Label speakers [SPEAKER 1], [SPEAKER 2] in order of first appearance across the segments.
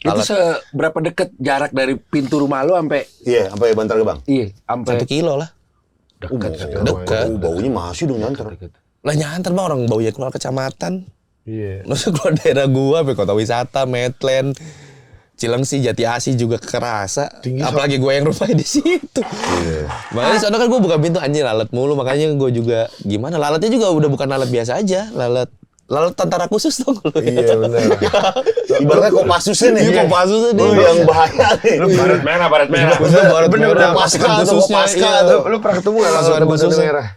[SPEAKER 1] Itu seberapa deket jarak dari pintu rumah lu sampai?
[SPEAKER 2] Iya, sampai Bantar Gebang.
[SPEAKER 1] Iya, sampai
[SPEAKER 3] 1 kilo lah.
[SPEAKER 1] Dekat.
[SPEAKER 2] Baunya masih dong nyantar.
[SPEAKER 3] Lah nyantar mah orang baunya keluar kecamatan.
[SPEAKER 4] Iya.
[SPEAKER 3] Masa keluar daerah gua, sampai kota wisata, Medland, Cilengsi, Jati Asih juga kerasa. Apalagi gua yang rumahnya di situ.
[SPEAKER 2] Iya.
[SPEAKER 3] Makanya soalnya kan gua buka pintu anjir lalat mulu, makanya gua juga gimana lalatnya juga udah bukan lalat biasa aja, lalat tentara khusus dong lu.
[SPEAKER 4] Iya benar.
[SPEAKER 2] Ibaratnya Kopassusnya nih.
[SPEAKER 3] Iya, Kopassusnya nih.
[SPEAKER 2] Yang bahaya nih.
[SPEAKER 1] baret merah.
[SPEAKER 3] Barat
[SPEAKER 2] Bener,
[SPEAKER 3] merah,
[SPEAKER 2] Kopaska
[SPEAKER 3] pasukan
[SPEAKER 2] tuh,
[SPEAKER 3] khususnya,
[SPEAKER 2] Kopaska
[SPEAKER 3] iya.
[SPEAKER 2] tuh.
[SPEAKER 4] Lu pernah ketemu nggak
[SPEAKER 3] Pasukan
[SPEAKER 4] lalat badan
[SPEAKER 3] khususnya.
[SPEAKER 4] merah?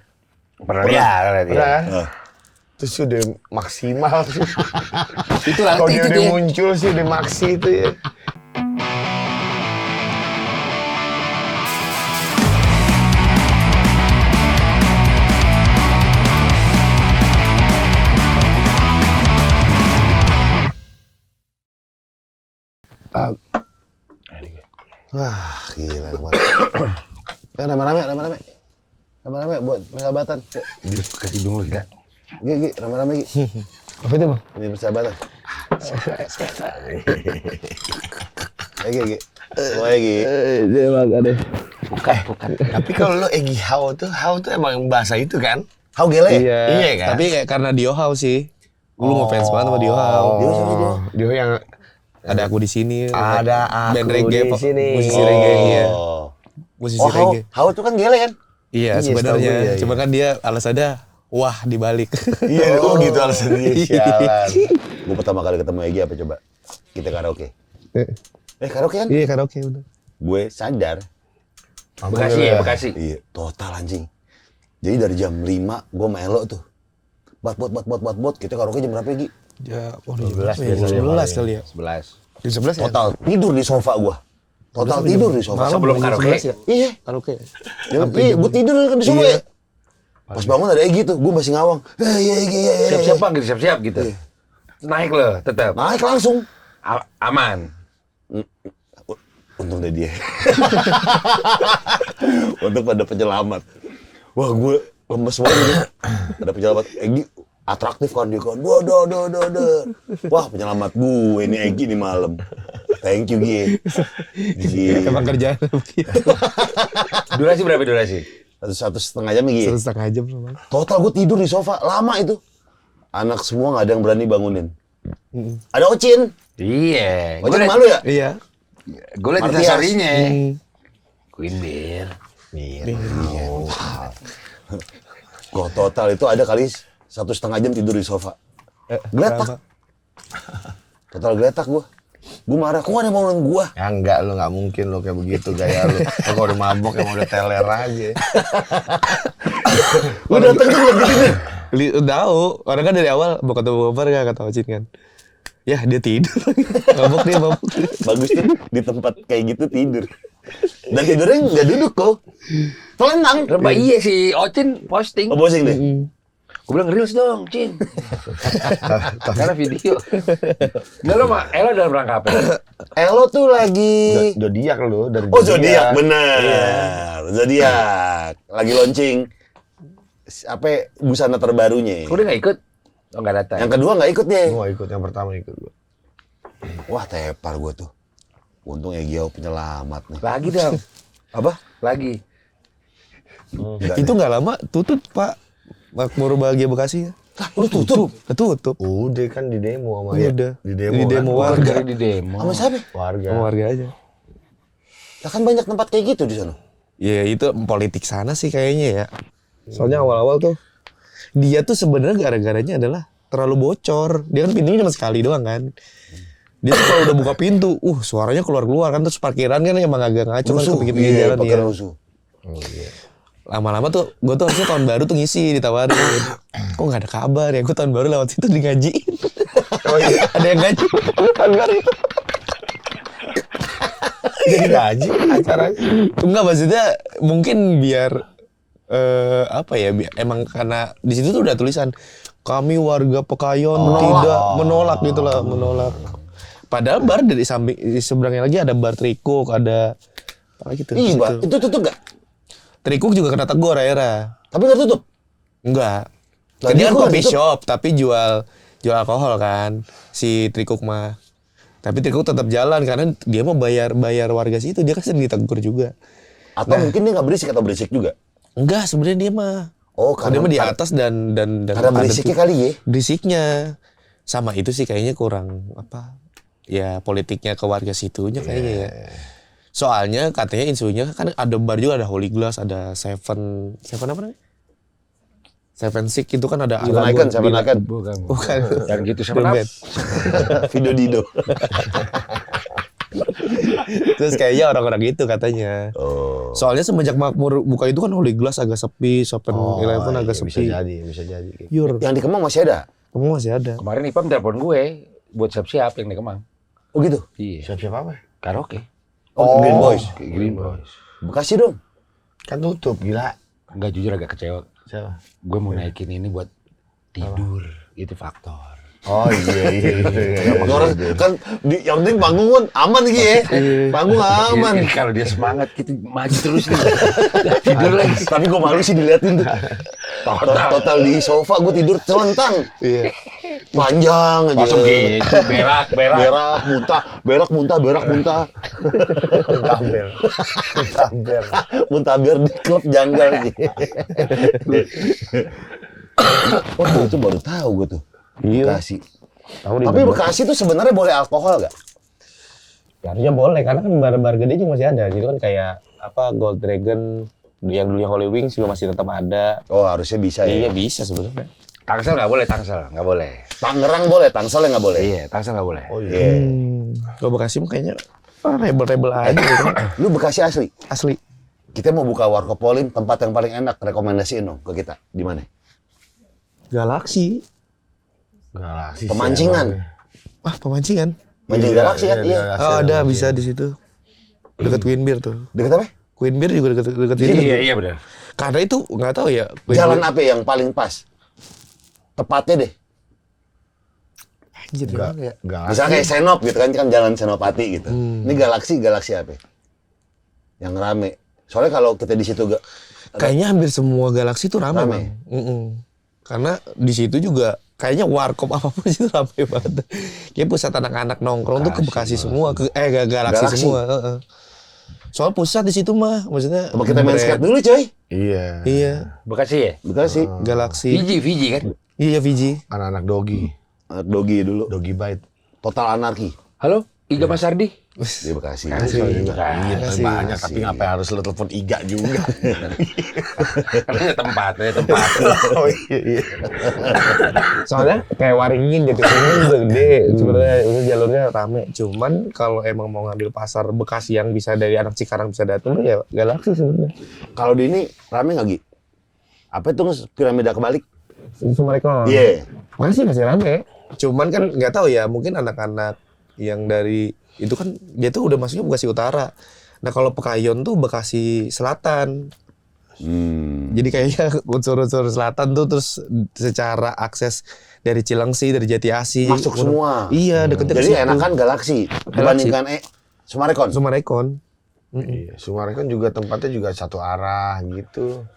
[SPEAKER 1] Pernah
[SPEAKER 4] Pernah kan?
[SPEAKER 2] Nah.
[SPEAKER 4] Terus udah maksimal sih.
[SPEAKER 1] Itu
[SPEAKER 4] Kalau
[SPEAKER 1] nanti
[SPEAKER 4] dia
[SPEAKER 1] itu
[SPEAKER 4] udah
[SPEAKER 1] dia.
[SPEAKER 4] muncul sih udah maksi itu ya.
[SPEAKER 2] Wah, gila kemarin. Rame-rame. Rame-rame buat persahabatan.
[SPEAKER 1] Dia kasih dulu ya.
[SPEAKER 2] Gi, rame-rame Gi.
[SPEAKER 4] Apa itu bang?
[SPEAKER 2] Ini persahabatan. Gi. Wah, Gi.
[SPEAKER 4] Dia makan deh.
[SPEAKER 1] Bukan.
[SPEAKER 4] Tapi kalau lo Egi Hao tuh emang bahasa itu kan?
[SPEAKER 2] Hau gele.
[SPEAKER 4] Iya kan?
[SPEAKER 3] Tapi kayak karena Dio Hao sih. Dulu ngefans banget sama Dio Hao.
[SPEAKER 4] Dia yang
[SPEAKER 3] Ada aku di sini.
[SPEAKER 4] Ada
[SPEAKER 3] band
[SPEAKER 4] aku
[SPEAKER 3] reggae,
[SPEAKER 4] di sini.
[SPEAKER 3] musisi reggae iya.
[SPEAKER 2] Oh.
[SPEAKER 3] Musisi
[SPEAKER 2] Hau.
[SPEAKER 3] reggae.
[SPEAKER 2] Hau itu kan gele kan?
[SPEAKER 3] Iya,
[SPEAKER 4] Iya,
[SPEAKER 3] sebenarnya.
[SPEAKER 4] setahu gue, iya,
[SPEAKER 3] Cuma kan dia alasannya wah dibalik.
[SPEAKER 4] Iya, gitu alasannya.
[SPEAKER 2] Sialan. Gue pertama kali ketemu Egi apa coba? Kita karaoke. Karaoke kan?
[SPEAKER 3] Iya, karaoke bener.
[SPEAKER 2] Gue sadar.
[SPEAKER 1] Bekasi.
[SPEAKER 2] Iya, total anjing. Jadi dari jam 5 gue melo tuh. Bot. Kita karaoke jam berapa Egi?
[SPEAKER 3] Ya,
[SPEAKER 1] 12
[SPEAKER 3] 11 kali ya.
[SPEAKER 1] 11.
[SPEAKER 3] Di 11 ya?
[SPEAKER 2] Total tidur di sofa gue. Total tidur di sofa.
[SPEAKER 1] Sebelum karaoke.
[SPEAKER 3] Ya?
[SPEAKER 2] Iya.
[SPEAKER 3] Karaoke.
[SPEAKER 2] Iya, gue tidur kan di sofa ya. Pas bangun ada Egi tuh, gue masih ngawang. Iya Egi.
[SPEAKER 1] Siap-siap gitu. Naik loh, tetap.
[SPEAKER 2] Naik langsung.
[SPEAKER 1] Aman.
[SPEAKER 2] Untung deh dia. Untuk pada penyelamat. Wah, gue lemes banget ini. Ada penyelamat Egi atraktif kan dia kan. Waduh. Wah, penyelamat gue ini Egi nih malam. Thank you Gi.
[SPEAKER 3] Emang kerjaan.
[SPEAKER 1] Durasi berapa durasi?
[SPEAKER 2] 1,5 jam Gi.
[SPEAKER 3] 1,5 jam sama.
[SPEAKER 2] Total gue tidur di sofa lama itu. Anak semua nggak ada yang berani bangunin. Ada Ocin.
[SPEAKER 1] Iya.
[SPEAKER 2] Ocin malu ya?
[SPEAKER 3] Iya.
[SPEAKER 1] Gue liat
[SPEAKER 2] Martias.
[SPEAKER 1] instastory-nya. Queen Beer.
[SPEAKER 2] Gue total itu ada kali 1,5 jam tidur di sofa. Geletak. Total geletak gue. Gue marah, kok gak ada yang mau nolong gue?
[SPEAKER 4] Ya enggak, lu nggak mungkin lo kayak begitu gaya lu. Kalau udah mabok emang udah teler aja.
[SPEAKER 2] Gue dateng tuh belum tidur.
[SPEAKER 3] Tahu, orang kan dari awal mau ketemu Gopar kan kata Ocin kan. Ya dia tidur lagi. Mabuk dia.
[SPEAKER 2] Bagusnya di tempat kayak gitu tidur. Dan tidurnya nggak duduk kok. Telentang.
[SPEAKER 1] Remba iya si Ocin posting.
[SPEAKER 2] Oh, posting deh.
[SPEAKER 1] Gue bilang reels dong, Cin. Karena video. Nggak lo mah, Ella dalam rangka apa?
[SPEAKER 2] Elo tuh lagi...
[SPEAKER 4] Zodiak lu dari
[SPEAKER 2] Oh, Zodiak, bener. Zodiak. Lagi launching. Apa busana terbarunya.
[SPEAKER 1] Udah nggak ikut? Oh nggak datang.
[SPEAKER 2] Yang kedua nggak ikut deh.
[SPEAKER 4] Gua ikut, yang pertama ikut gua.
[SPEAKER 2] Wah, tepar gue tuh. Untung Egiau penyelamat nih.
[SPEAKER 1] Lagi dong.
[SPEAKER 2] Apa?
[SPEAKER 1] Lagi.
[SPEAKER 3] Itu nggak lama tutup Pak. Makmur Bahagia Bekasi ya.
[SPEAKER 2] Udah tutup.
[SPEAKER 3] Tutup.
[SPEAKER 4] Udah kan di demo sama
[SPEAKER 3] Udah.
[SPEAKER 4] Di demo.
[SPEAKER 3] Di demo
[SPEAKER 4] kan?
[SPEAKER 3] warga.
[SPEAKER 1] Di demo.
[SPEAKER 2] Sama siapa?
[SPEAKER 4] Warga.
[SPEAKER 3] Sama warga aja.
[SPEAKER 2] Lah kan banyak tempat kayak gitu di sana.
[SPEAKER 3] Ya itu politik sana sih kayaknya ya. Soalnya awal-awal tuh dia tuh sebenarnya gara-garanya adalah terlalu bocor. Dia kan pintunya cuma sekali doang kan. Dia tuh kalau udah buka pintu, suaranya keluar-keluar kan, terus parkiran kan emang agak ngaco kan ke pinggir jalan
[SPEAKER 2] pakai
[SPEAKER 3] ya.
[SPEAKER 2] rusuh.
[SPEAKER 3] Lama-lama tuh gue tuh harusnya tahun baru tuh ngisi ditawarin. Kok nggak ada kabar ya? Gue tahun baru lewat situ di ngajiin.
[SPEAKER 4] Oh iya.
[SPEAKER 3] Ada yang ngaji tahun baru itu.
[SPEAKER 4] Jadi gaji acaranya.
[SPEAKER 3] Enggak, maksudnya mungkin biar apa ya? Emang karena di situ tuh udah tulisan kami warga Pekayon tidak menolak gitulah, menolak. Padahal bar dari samping di seberangnya lagi ada bar Trikuk, ada apa gitu.
[SPEAKER 2] Iya, Mbak. Itu tutup gak?
[SPEAKER 3] Trikuk juga kena tegur akhirnya.
[SPEAKER 2] Tapi nggak tutup.
[SPEAKER 3] Enggak.
[SPEAKER 2] Lah,
[SPEAKER 3] Dia
[SPEAKER 2] dia
[SPEAKER 3] kan
[SPEAKER 2] kok
[SPEAKER 3] coffee
[SPEAKER 2] tutup?
[SPEAKER 3] shop tapi jual alkohol kan si Trikuk mah. Tapi Tiko tetap jalan karena dia mau bayar warga situ, dia kan sering ditegur juga.
[SPEAKER 2] Atau mungkin dia nggak berisik atau berisik juga?
[SPEAKER 3] Enggak, sebenarnya dia mah.
[SPEAKER 2] Oh,
[SPEAKER 3] Dia mah di atas dan
[SPEAKER 2] karena berisiknya kali ya?
[SPEAKER 3] Berisiknya. Sama itu sih kayaknya kurang apa? Ya politiknya ke warga situnya kayaknya ya. Soalnya katanya isunya kan ada bar juga, ada Holy Glass, ada Seven apa namanya? Seven Six itu kan ada
[SPEAKER 2] Seven Icon.
[SPEAKER 3] Bukan.
[SPEAKER 1] Dan gitu sama
[SPEAKER 3] Band.
[SPEAKER 2] Video Dido.
[SPEAKER 3] Terus kayaknya orang-orang itu katanya.
[SPEAKER 2] Oh.
[SPEAKER 3] Soalnya semenjak Makmur buka itu kan Holy Glass agak sepi, Seven Eleven agak sepi.
[SPEAKER 4] Bisa jadi.
[SPEAKER 3] Yur,
[SPEAKER 2] Yang di Kemang masih ada?
[SPEAKER 3] kamu masih ada.
[SPEAKER 1] Kemarin Ipam telepon gue buat siap-siap yang di Kemang.
[SPEAKER 2] Oh gitu?
[SPEAKER 1] Iya.
[SPEAKER 4] Siap-siap apa?
[SPEAKER 1] Karaoke.
[SPEAKER 2] Oh, Green Boys.
[SPEAKER 1] Green Boys.
[SPEAKER 2] Bekasi dong.
[SPEAKER 4] Kan tutup, gila.
[SPEAKER 1] Enggak, jujur agak kecewa.
[SPEAKER 4] Siapa?
[SPEAKER 1] Gue mau naikin ini buat tidur. Itu faktor.
[SPEAKER 4] Oh iya.
[SPEAKER 2] Orang kan yang penting panggung kan aman gitu ya. Panggung aman.
[SPEAKER 1] Kalau dia semangat kita maju terus nih. Tidur lagi.
[SPEAKER 2] Tapi gue malu sih diliatin tuh. Total di sofa gue tidur celentang.
[SPEAKER 3] Iya.
[SPEAKER 2] Panjang aja.
[SPEAKER 1] Langsung gitu, berak.
[SPEAKER 2] Berak muntah. Muntah biar di klub janggal sih. Oh, itu baru tahu gue tuh.
[SPEAKER 3] Iya.
[SPEAKER 2] Bekasi. Tapi Bekasi tuh sebenarnya boleh alkohol gak?
[SPEAKER 3] Harusnya boleh karena kan bar-bar gede juga masih ada. Gitu kan kayak apa Gold Dragon yang dulunya Holy Wings juga masih tetap ada.
[SPEAKER 2] Oh, harusnya bisa ya.
[SPEAKER 3] Iya bisa sebenarnya.
[SPEAKER 1] Tangsel nggak boleh, nggak boleh.
[SPEAKER 2] Tangerang boleh, Tangsel nggak boleh.
[SPEAKER 1] Iya, Tangsel nggak boleh.
[SPEAKER 2] Oh iya.
[SPEAKER 3] Kalau Bekasi mah kayaknya rebel-rebel aja gitu.
[SPEAKER 2] Lu Bekasi asli?
[SPEAKER 3] Asli.
[SPEAKER 2] Kita mau buka Warkop Polim, tempat yang paling enak, rekomendasiin dong ke kita. Di mana?
[SPEAKER 3] Galaksi.
[SPEAKER 2] Pemancingan.
[SPEAKER 3] Wah, pemancingan.
[SPEAKER 2] Mancing Galaksi kan? Iya.
[SPEAKER 3] Oh, ada bisa di situ. Dekat Queen Beer tuh.
[SPEAKER 2] Deket apa?
[SPEAKER 3] Queen Beer juga dekat situ.
[SPEAKER 1] Iya benar.
[SPEAKER 3] Karena itu nggak tahu ya. Queen
[SPEAKER 2] Jalan
[SPEAKER 3] Beer-
[SPEAKER 2] apa yang paling pas? Tepatnya deh.
[SPEAKER 3] Anjir, gimana ya?
[SPEAKER 2] Misalnya kayak Senop gitu kan jalan Senopati gitu. Ini Galaksi apa? Yang rame. Soalnya kalau kita di situ
[SPEAKER 3] Kayaknya hampir semua galaksi itu rame,
[SPEAKER 2] Rame.
[SPEAKER 3] Bang. Karena di situ juga kayaknya warkop apapun itu rame banget. Kayak pusat anak-anak nongkrong tuh ke Bekasi semua, Galaksi semua. Soal pusat di situ mah, maksudnya.
[SPEAKER 2] coba kita main skate dulu coy.
[SPEAKER 3] Iya,
[SPEAKER 1] Bekasi ya?
[SPEAKER 2] Bekasi.
[SPEAKER 3] Galaksi.
[SPEAKER 1] Fiji kan?
[SPEAKER 3] Iya, Fiji.
[SPEAKER 4] Anak-anak dogi.
[SPEAKER 2] Dogi dulu.
[SPEAKER 4] Dogi bite.
[SPEAKER 2] Total anarki.
[SPEAKER 1] Halo, Iga Mas Ardi.
[SPEAKER 2] Di Bekasi.
[SPEAKER 4] Iya, banyak. Tapi ngapain harus lo telepon Iga juga?
[SPEAKER 1] Karena tempat.
[SPEAKER 4] Oh iya.
[SPEAKER 3] Soalnya kayak Waringin gitu, Waringin juga gede. Sebenarnya itu jalurnya rame. Cuman kalau emang mau ngambil pasar Bekasi yang bisa dari anak Cikarang bisa datang ya Galaksi sebenarnya.
[SPEAKER 2] Kalau di ini rame nggak Gi? Apa itu piramida kebalik?
[SPEAKER 3] Sumarekon.
[SPEAKER 2] Iya.
[SPEAKER 3] Masih rame. Cuman kan nggak tahu ya, mungkin anak-anak yang dari itu kan dia tuh udah masuknya Bekasi Utara. Nah kalau Pekayon tuh Bekasi Selatan. Jadi kayaknya unsur-unsur selatan tuh terus secara akses dari Cilengsi, dari Jati Asih.
[SPEAKER 2] Masuk semua.
[SPEAKER 3] Iya, deketnya ke
[SPEAKER 2] Jadi
[SPEAKER 3] situ.
[SPEAKER 2] enakan Galaksi dibandingkan Sumarekon.
[SPEAKER 3] Sumarekon.
[SPEAKER 4] Iya, Sumarekon juga tempatnya juga satu arah gitu.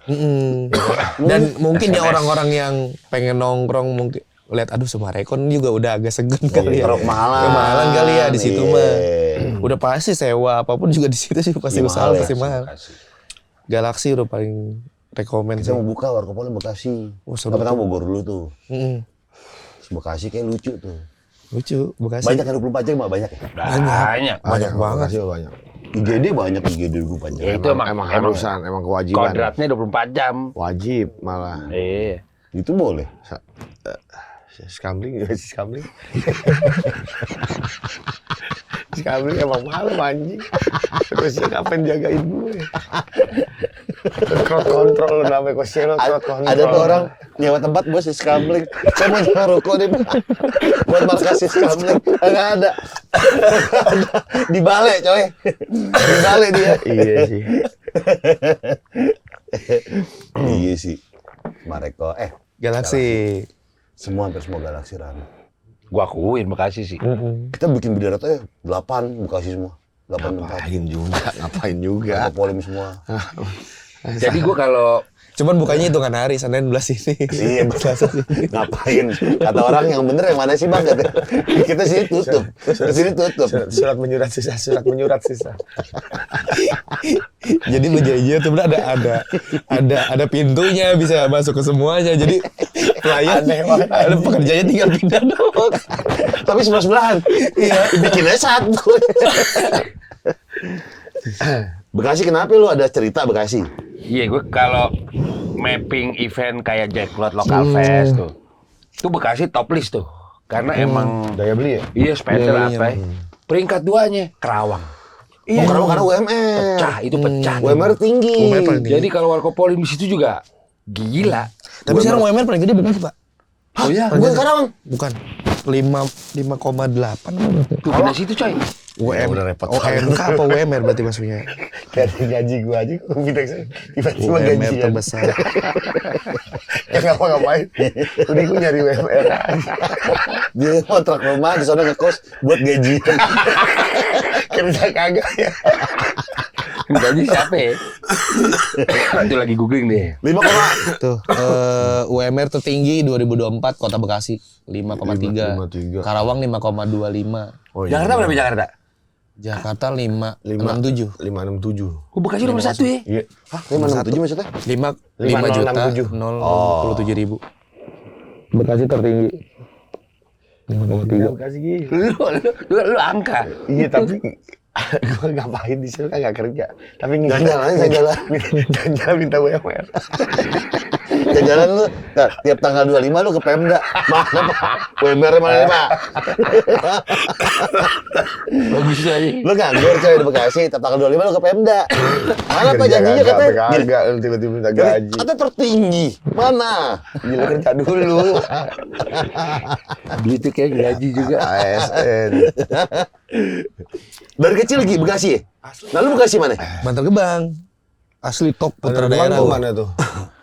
[SPEAKER 3] Dan mungkin ya orang-orang yang pengen nongkrong mungkin lihat aduh Sumarekon juga udah agak segan kali ya. Kemahalan kali ya di situ mah. Udah pasti sewa apapun juga di situ sih pasti
[SPEAKER 2] Iya,
[SPEAKER 3] usaha
[SPEAKER 2] mahal ya.
[SPEAKER 3] pasti mahal. Galaksi udah paling rekomen sih.
[SPEAKER 2] Kita mau buka Warkop Polim Bekasi.
[SPEAKER 3] Oh, seru
[SPEAKER 2] Tapi Bogor dulu tuh.
[SPEAKER 3] Mm-mm.
[SPEAKER 2] Bekasi kayak lucu tuh.
[SPEAKER 3] Lucu Bekasi.
[SPEAKER 2] Banyak kan 24 jam banyak ya?
[SPEAKER 1] Banyak.
[SPEAKER 3] banget.
[SPEAKER 4] Bekasi banyak.
[SPEAKER 2] IGD banyak IGD 24 jam.
[SPEAKER 1] Ya, itu
[SPEAKER 4] Emang harusan, emang kewajiban.
[SPEAKER 1] Kodratnya 24 jam.
[SPEAKER 4] Wajib malah.
[SPEAKER 1] Iya.
[SPEAKER 2] Itu boleh.
[SPEAKER 4] Skamling juga sih Skamling. Skamling emang malam anjing. Terusnya kapan jagain gue? Crowd control namanya Koselo, crowd control.
[SPEAKER 2] Ada tuh orang nyewa tempat bos di Skamling. Saya mau nyewa rokok nih buat markas di Skamling. Enggak ada. Di Bale coy. Di Bale dia.
[SPEAKER 4] Iya sih.
[SPEAKER 2] Iya sih. Mareko
[SPEAKER 3] Galaksi.
[SPEAKER 2] hampir semua Galaksi rame.
[SPEAKER 1] Gua akuin Bekasi sih.
[SPEAKER 2] Kita bikin bendera tuh 8 Bekasi semua. 8 tempat.
[SPEAKER 4] Ngapain juga.
[SPEAKER 2] Warkop Polim semua.
[SPEAKER 1] Jadi gua kalau
[SPEAKER 3] Cuman bukanya hitungan hari, Senin 11 ini.
[SPEAKER 2] Iya, ngapain? Kata orang yang bener yang mana sih bang? Kata, kita sini tutup, di sini tutup.
[SPEAKER 4] Surat menyurat sisa.
[SPEAKER 3] Jadi berjanji tuh ada pintunya, bisa masuk ke semuanya. Jadi pelayan ada pekerjanya tinggal pindah doang.
[SPEAKER 2] Tapi sebelah-sebelahan. Iya, bikinnya satu. Bekasi kenapa lu ada cerita Bekasi?
[SPEAKER 1] Iya, gue kalau mapping event kayak Jacklot Local Fest tuh, itu Bekasi top list tuh, karena emang
[SPEAKER 4] Daya beli ya?
[SPEAKER 1] iya spender apa? Peringkat 2-nya Kerawang.
[SPEAKER 2] Iya. Oh, karena UMR.
[SPEAKER 1] Pecah, itu pecah.
[SPEAKER 2] UMR tinggi.
[SPEAKER 3] UMR paling tinggi.
[SPEAKER 1] Jadi kalau Warkopolin di situ juga gila.
[SPEAKER 3] Tapi sekarang UMR paling gede Bekasi, Pak.
[SPEAKER 2] Oh iya, bukan Karawang.
[SPEAKER 3] Bukan. 5,8
[SPEAKER 1] Tuh pindah situ coy.
[SPEAKER 4] Udah repot.
[SPEAKER 3] UMK apa UMR berarti maksudnya?
[SPEAKER 4] Dari gaji gua aja gua minta tiba-tiba
[SPEAKER 3] UMR
[SPEAKER 4] gajian.
[SPEAKER 3] terbesar.
[SPEAKER 4] Ya ngapa-ngapain. Udah gua nyari UMR aja.
[SPEAKER 2] Dia kontrak rumah di sana ngekos buat gaji.
[SPEAKER 4] Kerja kagak ya.
[SPEAKER 1] Gaji siapa ya? Itu lagi googling deh.
[SPEAKER 2] 5,
[SPEAKER 3] Tuh, UMR tertinggi 2024 Kota Bekasi 5,3.
[SPEAKER 4] 5,3.
[SPEAKER 3] Karawang 5,25.
[SPEAKER 4] Oh,
[SPEAKER 1] Jakarta berapa Jakarta?
[SPEAKER 3] Jakarta 5,67.
[SPEAKER 4] 567.
[SPEAKER 1] Oh, Bekasi nomor 1 ya?
[SPEAKER 4] Iya.
[SPEAKER 2] Hah, 567 maksudnya?
[SPEAKER 3] 5 juta 067 ribu. Bekasi tertinggi. 5,3.
[SPEAKER 4] Bekasi gitu.
[SPEAKER 1] Lu angka.
[SPEAKER 4] Iya tapi gua ngapain di sini kagak kerja. Tapi
[SPEAKER 2] Jalan-jalan.
[SPEAKER 4] Jalan minta UMR.
[SPEAKER 2] Jalan lu, nah, tiap tanggal 25 lu ke Pemda. Mana Pak? UMR mana Pak?
[SPEAKER 1] Bagus aja.
[SPEAKER 2] Lu nganggur coy di Bekasi, tiap tanggal 25 lu ke Pemda. Mana Pak janjinya katanya?
[SPEAKER 4] Kagak tiba-tiba minta gaji.
[SPEAKER 2] Kata tertinggi. Mana?
[SPEAKER 4] Gila kerja dulu.
[SPEAKER 1] Gitu kayak gaji juga.
[SPEAKER 4] ASN.
[SPEAKER 2] Dari kecil lagi Bekasi ya? Nah lu Bekasi mana?
[SPEAKER 3] Bantar Gebang. Asli top putra daerah.
[SPEAKER 4] Daerah mana tuh?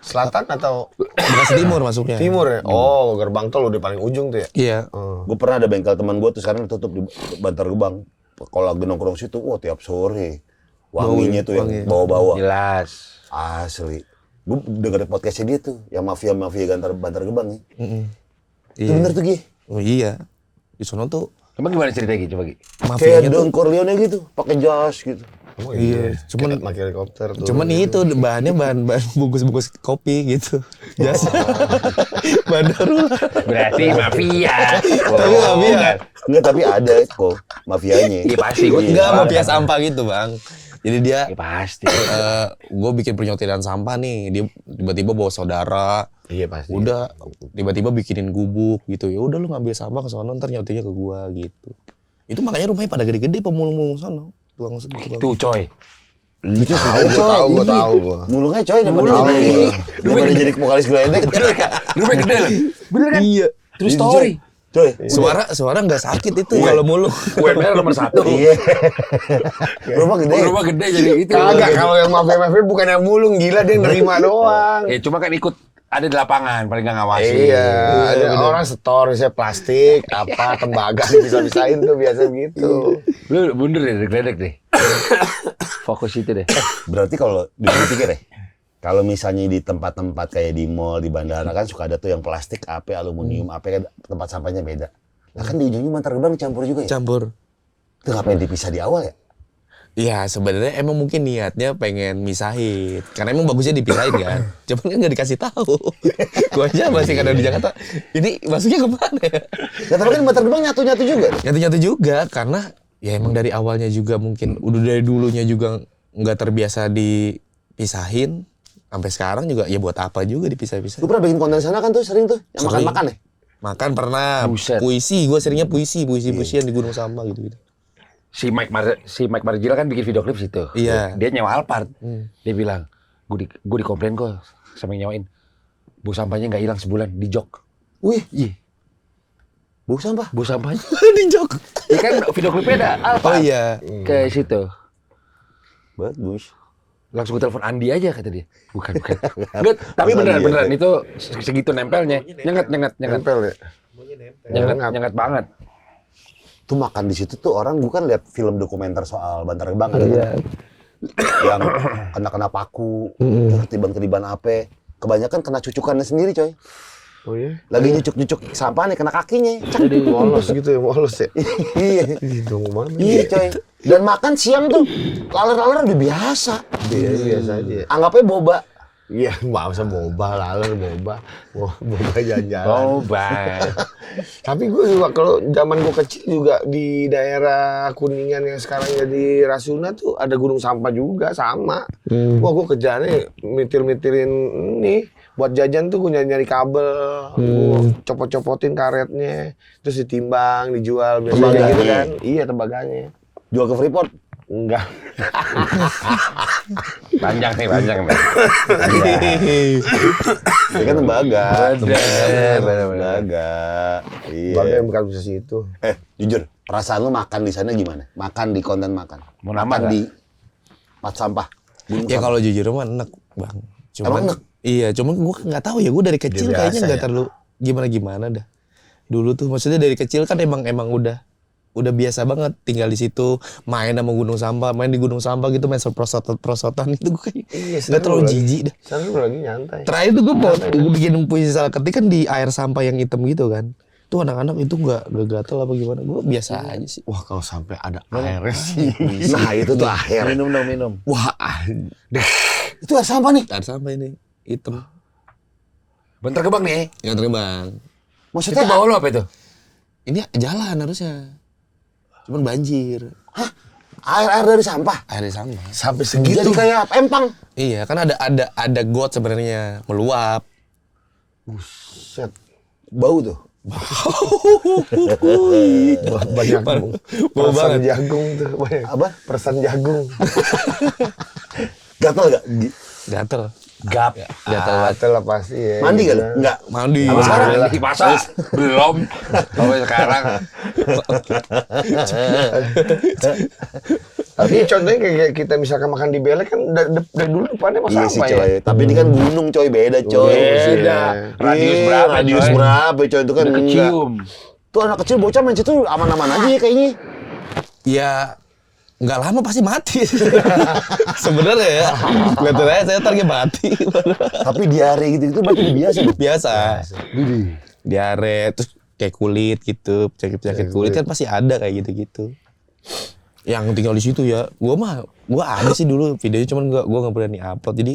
[SPEAKER 4] Selatan atau
[SPEAKER 3] Bekasi Timur masuknya.
[SPEAKER 4] timur ya? Oh, gerbang tol udah paling ujung tuh ya?
[SPEAKER 3] Iya.
[SPEAKER 2] Gue pernah ada bengkel teman gue tuh sekarang tutup di Bantar Gebang. Kalau lagi nongkrong situ, wah tiap sore. Wanginya tuh yang bawa-bawa.
[SPEAKER 1] Jelas.
[SPEAKER 2] Asli. Gue dengerin podcastnya dia tuh, yang mafia-mafia Bantar Gebang nih. Itu
[SPEAKER 3] Iya.
[SPEAKER 2] bener tuh Gi.
[SPEAKER 3] Oh iya. Di sono tuh
[SPEAKER 1] Emang gimana ceritanya gitu, coba Gi?
[SPEAKER 3] mafianya
[SPEAKER 2] Kayak
[SPEAKER 3] tuh.
[SPEAKER 2] Don Corleone gitu, pakai jas gitu.
[SPEAKER 4] Oh
[SPEAKER 3] Iya, cuman
[SPEAKER 4] pakai helikopter tuh.
[SPEAKER 3] Cuman itu bahannya bahan bungkus-bungkus kopi gitu. Jasa. Bahan darurat.
[SPEAKER 1] Berarti mafia.
[SPEAKER 3] Tapi mafia.
[SPEAKER 2] Enggak, tapi ada kok mafianya.
[SPEAKER 1] Iya pasti gue
[SPEAKER 3] Enggak mafia sampah gitu, Bang. Jadi dia
[SPEAKER 1] Ya pasti.
[SPEAKER 3] gue bikin penyortiran sampah nih, dia tiba-tiba bawa saudara.
[SPEAKER 4] Iya pasti.
[SPEAKER 3] Udah tiba-tiba bikinin gubuk gitu. Ya udah lu ngambil sampah ke sono ntar nyortirnya ke gua gitu. Itu makanya rumahnya pada gede-gede pemulung-mulung sono. Tukang
[SPEAKER 1] Tuh coy.
[SPEAKER 2] Itu
[SPEAKER 4] Gua tahu gua.
[SPEAKER 2] Mulungnya coy daripada jadi vokalis geledek.
[SPEAKER 1] Rumah gede lah. Bener kan?
[SPEAKER 3] Iya.
[SPEAKER 1] Terus story.
[SPEAKER 2] Coy.
[SPEAKER 3] Suara nggak sakit itu kalau mulung.
[SPEAKER 1] UMR nomor 1.
[SPEAKER 2] Iya. Rumah gede.
[SPEAKER 1] Rumah gede jadi itu.
[SPEAKER 4] Kagak, kalau yang mafia-mafia bukan yang mulung, gila dia nerima doang.
[SPEAKER 1] Ya cuma kan ikut ada di lapangan, paling nggak ngawasi.
[SPEAKER 4] Iya, ada orang setor misalnya plastik, apa, tembaga dipisah-pisahin tuh biasa gitu.
[SPEAKER 1] Lu mundur deh, gledek deh. Fokus itu deh.
[SPEAKER 2] Berarti kalau dipikir deh, kalau misalnya di tempat-tempat kayak di mall, di bandara kan suka ada tuh yang plastik, AP, aluminium, AP kan tempat sampahnya beda. Nah kan di ujungnya Bantar Gebang campur juga ya?
[SPEAKER 3] Campur.
[SPEAKER 2] Itu ngapain dipisah di awal ya?
[SPEAKER 3] Iya sebenarnya emang mungkin niatnya pengen misahin. Karena emang bagusnya dipisahin kan. Cuman kan nggak dikasih tahu. Gua aja masih kadang di Jakarta. Ini masuknya kemana ya?
[SPEAKER 2] Ya tapi kan Bantar Gebang nyatu-nyatu juga.
[SPEAKER 3] Nyatu-nyatu juga karena ya emang dari awalnya juga mungkin udah dari dulunya juga nggak terbiasa dipisahin. Sampai sekarang juga ya buat apa juga dipisah-pisah.
[SPEAKER 2] Lu pernah bikin konten sana kan tuh sering tuh yang
[SPEAKER 3] Sering.
[SPEAKER 2] makan-makan ya?
[SPEAKER 3] Makan pernah.
[SPEAKER 1] Buset.
[SPEAKER 3] Puisi, gue seringnya puisian di Gunung Samba gitu-gitu.
[SPEAKER 1] Si Mike Margila kan bikin video klip situ.
[SPEAKER 3] Iya.
[SPEAKER 1] Dia nyewa Alphard. Dia bilang, gue dikomplain kok sama yang nyewain. Bau sampahnya nggak hilang sebulan di jok.
[SPEAKER 2] Wih,
[SPEAKER 1] Iya.
[SPEAKER 2] bau sampah.
[SPEAKER 1] Bau sampahnya.
[SPEAKER 3] Di jok.
[SPEAKER 1] Iya kan video klipnya ada Alphard.
[SPEAKER 3] Oh iya.
[SPEAKER 1] Ke situ.
[SPEAKER 2] Bagus.
[SPEAKER 1] Langsung gue telepon Andi aja kata dia. Bukan. Enggak, tapi beneran itu segitu nempelnya. Nyengat.
[SPEAKER 4] Nempel ya?
[SPEAKER 1] Nyengat banget.
[SPEAKER 2] Tuh makan di situ tuh orang bukan lihat film dokumenter soal Bantar Gebang ada kan? Yang kena paku, terus ketiban-ketiban apa. kebanyakan kena cucukannya sendiri coy.
[SPEAKER 4] Oh iya?
[SPEAKER 2] Lagi nyucuk-nyucuk sampah nih kena kakinya.
[SPEAKER 4] Jadi molos gitu ya, molos ya.
[SPEAKER 2] Iya.
[SPEAKER 4] Ih, dong mana?
[SPEAKER 2] Iya coy. Dan makan siang tuh laler-laler udah biasa.
[SPEAKER 4] Iya, biasa aja.
[SPEAKER 2] Anggapnya boba.
[SPEAKER 4] Iya, nggak usah boba, laler boba jalan-jalan.
[SPEAKER 1] Coba.
[SPEAKER 4] Tapi gue juga kalau zaman gue kecil juga di daerah Kuningan yang sekarang jadi Rasuna tuh ada gunung sampah juga sama. Wah, gue kerjaannya mitir-mitirin ini buat jajan tuh gue nyari kabel, gue copot-copotin karetnya, terus ditimbang, dijual biasanya gitu kan. Iya, tembaganya.
[SPEAKER 2] Jual ke Freeport.
[SPEAKER 4] Enggak.
[SPEAKER 1] Panjang nih. Iya.
[SPEAKER 2] Ini kan tembaga.
[SPEAKER 1] Bener.
[SPEAKER 2] Tembaga. Iya.
[SPEAKER 4] Bagai yang bukan bisa situ.
[SPEAKER 2] Jujur, perasaan lu makan di sana gimana? Makan di konten makan.
[SPEAKER 1] Mau nambah
[SPEAKER 2] Makan
[SPEAKER 1] nggak?
[SPEAKER 2] di tempat sampah. Gunung
[SPEAKER 3] Ya
[SPEAKER 2] sampah.
[SPEAKER 3] kalau jujur mah enak bang.
[SPEAKER 2] Emang enak?
[SPEAKER 3] Iya, cuman gue nggak tahu ya, gue dari kecil
[SPEAKER 4] Dia
[SPEAKER 3] kayaknya
[SPEAKER 4] biasa
[SPEAKER 3] nggak
[SPEAKER 4] ya?
[SPEAKER 3] terlalu gimana dah. Dulu tuh maksudnya dari kecil kan emang udah biasa banget tinggal di situ, main sama gunung sampah, main di gunung sampah gitu, main prosotan itu gue kayak nggak terlalu jijik dah.
[SPEAKER 4] Sekarang lagi nyantai.
[SPEAKER 3] Terakhir tuh gue bikin puisi salah ketik kan di air sampah yang hitam gitu kan. Tuh anak-anak itu nggak gatel apa gimana? Gue biasa aja sih.
[SPEAKER 4] Wah, kalau sampai ada airnya sih.
[SPEAKER 2] Nah, itu tuh akhir.
[SPEAKER 1] Minum.
[SPEAKER 4] Wah,
[SPEAKER 2] Itu air sampah nih.
[SPEAKER 3] Air sampah ini hitam.
[SPEAKER 1] Bentar ke bang nih.
[SPEAKER 3] Yang terbang.
[SPEAKER 2] Maksudnya
[SPEAKER 1] Itu bawa lo apa itu?
[SPEAKER 3] Ini jalan harusnya. Cuman banjir.
[SPEAKER 2] air dari sampah.
[SPEAKER 3] Air di sampah.
[SPEAKER 4] sampai
[SPEAKER 2] Jadi
[SPEAKER 4] segitu.
[SPEAKER 2] kayak empang.
[SPEAKER 3] Iya, kan ada got sebenarnya meluap.
[SPEAKER 4] Buset.
[SPEAKER 2] Bau tuh.
[SPEAKER 4] Banyak
[SPEAKER 3] Bau
[SPEAKER 4] persen
[SPEAKER 3] banget.
[SPEAKER 4] jagung tuh. Banyak.
[SPEAKER 2] Apa?
[SPEAKER 4] Persen jagung.
[SPEAKER 2] Gatel gak?
[SPEAKER 3] Gatel.
[SPEAKER 1] Gap.
[SPEAKER 3] Gatel banget.
[SPEAKER 4] Gatel lah pasti ya.
[SPEAKER 2] Mandi
[SPEAKER 4] gitu
[SPEAKER 2] gak?
[SPEAKER 4] kan.
[SPEAKER 2] Enggak.
[SPEAKER 3] Mandi.
[SPEAKER 2] Sama sekarang?
[SPEAKER 1] Masa belum. Sampai sekarang.
[SPEAKER 4] Tapi contohnya kayak kita misalkan makan di Belek kan dari dulu depannya mas
[SPEAKER 2] Iya sih
[SPEAKER 4] apa
[SPEAKER 2] coy.
[SPEAKER 4] ya?
[SPEAKER 2] Tapi ini kan gunung coy, beda coy.
[SPEAKER 1] Beda. Radius
[SPEAKER 2] Iya,
[SPEAKER 1] berapa,
[SPEAKER 2] Radius
[SPEAKER 1] coy?
[SPEAKER 2] berapa coy? Itu kan
[SPEAKER 1] Udah
[SPEAKER 2] enggak.
[SPEAKER 1] kecium.
[SPEAKER 2] Tuh anak kecil bocah main situ aman-aman aja ya kayaknya.
[SPEAKER 3] Ya nggak lama pasti mati. Sebenarnya ya. Kelihatannya saya target mati.
[SPEAKER 2] Tapi diare gitu-gitu berarti udah biasa.
[SPEAKER 3] Biasa. Diare terus kayak kulit gitu, penyakit kulit kan pasti ada kayak gitu-gitu. Yang tinggal di situ ya, gua ada sih dulu videonya, cuman gua nggak berani upload. Jadi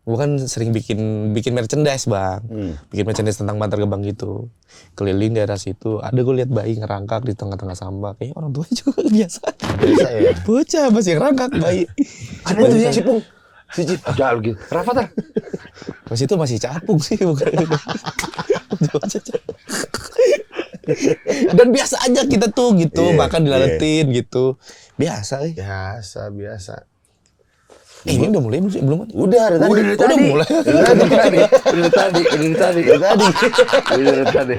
[SPEAKER 3] gua kan sering bikin merchandise bang, bikin merchandise tentang Bantar Gebang gitu, keliling daerah situ. Ada gue lihat bayi ngerangkak di tengah-tengah sampah, kayak orang tua juga biasa.
[SPEAKER 4] Biasa ya.
[SPEAKER 3] Bocah masih ngerangkak bayi.
[SPEAKER 2] Ada tuh ya Cipung. Si Cipung.
[SPEAKER 1] Jauh gitu. Rafa tar.
[SPEAKER 3] Pas itu masih capung sih bukan. Dan biasa aja kita tuh gitu,
[SPEAKER 2] Iya,
[SPEAKER 3] makan dilaletin gitu. Biasa
[SPEAKER 4] Biasa.
[SPEAKER 3] ini udah mulai belum sih? Belum kan?
[SPEAKER 2] Udah dari tadi.
[SPEAKER 3] Udah mulai.
[SPEAKER 1] Udah tadi.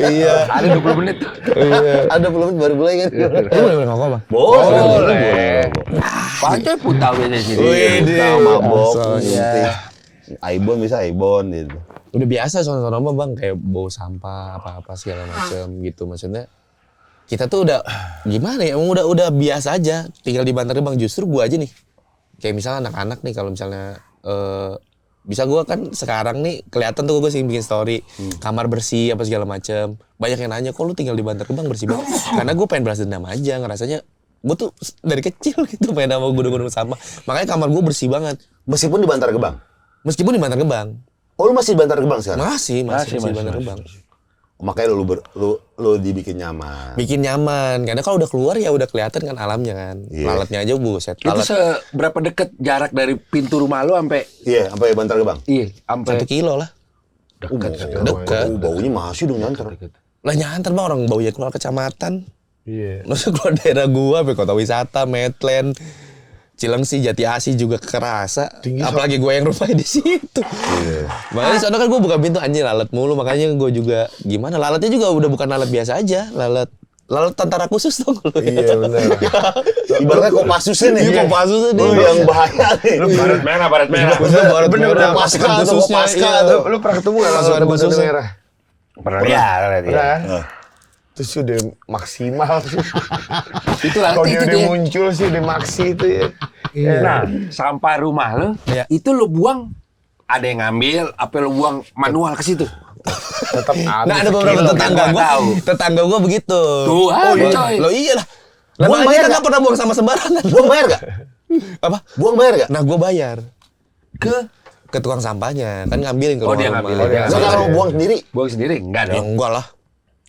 [SPEAKER 3] Iya.
[SPEAKER 1] Ada 20 menit.
[SPEAKER 2] Ada belum baru mulai kan?
[SPEAKER 3] Lu boleh ngomong bang?
[SPEAKER 1] Boleh. Pantai Putau ini sini.
[SPEAKER 2] Tahu mabok.
[SPEAKER 3] Iya.
[SPEAKER 2] Aibon bisa Aibon gitu.
[SPEAKER 3] Udah biasa sono-sono mah bang, kayak bau sampah apa-apa segala macem gitu. Maksudnya kita tuh udah gimana ya? Emang udah biasa aja. Tinggal di Bantar Gebang. Justru gua aja nih. Kayak misalnya anak-anak nih kalau misalnya bisa gua kan sekarang nih kelihatan tuh gua sering bikin story kamar bersih apa segala macem. Banyak yang nanya, kok lu tinggal di Bantar Gebang bersih banget? Karena gua pengen balas dendam aja, ngerasanya gua tuh dari kecil gitu main sama gunung-gunung sampah. Makanya kamar gua bersih banget.
[SPEAKER 2] Meskipun di Bantar Gebang.
[SPEAKER 3] Meskipun di Bantar Gebang.
[SPEAKER 2] Oh lu masih di Bantar Gebang sekarang?
[SPEAKER 3] Masih di Bantar Gebang.
[SPEAKER 2] Makanya lu dibikin nyaman.
[SPEAKER 3] Bikin nyaman. Karena kalau udah keluar ya udah kelihatan kan alamnya kan.
[SPEAKER 2] Iya.
[SPEAKER 3] Lalatnya aja buset.
[SPEAKER 1] Itu seberapa deket jarak dari pintu rumah lu sampai
[SPEAKER 2] Iya, sampai Bantar Gebang.
[SPEAKER 3] $1
[SPEAKER 1] sampai
[SPEAKER 3] kilo lah.
[SPEAKER 2] Dekat. Baunya masih dong nyantar.
[SPEAKER 3] Lah nyantar bang, orang baunya keluar kecamatan.
[SPEAKER 4] Iya.
[SPEAKER 3] Masa keluar daerah gua, sampai kota wisata, Medland, Cilengsi, Jati Asih juga kerasa. Apalagi gua yang rumahnya di situ. Makanya soalnya kan gua buka pintu anjing lalat mulu, makanya gua juga gimana, lalatnya juga udah bukan lalat biasa aja, lalat tentara khusus dong lu.
[SPEAKER 4] Iya benar.
[SPEAKER 2] Ibaratnya Kopassusnya nih.
[SPEAKER 3] Iya, Kopassusnya nih.
[SPEAKER 2] Lu yang bahaya nih.
[SPEAKER 1] baret merah.
[SPEAKER 2] Bener-bener Kopaska atau Kopaska tuh.
[SPEAKER 4] Lu pernah ketemu nggak
[SPEAKER 3] Langsung ada
[SPEAKER 4] lalat Bantar
[SPEAKER 3] khususnya.
[SPEAKER 4] merah?
[SPEAKER 1] Pernah lihat.
[SPEAKER 4] Pernah kan? Terus udah maksimal sih.
[SPEAKER 1] Itu
[SPEAKER 4] Kalau
[SPEAKER 1] nanti
[SPEAKER 4] dia
[SPEAKER 1] itu
[SPEAKER 4] udah
[SPEAKER 1] dia.
[SPEAKER 4] muncul sih udah maksi itu ya.
[SPEAKER 1] Nah, sampah rumah lu
[SPEAKER 3] Iya.
[SPEAKER 1] itu lu buang ada yang ngambil, apa lu buang manual ke situ?
[SPEAKER 4] Tetap
[SPEAKER 3] Nah, ada beberapa tetangga gua begitu.
[SPEAKER 1] Tuh, coy.
[SPEAKER 3] Lo iyalah. Lah
[SPEAKER 2] Buang
[SPEAKER 3] kita
[SPEAKER 2] bayar
[SPEAKER 3] nggak pernah buang sama sembarangan.
[SPEAKER 2] Buang bayar gak?
[SPEAKER 3] Apa?
[SPEAKER 2] Buang bayar gak?
[SPEAKER 3] Nah, gua bayar
[SPEAKER 1] Ke
[SPEAKER 3] tukang sampahnya, kan ngambilin ke
[SPEAKER 1] Oh,
[SPEAKER 3] rumah.
[SPEAKER 1] dia ngambil, dia
[SPEAKER 2] Masa
[SPEAKER 1] ngambil.
[SPEAKER 2] kalau buang sendiri?
[SPEAKER 1] buang sendiri enggak
[SPEAKER 3] Ya
[SPEAKER 1] dong.
[SPEAKER 3] enggak lah.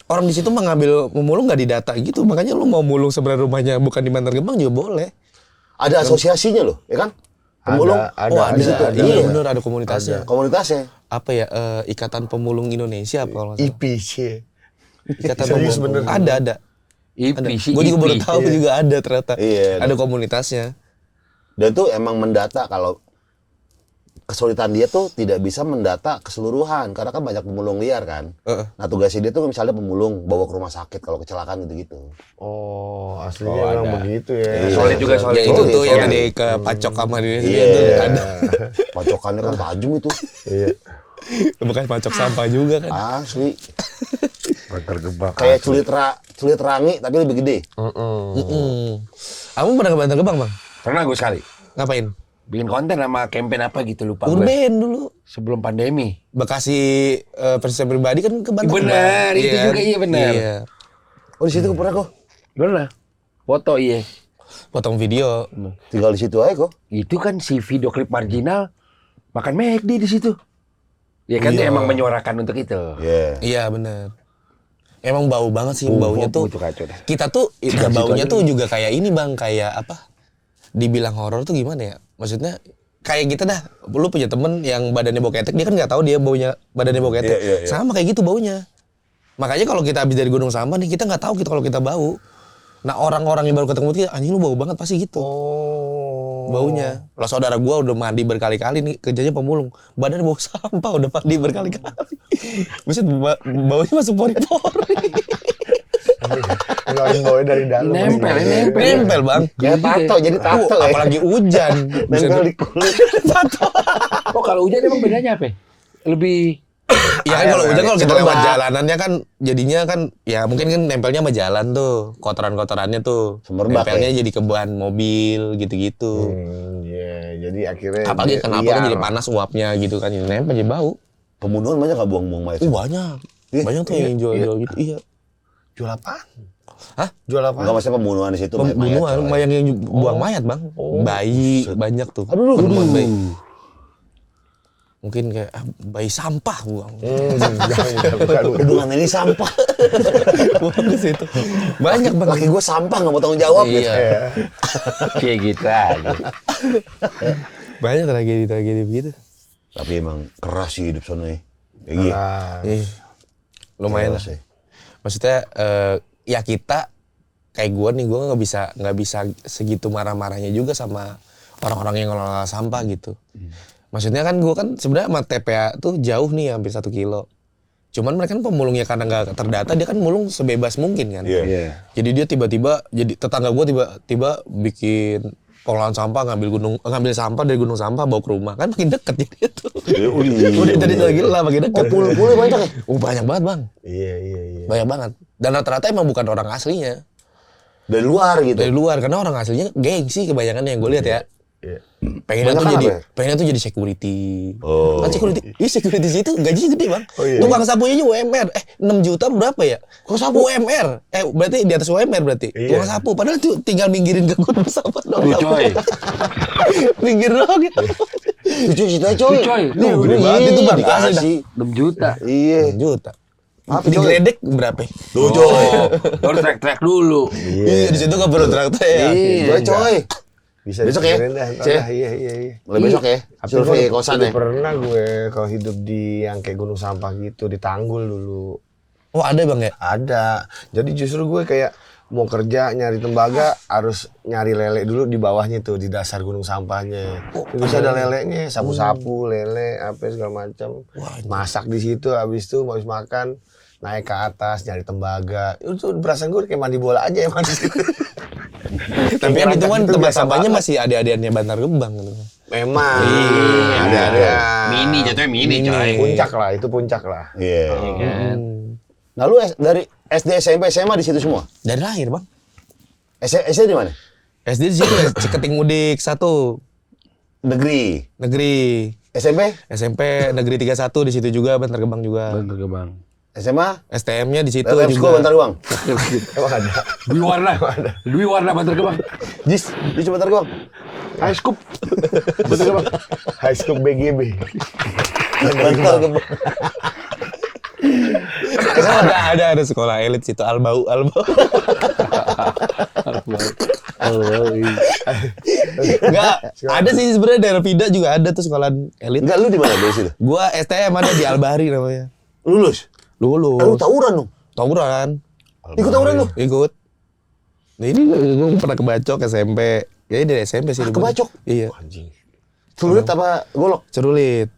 [SPEAKER 3] Orang di situ mah ngambil memulung nggak didata gitu, makanya lu mau mulung sebenarnya rumahnya bukan di Bantar Gebang juga boleh.
[SPEAKER 2] Ada asosiasinya loh, ya kan? Pemulung.
[SPEAKER 3] Ada,
[SPEAKER 2] ada.
[SPEAKER 3] iya bener ada komunitasnya.
[SPEAKER 2] Komunitasnya.
[SPEAKER 3] Apa ya? Ikatan Pemulung Indonesia apa kalau nggak salah?
[SPEAKER 4] IPC.
[SPEAKER 3] Ikatan
[SPEAKER 4] Serius
[SPEAKER 3] Pemulung.
[SPEAKER 4] bener.
[SPEAKER 3] Ada.
[SPEAKER 1] IP.
[SPEAKER 3] Gue juga baru tahu juga ada ternyata.
[SPEAKER 2] Iya,
[SPEAKER 3] Ada komunitasnya.
[SPEAKER 2] Dan tuh emang mendata kalau kesulitan dia tuh tidak bisa mendata keseluruhan karena kan banyak pemulung liar kan. Nah tugasnya dia tuh misalnya pemulung bawa ke rumah sakit kalau kecelakaan gitu-gitu.
[SPEAKER 4] Oh, aslinya memang begitu ya.
[SPEAKER 1] Solid juga, solid.
[SPEAKER 3] Ya itu tuh yang
[SPEAKER 2] solid.
[SPEAKER 3] tadi ke Pacok sama dia itu
[SPEAKER 2] Iya.
[SPEAKER 3] ada.
[SPEAKER 2] Pacokannya kan tajam itu.
[SPEAKER 4] Iya.
[SPEAKER 3] Bekas pacok sampah juga kan.
[SPEAKER 2] Asli.
[SPEAKER 1] Bantar Gebang.
[SPEAKER 2] Kayak culit rangi tapi lebih gede.
[SPEAKER 3] Kamu pernah ke Bantar Gebang, Bang?
[SPEAKER 1] Pernah gue sekali
[SPEAKER 3] Ngapain?
[SPEAKER 1] bikin konten sama campaign apa gitu lupa gue.
[SPEAKER 3] Urban dulu.
[SPEAKER 1] Sebelum pandemi.
[SPEAKER 3] Bekasi presiden pribadi kan ke Bantar Gebang.
[SPEAKER 1] Bener, itu
[SPEAKER 3] Iya
[SPEAKER 1] juga
[SPEAKER 3] kan?
[SPEAKER 1] iya bener.
[SPEAKER 3] Iya.
[SPEAKER 2] Oh di situ gue pernah kok.
[SPEAKER 1] Pernah. Foto iya.
[SPEAKER 3] Potong video.
[SPEAKER 2] Tinggal di situ aja kok.
[SPEAKER 1] Itu kan si video klip marginal makan McD di situ. Ya kan dia emang menyuarakan untuk itu.
[SPEAKER 2] Iya.
[SPEAKER 3] Iya benar. Emang bau banget sih baunya tuh.
[SPEAKER 1] Itu kacau dah.
[SPEAKER 3] Kita tuh nah, baunya tuh juga kayak ini Bang, kayak apa? Dibilang horor tuh gimana ya? Maksudnya kayak kita dah, lu punya temen yang badannya bau ketek, dia kan nggak tahu dia baunya badannya bau ketek.
[SPEAKER 2] Iya.
[SPEAKER 3] Sama kayak gitu baunya. Makanya kalau kita habis dari gunung sampah nih, kita nggak tahu gitu kalau kita bau. Nah orang-orang yang baru ketemu kita, anjing lu bau banget pasti gitu. Baunya. Lah saudara gua udah mandi berkali-kali nih, kerjanya pemulung. Badannya bau sampah udah mandi berkali-kali. Buset baunya masuk pori-pori.
[SPEAKER 4] Enggak baunya dari dalam.
[SPEAKER 3] Nempel Bang.
[SPEAKER 2] Kayak tato, jadi tato ya.
[SPEAKER 3] Apalagi hujan.
[SPEAKER 2] Nempel di kulit.
[SPEAKER 1] Oh kalau hujan emang bedanya apa? Lebih
[SPEAKER 3] Ya kan kalau hujan kalau kita
[SPEAKER 2] Semerbak.
[SPEAKER 3] lewat jalanannya kan jadinya kan ya mungkin kan nempelnya sama jalan tuh, kotoran-kotorannya tuh.
[SPEAKER 2] Semerbak,
[SPEAKER 3] Nempelnya jadi ke ban mobil gitu-gitu.
[SPEAKER 4] Iya, jadi akhirnya
[SPEAKER 3] Apalagi
[SPEAKER 4] dia
[SPEAKER 3] kenapa
[SPEAKER 4] liar.
[SPEAKER 3] kan jadi panas uapnya gitu kan, jadi nempel jadi bau.
[SPEAKER 2] Pembunuhan banyak gak buang-buang mayat?
[SPEAKER 3] Banyak.
[SPEAKER 2] Iya,
[SPEAKER 3] Banyak tuh yang jual-jual gitu. Iya.
[SPEAKER 4] Jual apaan?
[SPEAKER 3] Hah?
[SPEAKER 4] Jual apaan?
[SPEAKER 2] Enggak maksudnya pembunuhan di situ
[SPEAKER 3] Pembunuhan,
[SPEAKER 2] coy.
[SPEAKER 3] yang buang mayat, Bang. Bayi banyak tuh.
[SPEAKER 2] Aduh.
[SPEAKER 3] Penemuan bayi. Mungkin kayak bayi sampah buang.
[SPEAKER 4] Bukan.
[SPEAKER 2] Hubungan ini sampah.
[SPEAKER 3] Buang ke situ. Banyak Bang.
[SPEAKER 2] Laki gue sampah gak mau tanggung jawab gitu.
[SPEAKER 3] Iya.
[SPEAKER 1] kayak gitu aja.
[SPEAKER 3] Banyak tragedi-tragedi begitu.
[SPEAKER 2] Tapi emang keras sih hidup sana ya. Iya.
[SPEAKER 3] Iya. Lumayan lah.
[SPEAKER 2] Keras ya.
[SPEAKER 3] Maksudnya ya kita kayak gue nih, gue nggak bisa segitu marah-marahnya juga sama orang-orang yang ngelola sampah gitu. Maksudnya kan gue kan sebenarnya sama TPA tuh jauh nih, hampir 1 kilo. Cuman mereka kan pemulungnya karena nggak terdata, dia kan mulung sebebas mungkin kan.
[SPEAKER 2] Iya.
[SPEAKER 3] Jadi dia tiba-tiba, jadi tetangga gue tiba-tiba bikin pengolahan sampah, ngambil sampah dari gunung sampah bawa ke rumah, kan makin deket jadi itu. Udah tadi lagi lah makin deket.
[SPEAKER 2] Pul banyak ya?
[SPEAKER 3] Banyak banget Bang.
[SPEAKER 4] Iya.
[SPEAKER 3] Banyak banget. Dan rata-rata emang bukan orang aslinya.
[SPEAKER 2] Dari luar gitu.
[SPEAKER 3] Dari luar, karena orang aslinya gengsi kebanyakan yang gue lihat ya.
[SPEAKER 4] Iya.
[SPEAKER 3] Pengennya tuh
[SPEAKER 2] Banyak
[SPEAKER 3] jadi
[SPEAKER 2] apa ya?
[SPEAKER 3] pengennya tuh jadi security.
[SPEAKER 2] Oh.
[SPEAKER 3] Kan security. Iya security situ gajinya gede, Bang.
[SPEAKER 4] Oh, iya.
[SPEAKER 3] Tukang sapunya aja UMR. 6 juta berapa ya? Kok sapu UMR? Berarti di atas UMR berarti.
[SPEAKER 4] Iya.
[SPEAKER 3] Tukang sapu padahal tuh tinggal minggirin ke gunung sampah doang.
[SPEAKER 1] Tuh coy.
[SPEAKER 3] Minggir doang gitu.
[SPEAKER 2] Lucu cerita coy.
[SPEAKER 1] Coy.
[SPEAKER 3] Nih, gede banget itu, Bang. Asli dah.
[SPEAKER 2] Dikasih.
[SPEAKER 1] 6 juta.
[SPEAKER 2] Iya.
[SPEAKER 3] 6 juta.
[SPEAKER 2] Apa,
[SPEAKER 3] Di
[SPEAKER 2] coy?
[SPEAKER 3] geledek berapa?
[SPEAKER 2] Tuh coy.
[SPEAKER 1] Baru track traktor dulu.
[SPEAKER 3] Iya, di situ enggak perlu traktor ya.
[SPEAKER 2] Iya coy.
[SPEAKER 4] Bisa
[SPEAKER 2] Besok ya?
[SPEAKER 4] dipikirin dah, ntar
[SPEAKER 2] Cek.
[SPEAKER 4] dah. Iya.
[SPEAKER 2] Mulai besok ya.
[SPEAKER 4] Tapi
[SPEAKER 2] Survei
[SPEAKER 4] gua
[SPEAKER 2] kosan
[SPEAKER 4] udah
[SPEAKER 2] ya.
[SPEAKER 4] pernah gue kalau hidup di yang kayak gunung sampah gitu di Tanggul dulu.
[SPEAKER 3] Oh, ada Bang ya?
[SPEAKER 4] Ada. Jadi justru gue kayak mau kerja nyari tembaga harus nyari lele dulu di bawahnya tuh di dasar gunung sampahnya. Bisa ada lelenya, sapu-sapu, lele, apa segala macam. Masak di situ, habis itu habis makan naik ke atas nyari tembaga. Itu perasaan gue kayak mandi bola aja emang di situ.
[SPEAKER 3] Tapi kan itu kan
[SPEAKER 4] Itu
[SPEAKER 3] tempat
[SPEAKER 4] biasa
[SPEAKER 3] sampahnya
[SPEAKER 4] banget.
[SPEAKER 3] masih ada-adanya Bantar Gebang gitu.
[SPEAKER 4] Memang.
[SPEAKER 1] Iya.
[SPEAKER 4] Ada.
[SPEAKER 1] Mini jatuhnya mini coy.
[SPEAKER 4] Puncak lah, itu puncak lah.
[SPEAKER 2] Iya.
[SPEAKER 1] Kan?
[SPEAKER 2] Nah lu dari SD, SMP, SMA di situ semua?
[SPEAKER 3] Dari lahir, Bang.
[SPEAKER 2] SD di mana?
[SPEAKER 3] SD di situ ya, Ciketing Mudik 1
[SPEAKER 2] Negeri.
[SPEAKER 3] negeri. SMP Negeri 31 di situ juga, Bantar Gebang juga.
[SPEAKER 1] Bantar Gebang.
[SPEAKER 2] SMA?
[SPEAKER 3] STM-nya di situ
[SPEAKER 2] Lab School
[SPEAKER 3] juga.
[SPEAKER 2] Bantar Gebang.
[SPEAKER 4] Emang ada.
[SPEAKER 1] Dwi Warna Bantar Gebang.
[SPEAKER 2] Jis Bantar Gebang.
[SPEAKER 1] High Scoop.
[SPEAKER 4] High School BGB.
[SPEAKER 2] Bantar Gebang.
[SPEAKER 3] ada sekolah elit situ, Albau. Enggak, ada sih sebenarnya daerah Pida juga ada tuh sekolah elit.
[SPEAKER 2] Enggak, lu di mana dari situ?
[SPEAKER 3] Gua STM ada di Albahri namanya.
[SPEAKER 2] Lulus? Lu
[SPEAKER 3] Lulus.
[SPEAKER 2] tawuran dong?
[SPEAKER 3] Tawuran.
[SPEAKER 2] Ikut tawuran lu?
[SPEAKER 3] Ikut. Nah ini gue pernah kebacok SMP. Kayaknya dari SMP sih.
[SPEAKER 2] Kebacok?
[SPEAKER 3] Iya.
[SPEAKER 2] Celurit apa golok?
[SPEAKER 3] Cerulit.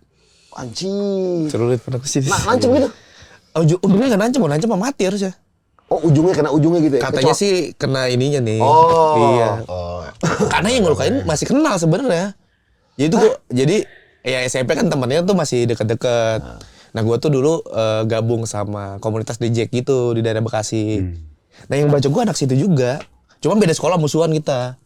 [SPEAKER 2] Anjing.
[SPEAKER 3] Cerulit pernah kesini.
[SPEAKER 2] Nah, ngancem gitu?
[SPEAKER 3] Ujungnya nggak nancem, mau mati harusnya.
[SPEAKER 2] Oh, ujungnya kena ujungnya gitu ya?
[SPEAKER 3] Katanya
[SPEAKER 2] Kecok.
[SPEAKER 3] sih kena ininya nih.
[SPEAKER 2] Oh.
[SPEAKER 3] Iya.
[SPEAKER 4] Oh.
[SPEAKER 3] Karena yang ngelukain masih kenal sebenarnya. Jadi ya SMP kan temennya tuh masih deket-deket. Nah gue tuh dulu gabung sama komunitas DJ gitu di daerah Bekasi. Nah yang bacok gue anak situ juga. Cuma beda sekolah musuhan kita.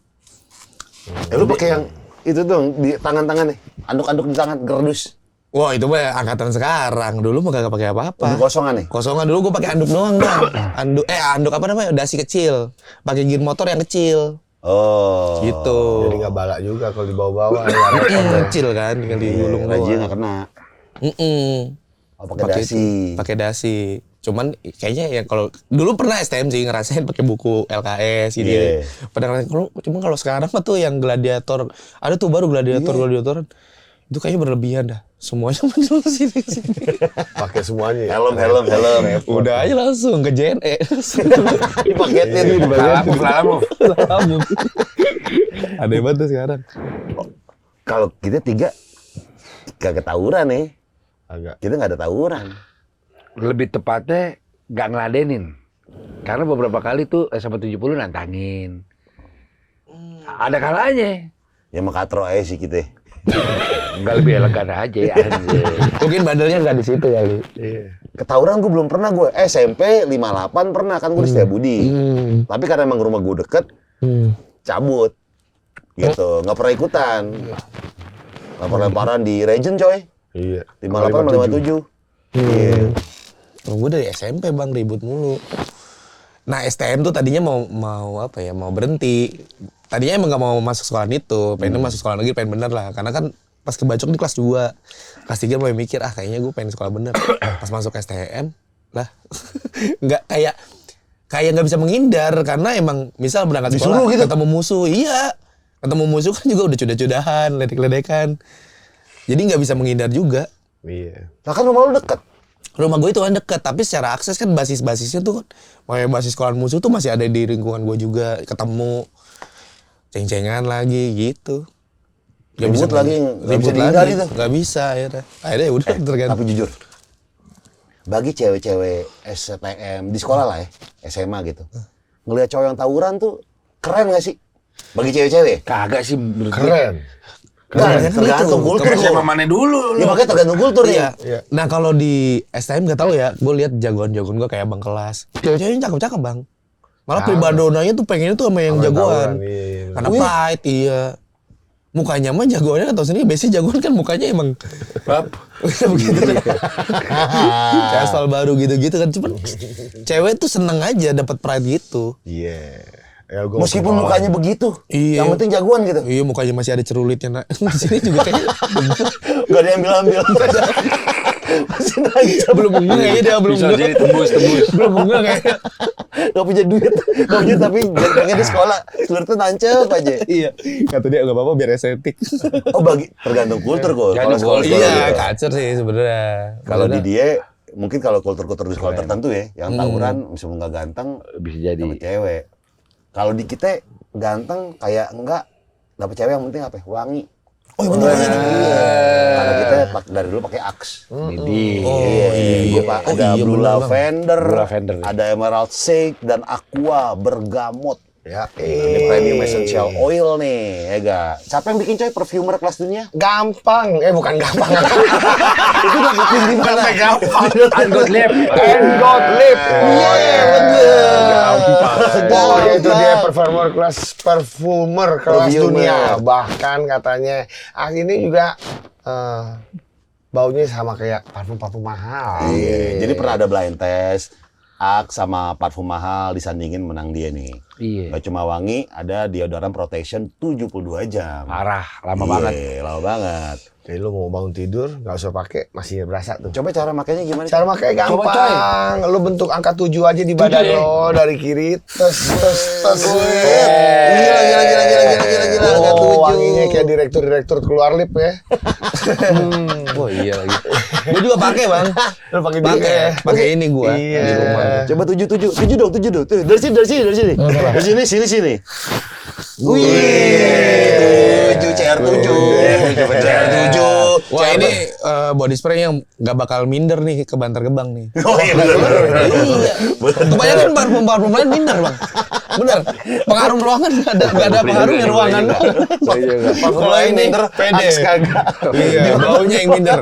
[SPEAKER 2] Lu pakai yang itu dong di tangan-tangan nih. Anduk-anduk di tangan, gerdus.
[SPEAKER 3] Wah itu mah angkatan sekarang. Dulu mah kagak pakai apa-apa.
[SPEAKER 2] Anduk kosongan nih.
[SPEAKER 3] Kosongan dulu gue pakai anduk doang dong. Anduk apa namanya? Dasi kecil. Pakai gear motor yang kecil.
[SPEAKER 2] Oh.
[SPEAKER 3] Gitu.
[SPEAKER 4] Jadi nggak balak juga kalau dibawa-bawa.
[SPEAKER 3] Kecil kan, tinggal digulung
[SPEAKER 2] Gaji
[SPEAKER 3] doang.
[SPEAKER 2] nggak kena. Oh, pakai dasi.
[SPEAKER 3] Pakai dasi. Cuman kayaknya ya kalau dulu pernah STM sih ngerasain pakai buku LKS gitu.
[SPEAKER 2] Iya.
[SPEAKER 3] Padahal kalau sekarang mah tuh yang gladiator ada tuh baru gladiatoran. Itu kayaknya berlebihan dah. Semuanya muncul sini.
[SPEAKER 4] Pakai semuanya. Ya?
[SPEAKER 2] Helm.
[SPEAKER 3] Udah aja langsung ke JNE.
[SPEAKER 2] Dipaketin.
[SPEAKER 1] Lalu.
[SPEAKER 3] Ada banget tuh sekarang.
[SPEAKER 2] Kalau kita tiga kagak tawuran nih.
[SPEAKER 4] Agak.
[SPEAKER 2] Kita nggak ada tawuran.
[SPEAKER 1] Lebih tepatnya nggak ngeladenin. Karena beberapa kali tuh sama 70 nantangin. Ada kalanya.
[SPEAKER 2] Ya makatro aja sih kita.
[SPEAKER 1] Nggak lebih elegan aja anjir.
[SPEAKER 3] Mungkin bandelnya nggak di situ kali.
[SPEAKER 4] Iya.
[SPEAKER 2] Ketawuran gue belum pernah gue. SMP 58 pernah kan gue di Setiabudi. Tapi karena emang rumah gue deket, cabut. Gitu, nggak pernah ikutan. Lempar-lemparan di Regent coy.
[SPEAKER 4] Iya.
[SPEAKER 2] 58 sama 57. Iya.
[SPEAKER 3] Kalau gue dari SMP bang ribut mulu. Nah STM tuh tadinya mau berhenti. Tadinya emang gak mau masuk sekolah itu, pengen masuk sekolah negeri, pengen bener lah. Karena kan pas kebacok di kelas 2, kelas 3 mulai mikir, kayaknya gue pengen sekolah bener. Pas masuk STM, lah nggak kayak nggak bisa menghindar karena emang misal berangkat sekolah
[SPEAKER 2] Disuruh gitu?
[SPEAKER 3] ketemu musuh, iya. Ketemu musuh kan juga udah cudah-cudahan, ledek-ledekan. Jadi nggak bisa menghindar juga.
[SPEAKER 4] Iya.
[SPEAKER 2] Nah kan rumah lu deket.
[SPEAKER 3] Rumah gue itu kan deket, tapi secara akses kan basis-basisnya tuh kan, kayak basis sekolah musuh tuh masih ada di lingkungan gue juga, ketemu. Ceng-cengan lagi gitu.
[SPEAKER 2] Ribut lagi, nggak bisa dihindari tuh.
[SPEAKER 3] Gak bisa akhirnya. Akhirnya ya udah tergantung.
[SPEAKER 2] Tapi jujur, bagi cewek-cewek STM di sekolah lah ya, SMA gitu, ngelihat cowok yang tawuran tuh keren nggak sih? Bagi cewek-cewek?
[SPEAKER 1] Kagak sih menurut gue.
[SPEAKER 4] Keren.
[SPEAKER 2] Tergantung kultur.
[SPEAKER 1] Sama mana dulu
[SPEAKER 2] Ya
[SPEAKER 1] lu.
[SPEAKER 2] makanya tergantung kultur
[SPEAKER 3] Iya.
[SPEAKER 2] ya.
[SPEAKER 3] Nah kalau di STM gak tahu ya, gue lihat jagoan-jagoan gue kayak bang kelas. Cewek-ceweknya cakep-cakep bang. Malah pribadonanya tuh pengennya tuh sama yang
[SPEAKER 4] Sama
[SPEAKER 3] jagoan.
[SPEAKER 4] tawuran, iya.
[SPEAKER 3] Karena pride, iya. Mukanya mah jagoannya kan tau sendiri, biasanya jagoan kan mukanya emang begitu. Kayak asal baru gitu-gitu kan. Cuman cewek tuh seneng aja dapat pride gitu.
[SPEAKER 4] Iya. Ya, gua
[SPEAKER 2] Meskipun
[SPEAKER 4] mau
[SPEAKER 2] mukanya begitu,
[SPEAKER 3] Iya.
[SPEAKER 2] yang penting jagoan gitu.
[SPEAKER 3] Iya mukanya masih ada cerulitnya. Nah, di sini juga kayaknya
[SPEAKER 2] Gak ada yang ambil. Masih nanya.
[SPEAKER 3] belum enggak kayaknya dia belum
[SPEAKER 1] Bisa
[SPEAKER 3] enggak.
[SPEAKER 1] jadi tembus.
[SPEAKER 3] Belum enggak kayaknya.
[SPEAKER 2] Gak punya duit, tapi pengen di sekolah, seluruh tuh nancep aja.
[SPEAKER 3] Iya. Kata dia enggak apa-apa biar estetik.
[SPEAKER 2] Oh bagi tergantung kultur kok. Kalau
[SPEAKER 1] Tergantung
[SPEAKER 2] sekolah
[SPEAKER 3] Iya,
[SPEAKER 2] gitu.
[SPEAKER 3] kacer sih sebenarnya.
[SPEAKER 2] Kalau di dia mungkin kalau kultur-kultur di sekolah tertentu ya, yang tawuran meskipun nggak ganteng
[SPEAKER 1] Bisa jadi.
[SPEAKER 2] dapet cewek. Kalau di kita ganteng kayak enggak dapet cewek yang penting apa? Ya? Wangi. Oh iya. Karena kita dari dulu pakai Axe.
[SPEAKER 1] Ini.
[SPEAKER 2] Iya. Ada Blue
[SPEAKER 3] bener, Bang.
[SPEAKER 2] Lavender,
[SPEAKER 1] Blue Lavender.
[SPEAKER 2] ada Emerald Shake dan Aqua bergamot.
[SPEAKER 4] Ya.
[SPEAKER 2] Ini premium essential oil nih, ya ga? Siapa yang bikin coy perfumer kelas dunia?
[SPEAKER 4] Gampang. Bukan gampang.
[SPEAKER 2] Itu dapetin di mana?
[SPEAKER 4] Gampang.
[SPEAKER 1] Anggot lip.
[SPEAKER 4] And Gottlieb.
[SPEAKER 2] Iya, bener.
[SPEAKER 4] Oh, itu dia perfumer kelas dunia. Bahkan katanya ini juga baunya sama kayak parfum mahal.
[SPEAKER 2] Iya, jadi pernah ada blind test. Axe sama parfum mahal disandingin menang dia nih.
[SPEAKER 1] Iya.
[SPEAKER 2] Gak cuma wangi, ada deodoran protection 72 jam.
[SPEAKER 1] Parah, lama banget.
[SPEAKER 2] Iya, lama banget.
[SPEAKER 4] Jadi lu mau bangun tidur, nggak usah pakai, masih berasa tuh.
[SPEAKER 2] Coba cara makainya gimana?
[SPEAKER 4] Cara makanya
[SPEAKER 1] Coba,
[SPEAKER 4] gampang. Lu bentuk angka 7 aja di badan lo dari kiri. Tes.
[SPEAKER 2] Gila.
[SPEAKER 4] Oh, wanginya kayak direktur keluar lip ya.
[SPEAKER 3] Oh iya lagi. Gue juga pakai bang.
[SPEAKER 4] Lu pakai dia ya.
[SPEAKER 3] Pakai ini gue
[SPEAKER 4] Iya.
[SPEAKER 3] di rumah.
[SPEAKER 2] Coba 7 dong. Tuh, dari sini. Dari sini. Wih, 7 CR7. CR7.
[SPEAKER 3] Wah ini body spray yang nggak bakal minder nih ke Bantar Gebang nih.
[SPEAKER 2] Oh iya benar.
[SPEAKER 3] Iya. Kebanyakan parfum lain minder bang. Bener. Pengaruh ruangan nggak ada pengaruhnya ruangan. Kalau ini pede. Iya. Baunya yang minder.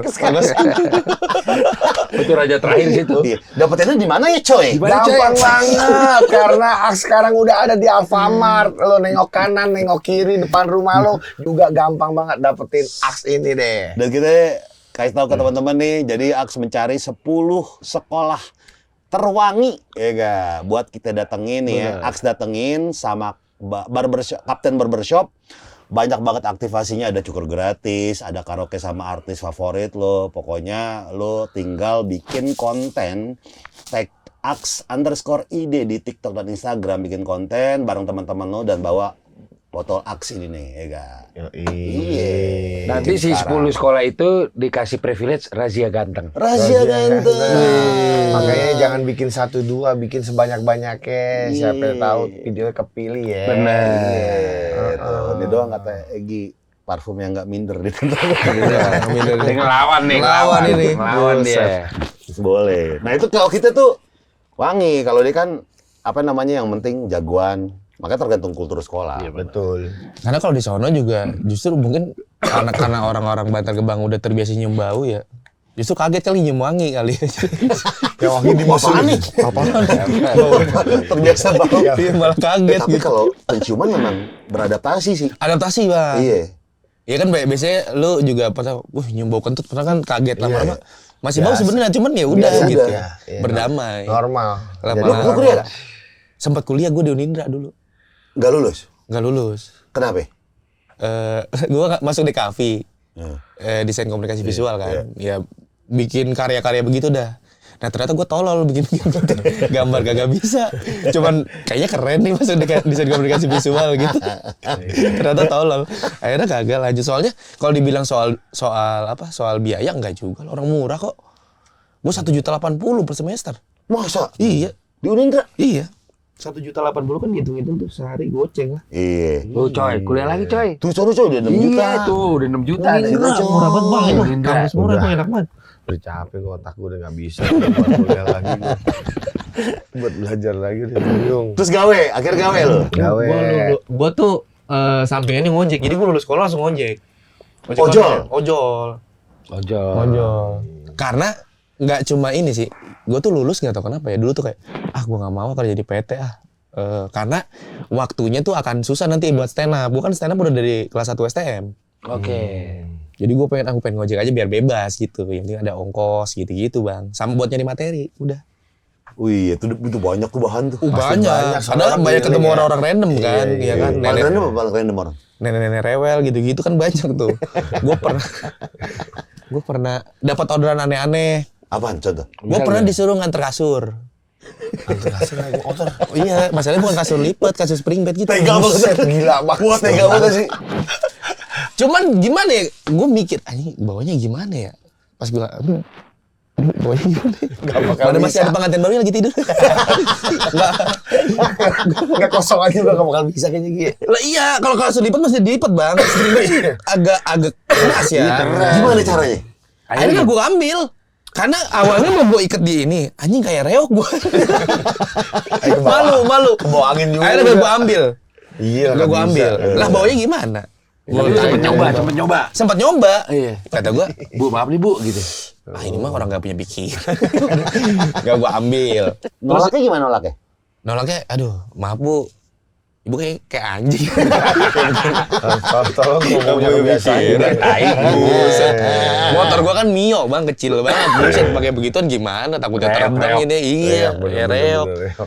[SPEAKER 1] Itu raja terakhir situ.
[SPEAKER 2] Iya. Dapetinnya di mana ya, coy?
[SPEAKER 4] Gampang banget karena sekarang udah ada di Alfamart. Lo nengok kanan, nengok kiri depan rumah lo juga gampang banget dapetin Axe ini deh.
[SPEAKER 2] Dan kita kasih tahu ke teman-teman nih, jadi Axe mencari 10 sekolah terwangi ya gak? Buat kita datengin nih ya. Axe datengin sama barbershop, Kapten Barbershop. Banyak banget aktivasinya, ada cukur gratis, ada karaoke sama artis favorit lo. Pokoknya lo tinggal bikin konten, tag Axe_ID di TikTok dan Instagram, bikin konten bareng teman-teman lo dan bawa botol Axe ini nih, ya gak? Iya.
[SPEAKER 1] Nanti si 10 sekolah itu dikasih privilege razia ganteng.
[SPEAKER 2] Rahasia ganteng.
[SPEAKER 4] Makanya jangan bikin 1-2, bikin sebanyak-banyaknya. Siapa yang tahu videonya kepilih ya.
[SPEAKER 1] Bener.
[SPEAKER 2] Ini doang kata Egi, parfum yang nggak minder di
[SPEAKER 1] Dia ngelawan nih,
[SPEAKER 3] Ngelawan ini.
[SPEAKER 1] Ngelawan dia.
[SPEAKER 2] Boleh. Nah itu kalau kita tuh wangi, kalau dia kan apa namanya yang penting jagoan. Makanya tergantung kultur sekolah.
[SPEAKER 4] Iya betul.
[SPEAKER 3] Karena kalau di sono juga justru mungkin karena orang-orang Bantar Gebang udah terbiasa nyium bau ya. Justru kaget kali nyium wangi kali.
[SPEAKER 4] Yang wangi di
[SPEAKER 2] Apaan nih? Terbiasa banget.
[SPEAKER 3] Iya malah kaget
[SPEAKER 2] Tapi
[SPEAKER 3] gitu.
[SPEAKER 2] kalau penciuman memang beradaptasi sih.
[SPEAKER 3] Adaptasi bang.
[SPEAKER 2] Iya.
[SPEAKER 3] Iya kan biasanya lu juga pernah, nyium bau kentut pernah kan kaget lama-lama. Masih bau sebenarnya cuman ya udah
[SPEAKER 2] Biasa
[SPEAKER 3] gitu.
[SPEAKER 2] udah.
[SPEAKER 3] Berdamai.
[SPEAKER 4] Normal.
[SPEAKER 3] Lama-lama.
[SPEAKER 2] Lu kuliah nggak?
[SPEAKER 3] Sempat kuliah gue di Unindra dulu.
[SPEAKER 2] Nggak lulus?
[SPEAKER 3] Nggak lulus.
[SPEAKER 2] Kenapa?
[SPEAKER 3] Gue masuk di Kavi.
[SPEAKER 2] Hmm.
[SPEAKER 3] Desain komunikasi visual kan. Ya bikin karya-karya begitu dah. Nah ternyata gue tolol bikin gambar gak bisa. Cuman kayaknya keren nih masuk desain komunikasi visual gitu. Ternyata tolol. Akhirnya gagal lanjut. Soalnya kalau dibilang soal biaya enggak juga. Orang murah kok. Gue 1,80 juta per semester.
[SPEAKER 2] Masa?
[SPEAKER 3] Iya.
[SPEAKER 2] Di Unindra?
[SPEAKER 3] Iya. 1,80 juta kan ngitung-ngitung tuh sehari goceng lah.
[SPEAKER 2] Iya.
[SPEAKER 1] Tuh coy, kuliah lagi coy.
[SPEAKER 2] Tuh coy udah 6 juta.
[SPEAKER 1] Iya tuh, udah 6 juta.
[SPEAKER 3] Murah banget bang itu. Kampus murah tuh enak banget.
[SPEAKER 4] Udah capek gue, otak gue udah gak bisa buat kuliah lagi. Buat belajar lagi udah bingung.
[SPEAKER 2] Terus akhir gawe lo.
[SPEAKER 4] Gawe.
[SPEAKER 3] Gua tuh sampingannya ngojek. Jadi gua lulus sekolah langsung ngojek. Ojol. Karena nggak cuma ini sih. Gua tuh lulus nggak tahu kenapa ya. Dulu tuh kayak gua nggak mau kerja di PT karena waktunya tuh akan susah nanti buat stand up. Gua kan stand up udah dari kelas 1 STM.
[SPEAKER 1] Oke.
[SPEAKER 3] Jadi gue pengen ngojek aja biar bebas gitu. Yang penting ada ongkos gitu-gitu bang. Sama buat nyari materi, udah.
[SPEAKER 2] Wih, itu banyak tuh bahan tuh.
[SPEAKER 3] Banyak. Padahal banyak ketemu orang-orang random kan, iya kan.
[SPEAKER 2] Paling random orang.
[SPEAKER 3] Nenek-nenek rewel gitu-gitu kan banyak tuh. Gue pernah dapat orderan aneh-aneh.
[SPEAKER 2] Apaan contoh?
[SPEAKER 3] Gue pernah disuruh nganter kasur. Oh iya, masalahnya bukan kasur lipat, kasur spring bed gitu.
[SPEAKER 2] Tega banget.
[SPEAKER 4] Gila banget.
[SPEAKER 2] Wah, tega banget sih.
[SPEAKER 3] Cuman gimana ya? Gue mikir, ini bawanya gimana ya? Pas gue bawanya gimana? Mana masih ada pengantin baru yang lagi tidur.
[SPEAKER 4] Nggak kosong aja udah gak bakal bisa kayaknya gitu.
[SPEAKER 3] Lah iya, kalau kasur lipat masih dilipat bang. Spring bed sih agak keras ya.
[SPEAKER 2] Gimana caranya?
[SPEAKER 3] Akhirnya gue ambil. Karena awalnya mau gue ikat di ini, anjing kayak reok gue. Malu.
[SPEAKER 4] Kebawa angin juga.
[SPEAKER 3] Akhirnya gue ambil.
[SPEAKER 4] Iya,
[SPEAKER 3] Udah gue ambil. Lah bawanya gimana?
[SPEAKER 1] Sempet nyoba.
[SPEAKER 3] Sempat nyoba.
[SPEAKER 1] Iya.
[SPEAKER 3] Kata gue,
[SPEAKER 1] Bu, maaf nih Bu, gitu.
[SPEAKER 3] ini mah orang gak punya pikiran. Gak gue ambil.
[SPEAKER 2] Nolaknya gimana nolaknya?
[SPEAKER 3] nolaknya, aduh maaf Bu, Ibu kayak anjing.
[SPEAKER 4] Tolong ngomongnya kebiasaan.
[SPEAKER 3] Buset. Motor gua kan Mio bang, kecil banget. Buset pakai begituan gimana? Takutnya terbang ini. Iya, reok.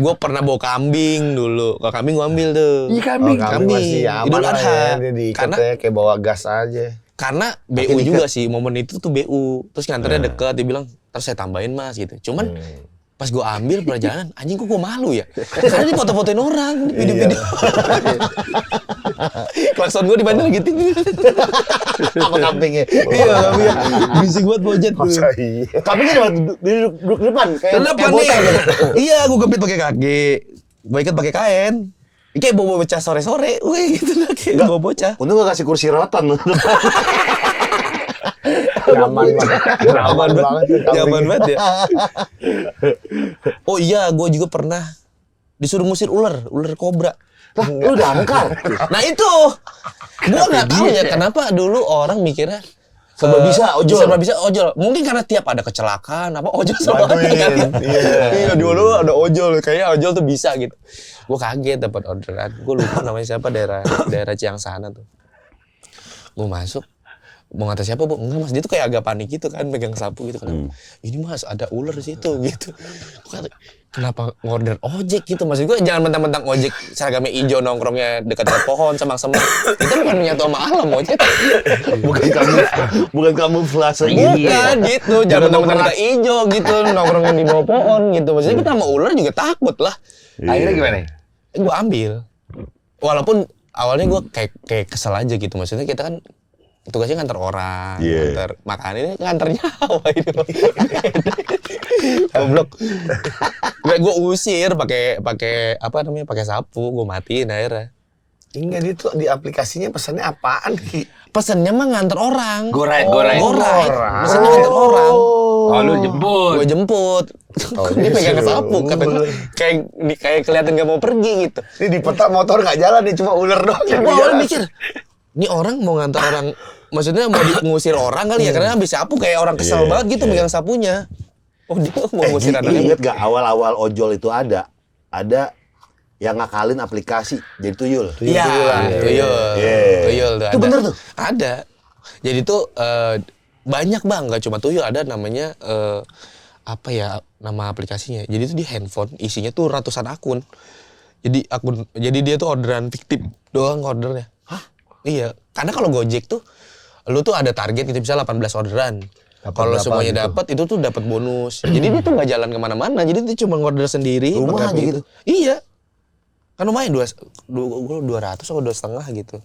[SPEAKER 3] Gua pernah bawa kambing dulu. Kalau kambing gua ambil tuh.
[SPEAKER 1] Iya kambing.
[SPEAKER 4] Kambing masih aman
[SPEAKER 3] Idul
[SPEAKER 4] lah
[SPEAKER 3] Adha.
[SPEAKER 4] ya. Dia diikatnya kayak bawa gas aja.
[SPEAKER 3] Karena BU juga sih, momen itu tuh BU. Terus nganternya deket, dia bilang, terus saya tambahin Mas gitu. Cuman pas gue ambil perjalanan, anjing kok gue malu ya? Karena di foto-fotoin orang, di video-video. Klakson gue dibanding gitu.
[SPEAKER 2] Apa kambingnya?
[SPEAKER 3] Iya, kambingnya. Bising buat bojet tuh.
[SPEAKER 4] Masa iya.
[SPEAKER 2] Kambingnya duduk depan kayak
[SPEAKER 3] Kenapa nih?
[SPEAKER 2] botol gitu.
[SPEAKER 3] Iya, gue kepit pakai kaki. Gue ikat pakai kain. Kayak bawa bocah sore-sore. Wih, gitu lah. Kayak bawa bocah.
[SPEAKER 2] Untung gak kasih kursi rotan.
[SPEAKER 4] Nyaman banget.
[SPEAKER 3] Nyaman banget ya. Oh iya, gue juga pernah disuruh ngusir ular kobra.
[SPEAKER 2] Lah, lu dangkal.
[SPEAKER 3] Nah itu, gue nggak tahu ya kenapa dulu orang mikirnya
[SPEAKER 2] Serba bisa ojol.
[SPEAKER 3] Serba bisa ojol. Mungkin karena tiap ada kecelakaan apa ojol selalu ada kan. Iya dulu ada ojol, kayaknya ojol tuh bisa gitu. Gue kaget dapat orderan. Gue lupa namanya siapa, daerah Ciangsana tuh. Gue masuk, mau ngantar siapa Bu? Enggak Mas, dia tuh kayak agak panik gitu kan, pegang sapu gitu kan. Ini Mas ada ular di situ gitu. Gua kata, kenapa ngorder ojek gitu? Maksud gue jangan mentang-mentang ojek seragamnya hijau nongkrongnya dekat-dekat pohon semak-semak. Itu bukan menyatu sama alam ojek.
[SPEAKER 2] Bukan kamu flase.
[SPEAKER 3] Bukan gitu, jangan mentang-mentang kita hijau gitu nongkrongnya di bawah pohon gitu. Maksudnya kita sama ular juga takut lah.
[SPEAKER 1] Akhirnya gimana?
[SPEAKER 3] Gue ambil. Walaupun awalnya gue kayak kesel aja gitu. Maksudnya kita kan tugasnya nganter orang, nganter makan, ini nganter nyawa ini. Goblok. Gue usir pakai apa namanya? Pakai sapu, gue matiin akhirnya.
[SPEAKER 4] Enggak, dia tuh di aplikasinya pesannya apaan Ki?
[SPEAKER 3] Pesennya mah nganter orang.
[SPEAKER 1] Gorait.
[SPEAKER 3] Pesennya nganter orang.
[SPEAKER 1] Oh, lu jemput.
[SPEAKER 3] Gue jemput. Dia pegang sapu, katanya kayak kelihatan gak mau pergi gitu.
[SPEAKER 4] Ini di peta motor nggak jalan nih, cuma ular doang yang
[SPEAKER 3] Gue awalnya
[SPEAKER 4] jalan.
[SPEAKER 3] mikir, ini orang mau nganter orang, maksudnya mau ngusir orang kali ya, karena habis sapu kayak orang kesel banget gitu megang sapunya. Oh dia mau ngusir
[SPEAKER 2] Lu
[SPEAKER 3] anaknya.
[SPEAKER 2] inget gak awal-awal ojol itu ada yang ngakalin aplikasi jadi tuyul.
[SPEAKER 3] Iya, tuyul tuh
[SPEAKER 2] Itu
[SPEAKER 3] ada.
[SPEAKER 2] bener tuh?
[SPEAKER 3] Ada. Jadi tuh banyak bang, nggak cuma tuyul, ada namanya apa ya nama aplikasinya. Jadi tuh di handphone isinya tuh ratusan akun. Jadi dia tuh orderan fiktif doang ordernya. Hah? Iya, karena kalau Gojek tuh lu tuh ada target gitu, bisa 18 orderan. Kalau semuanya dapat itu tuh dapat bonus. Jadi dia tuh nggak jalan kemana-mana. Jadi dia cuma order sendiri.
[SPEAKER 2] Rumah aja gitu?
[SPEAKER 3] Iya. Kan lumayan 200 atau 2,5 gitu.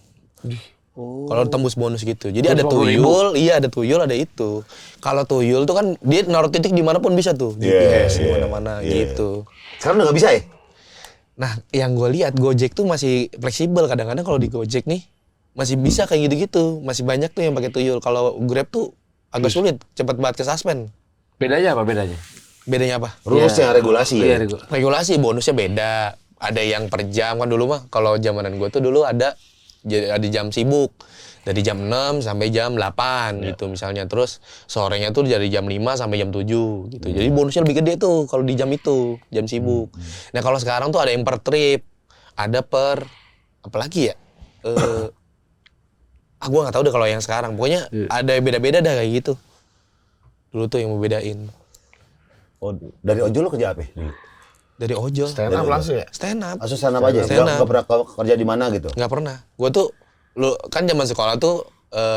[SPEAKER 3] Kalau tembus bonus gitu. Jadi ada tuyul, ada tuyul, ada itu. Kalau tuyul tuh kan dia naruh titik dimanapun bisa tuh. GPS di mana-mana gitu.
[SPEAKER 2] Sekarang udah gak bisa ya?
[SPEAKER 3] Nah, yang gue lihat Gojek tuh masih fleksibel. Kadang-kadang kalau di Gojek nih masih bisa kayak gitu-gitu. Masih banyak tuh yang pakai tuyul. Kalau Grab tuh agak sulit, cepat banget ke suspend.
[SPEAKER 1] Bedanya apa bedanya?
[SPEAKER 3] Bedanya apa?
[SPEAKER 2] Rulusnya regulasi ya?
[SPEAKER 3] Regulasi bonusnya beda. Ada yang per jam kan dulu mah. Kalau zamanan gue tuh dulu ada jam sibuk. Dari jam 6 sampai jam 8 gitu misalnya. Terus sorenya tuh dari jam 5 sampai jam 7 gitu. Jadi bonusnya lebih gede tuh kalau di jam itu, jam sibuk. Nah kalau sekarang tuh ada yang per trip. Ada per, apalagi ya? Gue nggak tahu deh kalau yang sekarang. Pokoknya ada yang beda-beda dah kayak gitu. Dulu tuh yang membedain.
[SPEAKER 2] Oh, dari ojol lo kerja apa ya?
[SPEAKER 3] Dari ojol.
[SPEAKER 4] Stand up langsung ya?
[SPEAKER 3] Stand up.
[SPEAKER 2] Langsung stand up aja?
[SPEAKER 3] Stand up.
[SPEAKER 2] Gak pernah kerja di mana gitu?
[SPEAKER 3] Nggak pernah. Gue tuh, lu kan zaman sekolah tuh,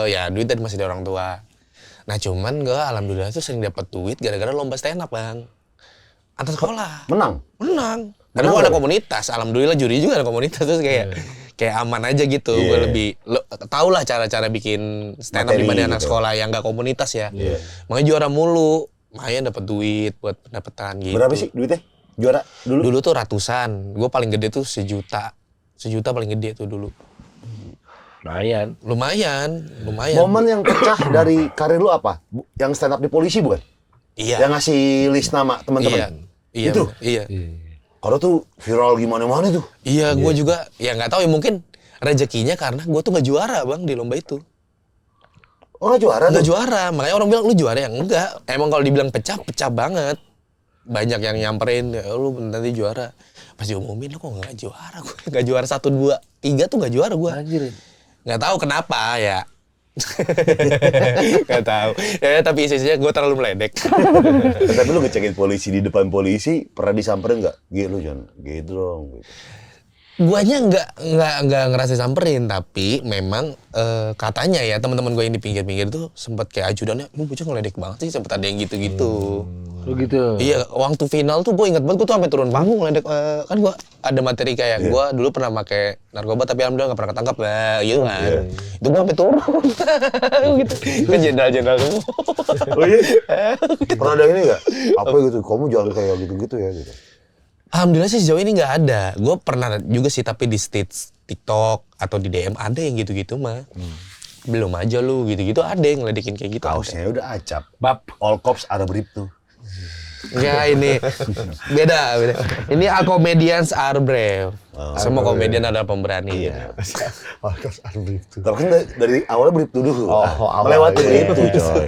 [SPEAKER 3] ya duit tadi masih dari orang tua. Nah cuman gue alhamdulillah tuh sering dapat duit gara-gara lomba stand up bang. Antar sekolah.
[SPEAKER 2] Menang?
[SPEAKER 3] Menang. Karena gue ada komunitas. Alhamdulillah juri juga ada komunitas terus kayak aman aja gitu. Gue lebih tau lah cara-cara bikin stand up dibanding anak sekolah yang nggak komunitas ya. Makanya juara mulu. Lumayan dapat duit buat pendapatan gitu.
[SPEAKER 2] Berapa sih duitnya? Juara dulu?
[SPEAKER 3] Dulu tuh ratusan. Gue paling gede tuh 1 juta. 1 juta paling gede tuh dulu. Lumayan.
[SPEAKER 2] Momen yang pecah dari karir lu apa? Yang stand up di polisi bukan?
[SPEAKER 3] Iya.
[SPEAKER 2] Yang ngasih list nama teman-teman?
[SPEAKER 3] Iya.
[SPEAKER 2] Itu?
[SPEAKER 3] Iya.
[SPEAKER 2] Karena tuh viral gimana-mana tuh.
[SPEAKER 3] Iya, gue juga ya nggak tahu ya mungkin rezekinya karena gue tuh nggak juara bang di lomba itu.
[SPEAKER 2] Oh nggak juara
[SPEAKER 3] Nggak
[SPEAKER 2] tuh?
[SPEAKER 3] juara, makanya orang bilang lu juara yang enggak. Emang kalau dibilang pecah banget. banyak yang nyamperin, lu nanti juara. Pas diumumin, lu kok nggak juara? Gue nggak juara 1, 2, 3 tuh nggak juara gue.
[SPEAKER 1] Anjir.
[SPEAKER 3] Nggak tahu kenapa ya. Nggak tahu. Ya tapi isinya gue terlalu meledek.
[SPEAKER 2] Tapi lu ngecekin polisi di depan polisi, pernah disamperin nggak? Gitu lu jangan gitu dong. Gitu.
[SPEAKER 3] Guanya nggak ngerasa samperin, tapi memang katanya ya teman-teman gue yang di pinggir-pinggir tuh sempat kayak ajudannya, lu bocah ngeledek banget sih, sempat ada yang gitu-gitu.
[SPEAKER 1] Lu gitu.
[SPEAKER 3] Iya, waktu final tuh gue inget banget, gue tuh sampai turun panggung ngeledek. Kan gue ada materi kayak gue dulu pernah pakai narkoba tapi alhamdulillah nggak pernah ketangkap lah, gitu kan. Itu gue sampai turun, gitu. Kan jenderal-jenderal semua.
[SPEAKER 2] Oh iya? Pernah ada ini nggak? Apa gitu? Kamu jangan kayak gitu-gitu ya gitu.
[SPEAKER 3] Alhamdulillah sih sejauh ini nggak ada. Gue pernah juga sih tapi di stage TikTok atau di DM ada yang gitu-gitu mah. Belum aja lu gitu-gitu ada yang ngeledekin kayak gitu.
[SPEAKER 2] Kaosnya udah acap.
[SPEAKER 1] Bab.
[SPEAKER 2] All cops are brave tuh.
[SPEAKER 3] Ya ini beda. Ini all comedians are brave. Semua komedian adalah pemberani.
[SPEAKER 2] Iya.
[SPEAKER 4] All cops are brave tuh.
[SPEAKER 2] Tapi kan dari awalnya brave tuh dulu.
[SPEAKER 4] awal,
[SPEAKER 2] Melewati
[SPEAKER 4] iya.
[SPEAKER 2] brave tuh coy.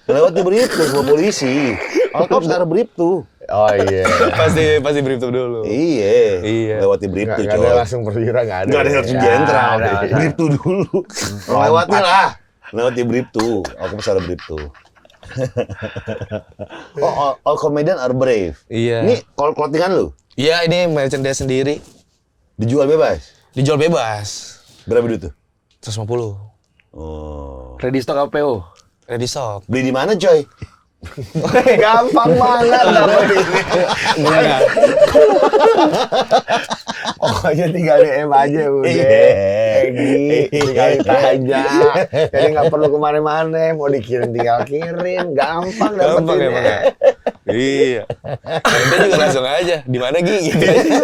[SPEAKER 2] Melewati brave tuh semua polisi. All cops are brave tuh.
[SPEAKER 4] Oh iya.
[SPEAKER 3] pasti brief tuh dulu.
[SPEAKER 2] Iya. Lewati brave tuh
[SPEAKER 4] Nggak
[SPEAKER 2] coy.
[SPEAKER 4] ada langsung perwira, nggak ada.
[SPEAKER 2] Nggak ada langsung jenderal. Brave tuh dulu. Melewati lah. Melewati brave tuh. All cops are brave tuh. all comedian are brave.
[SPEAKER 3] Iya.
[SPEAKER 2] Ini clothingan lu?
[SPEAKER 3] Iya ini merchandise sendiri.
[SPEAKER 2] Dijual bebas?
[SPEAKER 3] Dijual bebas.
[SPEAKER 2] Berapa duit tuh?
[SPEAKER 3] 150.
[SPEAKER 2] Oh.
[SPEAKER 1] Ready stock apa PO?
[SPEAKER 3] Ready stock.
[SPEAKER 2] Beli di mana coy?
[SPEAKER 4] Gampang banget dapat ini. Pokoknya tinggal DM aja udah. Egi, tinggal tanya. Jadi nggak perlu kemana-mana. Mau dikirim tinggal kirim. Gampang
[SPEAKER 3] Gampang emang.
[SPEAKER 4] dapetinnya.
[SPEAKER 3] Iya. Nanti juga langsung aja. Di mana Gi? Gitu aja.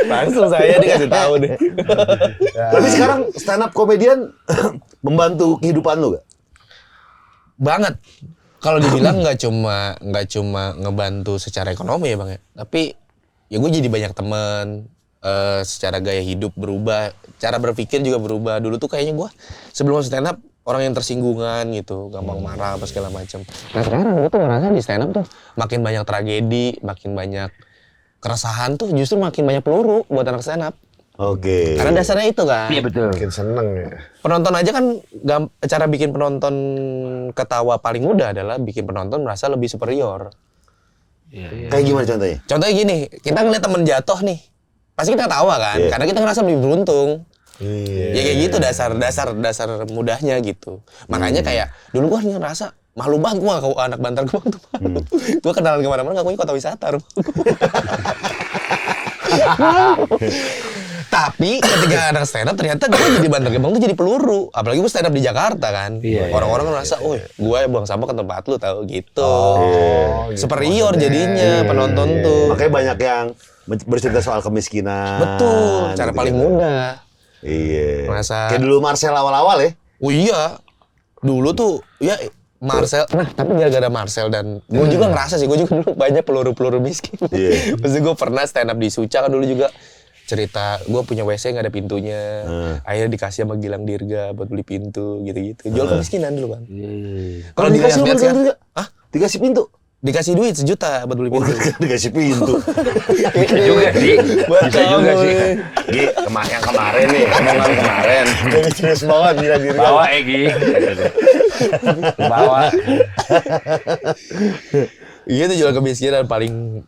[SPEAKER 3] Langsung saya dikasih tahu deh.
[SPEAKER 2] Tapi sekarang stand up komedian membantu kehidupan lu gak?
[SPEAKER 3] Banget. Kalau dibilang nggak cuma ngebantu secara ekonomi ya bang ya, tapi ya gue jadi banyak teman, secara gaya hidup berubah, cara berpikir juga berubah. Dulu tuh kayaknya gue sebelum stand up orang yang tersinggungan gitu, gampang marah apa segala macam. Nah sekarang gue tuh ngerasa di stand up tuh makin banyak tragedi, makin banyak keresahan tuh justru makin banyak peluru buat anak stand up.
[SPEAKER 2] Oke.
[SPEAKER 3] Karena dasarnya itu kan.
[SPEAKER 1] Iya betul.
[SPEAKER 4] Bikin seneng ya.
[SPEAKER 3] Penonton aja kan cara bikin penonton ketawa paling mudah adalah bikin penonton merasa lebih superior.
[SPEAKER 2] Kayak gimana contohnya?
[SPEAKER 3] Contohnya gini, kita ngeliat temen jatuh nih, pasti kita ketawa kan, karena kita ngerasa lebih beruntung.
[SPEAKER 4] Iya.
[SPEAKER 3] Ya kayak gitu dasar mudahnya gitu. Makanya kayak dulu gua ngerasa malu banget gua kalau anak Bantar gua tuh malu. Gua kenalan kemana-mana ngakunya kota wisata. Tapi ketika anak stand up ternyata gue jadi Bantar Gebang tuh jadi peluru. Apalagi gue stand up di Jakarta kan. Orang-orang ngerasa, oh gue buang sampah ke tempat lu tahu gitu. Superior jadinya penonton tuh.
[SPEAKER 2] Makanya banyak yang bercerita soal kemiskinan.
[SPEAKER 3] Betul, cara
[SPEAKER 2] gitu
[SPEAKER 3] paling
[SPEAKER 2] kan.
[SPEAKER 3] mudah.
[SPEAKER 2] Iya.
[SPEAKER 3] Merasa-
[SPEAKER 2] Kayak dulu Marcel awal-awal ya.
[SPEAKER 3] Oh iya, dulu tuh ya Marcel, nah tapi gara-gara Marcel dan gue juga ngerasa sih, gue juga dulu banyak peluru-peluru miskin.
[SPEAKER 2] Iya.
[SPEAKER 3] Pasti gue pernah stand up di Suca kan dulu juga cerita, gue punya WC nggak ada pintunya, akhirnya dikasih sama Gilang Dirga buat beli pintu gitu-gitu. Jual kemiskinan dulu bang.
[SPEAKER 2] Kalau dikasih lu
[SPEAKER 3] dilihat-lihat
[SPEAKER 2] juga?
[SPEAKER 3] Hah?
[SPEAKER 2] Dikasih pintu?
[SPEAKER 3] Dikasih duit 1 juta buat beli pintu.
[SPEAKER 2] Dikasih pintu.
[SPEAKER 1] Bisa juga sih. Bisa juga sih.
[SPEAKER 2] Gi, yang kemarin nih, omongan kemarin.
[SPEAKER 4] Jadi serius banget gila diri.
[SPEAKER 1] Bawa Egi. Bawa.
[SPEAKER 3] Iya itu jual kemiskinan paling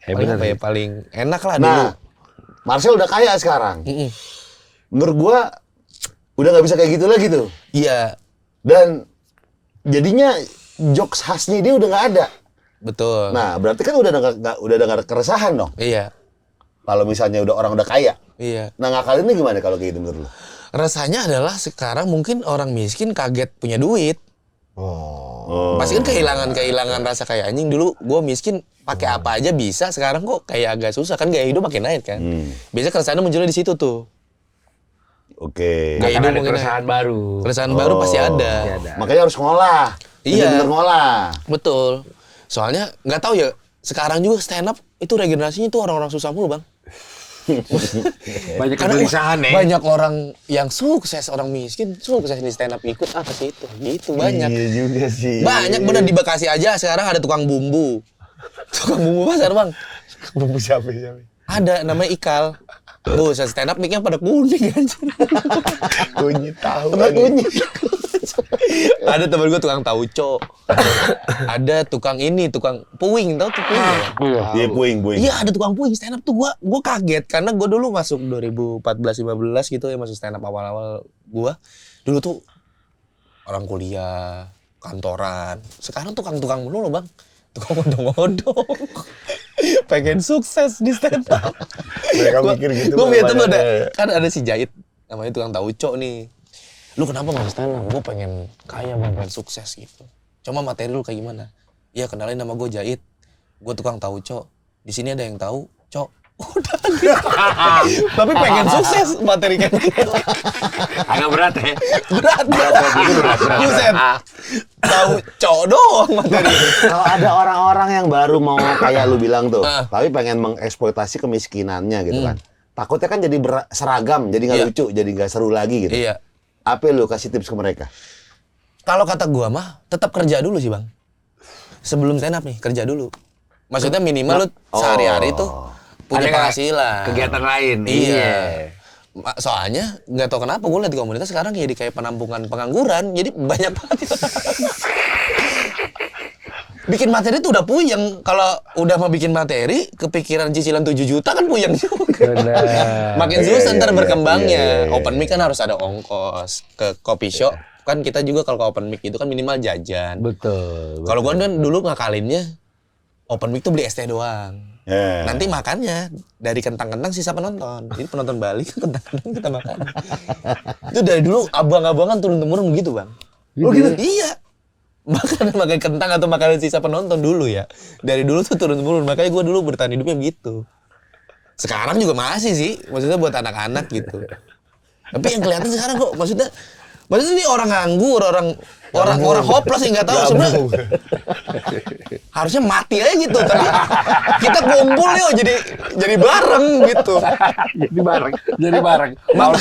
[SPEAKER 3] paling
[SPEAKER 1] bener
[SPEAKER 3] apa ya,
[SPEAKER 1] sih.
[SPEAKER 3] paling enak lah dulu.
[SPEAKER 2] Nah, Marcel udah kaya sekarang. Menurut gua udah nggak bisa kayak gitu lagi tuh.
[SPEAKER 3] Iya,
[SPEAKER 2] Dan jadinya jokes khasnya dia udah nggak ada.
[SPEAKER 3] betul.
[SPEAKER 2] Nah, berarti kan udah nggak ada keresahan dong.
[SPEAKER 3] Iya,
[SPEAKER 2] Kalau misalnya orang udah kaya.
[SPEAKER 3] iya.
[SPEAKER 2] Nah, ngakalinnya gimana kalau kayak gitu menurut lu?
[SPEAKER 3] Rasanya adalah sekarang mungkin orang miskin kaget punya duit.
[SPEAKER 2] Oh.
[SPEAKER 3] Pasti kan kehilangan rasa kayak anjing. Dulu gue miskin pakai apa aja bisa, sekarang kok kayak agak susah kan, gaya hidup makin naik kan. Biasanya keresahannya munculnya di situ tuh.
[SPEAKER 2] Oke.
[SPEAKER 3] Gaya
[SPEAKER 1] Akan
[SPEAKER 3] hidup
[SPEAKER 1] ada
[SPEAKER 3] mungkin
[SPEAKER 1] keresahan baru.
[SPEAKER 3] Keresahan baru pasti ada.
[SPEAKER 2] Makanya harus ngolah.
[SPEAKER 3] Iya.
[SPEAKER 2] Bener ngolah.
[SPEAKER 3] Betul. Soalnya nggak tahu ya, sekarang juga stand up itu regenerasinya tuh orang-orang susah mulu bang.
[SPEAKER 1] Banyak
[SPEAKER 3] Karena
[SPEAKER 1] kegelisahan ya.
[SPEAKER 3] banyak orang yang sukses, orang miskin sukses di stand up ikut ke situ gitu banyak.
[SPEAKER 4] Iya juga sih.
[SPEAKER 3] Banyak bener di Bekasi aja sekarang ada tukang bumbu. Tukang bumbu pasar bang.
[SPEAKER 4] Bumbu siapa?
[SPEAKER 3] Ada namanya Ikal. Saya stand up mic-nya pada kuning aja.
[SPEAKER 4] Kunyit tahu.
[SPEAKER 3] Kunyit. Ada temen gue tukang tauco. Ada tukang puing, tau tuh puing ya?
[SPEAKER 2] Iya, puing.
[SPEAKER 3] Iya ada tukang puing stand up tuh gue kaget karena gue dulu masuk 2014-15 gitu ya, masuk stand up awal-awal gue. Dulu tuh orang kuliah, kantoran. Sekarang tukang-tukang melulu bang. Tukang odong-odong. Pengen sukses di stand up.
[SPEAKER 4] Mereka mikir gitu.
[SPEAKER 3] Gue lihat tuh ada si Jahit namanya tukang tauco nih. Lu kenapa mau stand up? Gue pengen kaya, pengen sukses gitu. Cuma materi lu kayak gimana? Iya kenalin nama gue Jahit. Gue tukang tauco. Di sini ada yang tahu, Cok. Udah gitu. Tapi pengen sukses materi kayak gitu.
[SPEAKER 1] Agak berat ya.
[SPEAKER 3] Berat. Buset. Tahu Cok doang materi.
[SPEAKER 2] Kalau ada orang-orang yang baru mau kayak lu bilang tuh, tapi pengen mengeksploitasi kemiskinannya gitu kan. Takutnya kan jadi seragam, jadi nggak lucu, jadi nggak seru lagi gitu.
[SPEAKER 3] Iya.
[SPEAKER 2] Apa lu kasih tips ke mereka?
[SPEAKER 3] Kalau kata gua mah tetap kerja dulu sih, Bang. Sebelum stand up nih, kerja dulu. Maksudnya minimal lu sehari-hari tuh punya penghasilan.
[SPEAKER 1] Kegiatan lain.
[SPEAKER 3] Iya. Soalnya nggak tahu kenapa gue lihat di komunitas sekarang jadi kayak penampungan pengangguran. Jadi banyak banget. Bikin materi tuh udah puyeng. Kalau udah mau bikin materi, kepikiran cicilan 7 juta kan puyeng juga. Makin susah ntar berkembangnya. Open mic kan harus ada ongkos. Ke coffee shop kan kita juga kalau ke open mic itu kan minimal jajan.
[SPEAKER 1] Betul.
[SPEAKER 3] Kalau gue kan dulu ngakalinnya open mic tuh beli es teh doang. Nanti makannya dari kentang-kentang sisa penonton. Jadi penonton balik kentang-kentang kita makan. Itu dari dulu abang-abangan turun-temurun begitu, Bang.
[SPEAKER 2] Oh gitu?
[SPEAKER 3] Iya. Makan kentang atau makanan sisa penonton dulu ya. Dari dulu tuh turun-temurun. Makanya gue dulu bertahan hidupnya begitu. Sekarang juga masih sih. Maksudnya buat anak-anak gitu. Tapi yang kelihatan sekarang kok maksudnya ini orang nganggur, orang hopeless yang nggak tahu sebenarnya. Harusnya mati aja gitu, tapi kita kumpul yuk jadi bareng gitu.
[SPEAKER 1] Jadi bareng. All